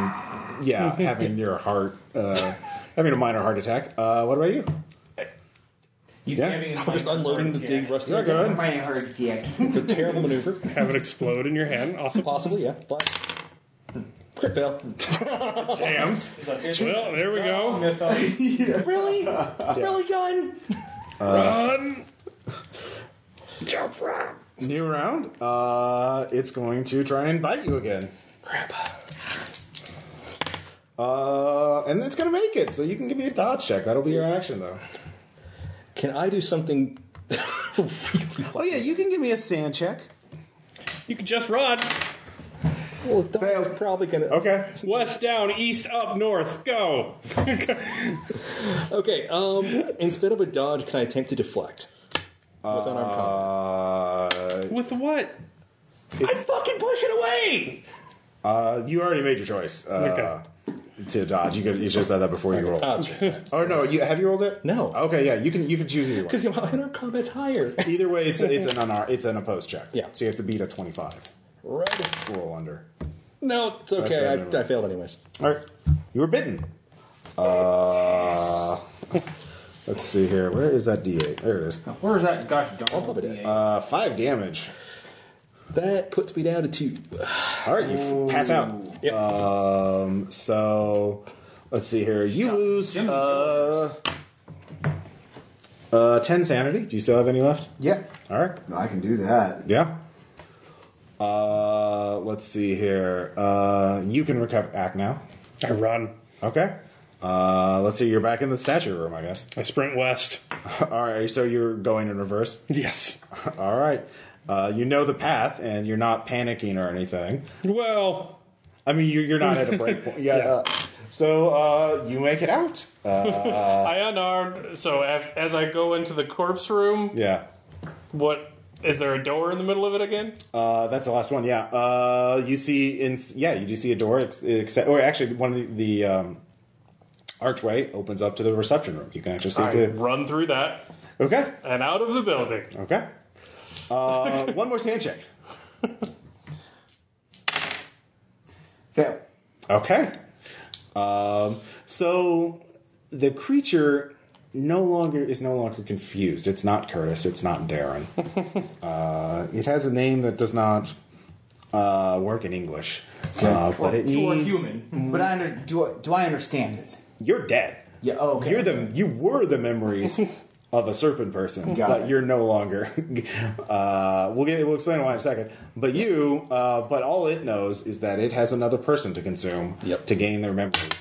your heart, having a minor heart attack. What about you? He's Yeah. having I'm just unloading the big rusty Yeah, go ahead. My heart dick. It's a terrible maneuver. Have it explode in your hand. Awesome. Possibly, yeah. But crit fail. Jams. Well, there we go. Really? Really, gun? Run. Jump run. New round. It's going to try and bite you again. Crap. And it's going to make it. So you can give me a dodge check. That'll be your action, though. Can I do something? Oh yeah, you can give me a sand check. You can just run. Well, that's probably gonna. Okay. West down, east up, north. Go. Okay. Instead of a dodge, can I attempt to deflect with unarmed combat? With what? I fucking push it away. You already made your choice. Okay. To dodge, you should have said that before you rolled. Oh, that's right. Oh no, have you rolled it? No. Okay, yeah, you can choose either one. Because unarmed combat's higher. Either way, it's an opposed check. Yeah. So you have to beat a 25. Red. Roll under. No, it's okay. That's I failed anyways. All right, you were bitten. Let's see here. Where is that D8? There it is. Where's that gosh darn probably dead. 5 damage. That puts me down to 2. All right, you pass out. Yep. So let's see here. You lose 10 sanity. Do you still have any left? Yeah. All right. I can do that. Yeah. Let's see here. You can recover. Act now. I run. Okay. Let's see. You're back in the statue room, I guess. I sprint west. All right. So you're going in reverse. Yes. All right. You know the path, and you're not panicking or anything. Well, I mean, you're not at a break point. Yeah. So you make it out. I unarmed. So as I go into the corpse room, Yeah. what is there a door in the middle of it again? That's the last one. Yeah. You see you do see a door. Or actually, one of the archway opens up to the reception room. You can actually see I run through that Okay. and out of the building. Okay. One more sand check. Fail. Okay. So the creature is no longer confused. It's not Curtis. It's not Darren. It has a name that does not work in English, but it You are needs. human. But do I understand it? You're dead. Yeah. Oh, okay. You were the memories of a serpent person, Got but it. you're no longer. We'll explain why in a second. But but all it knows is that it has another person to consume to gain their memories.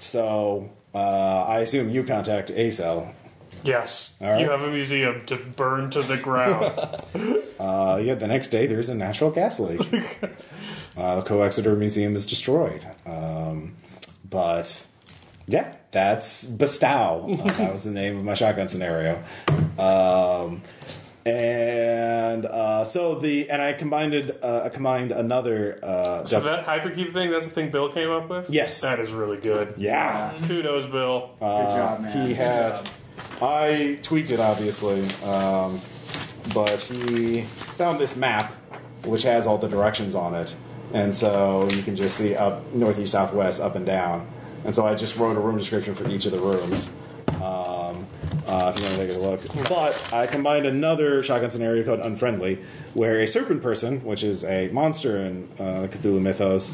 So I assume you contact ACEL. Yes. All right. You have a museum to burn to the ground. The next day there's a natural gas leak. The Coxeter Museum is destroyed. But yeah, that's Bestow. That was the name of my shotgun scenario. And I combined another. So that hypercube thing, that's the thing Bill came up with? Yes. That is really good. Yeah. Kudos, Bill. Good job, man. He had. I tweaked it, obviously, but he found this map which has all the directions on it, and so you can just see up northeast, southwest, up and down. And so I just wrote a room description for each of the rooms. If you want to take a look. But I combined another shotgun scenario called Unfriendly, where a serpent person, which is a monster in Cthulhu mythos,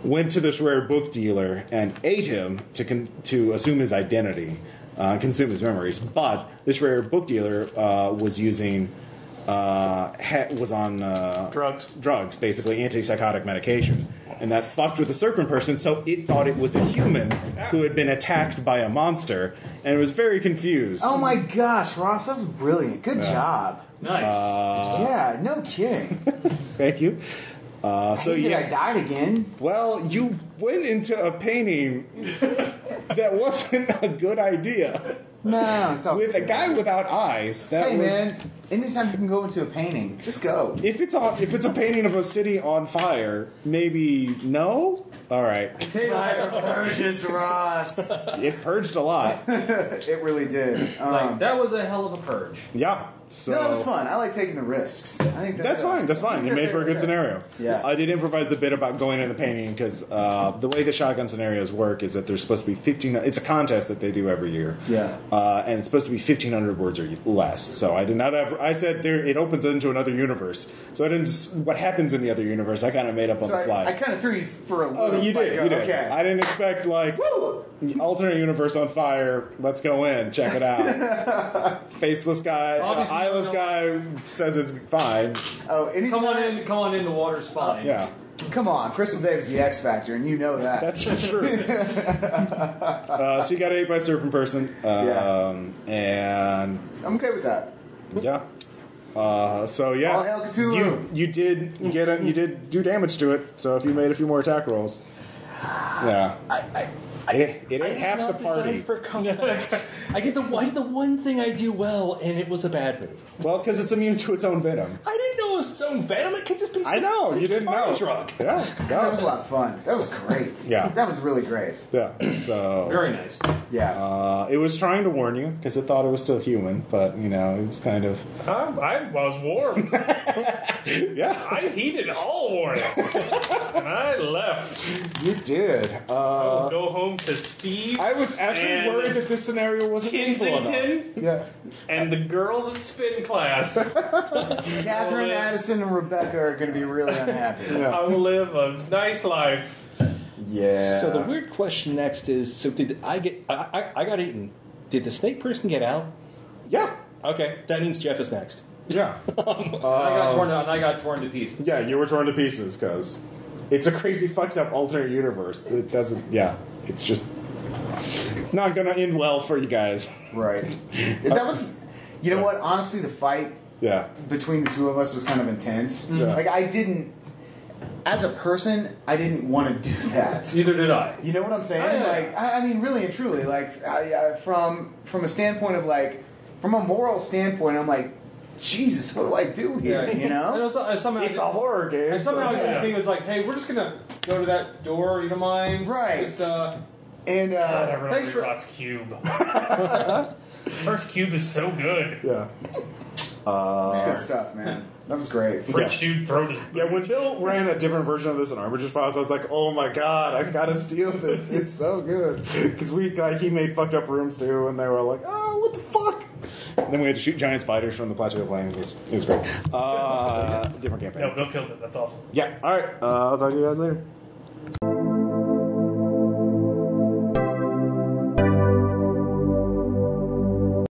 went to this rare book dealer and ate him to assume his identity, consume his memories. But this rare book dealer was using was on drugs, basically antipsychotic medication. And that fucked with the serpent person, so it thought it was a human who had been attacked by a monster, and it was very confused. Oh my gosh, Ross, that was brilliant. Good job. Nice. Yeah, no kidding. Thank you. I died again. Well, you went into a painting that wasn't a good idea. No, it's all With a good. guy without eyes. That Hey was, man, anytime you can go into a painting, just go. If it's a painting of a city on fire, maybe no. All right, Fire purges, Ross. it purged a lot. It really did. That was a hell of a purge. Yeah. So No, that was fun. I like taking the risks. I think That's fine. That's fine. You made for a good scenario. Yeah. I did improvise the bit about going in the painting because the way the shotgun scenarios work is that there's supposed to be 15. It's a contest that they do every year. Yeah. And it's supposed to be 1,500 words or less. So I did not have. I said it opens into another universe. So I didn't. What happens in the other universe? I kind of made up on So the fly. I kind of threw you for a loop. Oh, you did. You did. Okay. I didn't expect alternate universe on fire. Let's go in. Check it out. Faceless guy, Obviously, eyeless no. guy says it's fine. Oh, anytime. Come on in. The water's fine. Yeah. Come on, Crystal Dave's the X Factor, and you know that. That's true. So you got ate by a serpent person. And I'm okay with that. yeah. So yeah. All hail Cthulhu. You did get you did do damage to it. So if you made a few more attack rolls, yeah. It ain't half the party. For combat. I did the one thing I do well, and it was a bad move. Well, because it's immune to its own venom. I didn't know it was its own venom. It could just been. I know you didn't know. Drug. Yeah. That was a lot of fun. That was great. Yeah. That was really great. Yeah. So Very nice. Yeah. it was trying to warn you because it thought it was still human, but it was kind of I was warm. yeah. I heeded all warnings. And I left. You did. I would go home to Steve. I was actually and worried that this scenario wasn't painful enough. Kensington Yeah. and the girls at spin class. Catherine, Addison, and Rebecca are going to be really unhappy. I will live a nice life. Yeah. So the weird question next is: so did I get? I got eaten. Did the snake person get out? Yeah. Okay, that means Jeff is next. Yeah. I got torn to pieces. Yeah, you were torn to pieces because it's a crazy fucked up alternate universe. It doesn't. Yeah. It's just not gonna end well for you guys. Right. That was, you know what? Honestly, the fight Yeah. between the two of us was kind of intense. Yeah. Like I didn't, as a person, I didn't want to do that. Neither did I. You know what I'm saying? Oh, yeah. Like, I mean, really and truly, like, from a standpoint of like, from a moral standpoint, I'm like, Jesus, what do I do here? Yeah. You And know? also, somehow It's a horror game. And somehow so, I yeah. think it was like, hey, we're just gonna go to that door. You don't mind? Right. Just, And God, I really Thanks for- Rod's cube. First cube is so good. Yeah. it's good stuff, man. That was great. French dude throws his Yeah, when Bill ran a different version of this in Armiger's Files, I was like, "Oh my god, I've got to steal this! It's so good." Because he made fucked up rooms too, and they were like, "Oh, what the fuck!" And then we had to shoot giant spiders from the Plateau of Flames. It was great. Different campaign. No, Bill killed it. That's awesome. Yeah. All right. I'll talk to you guys later.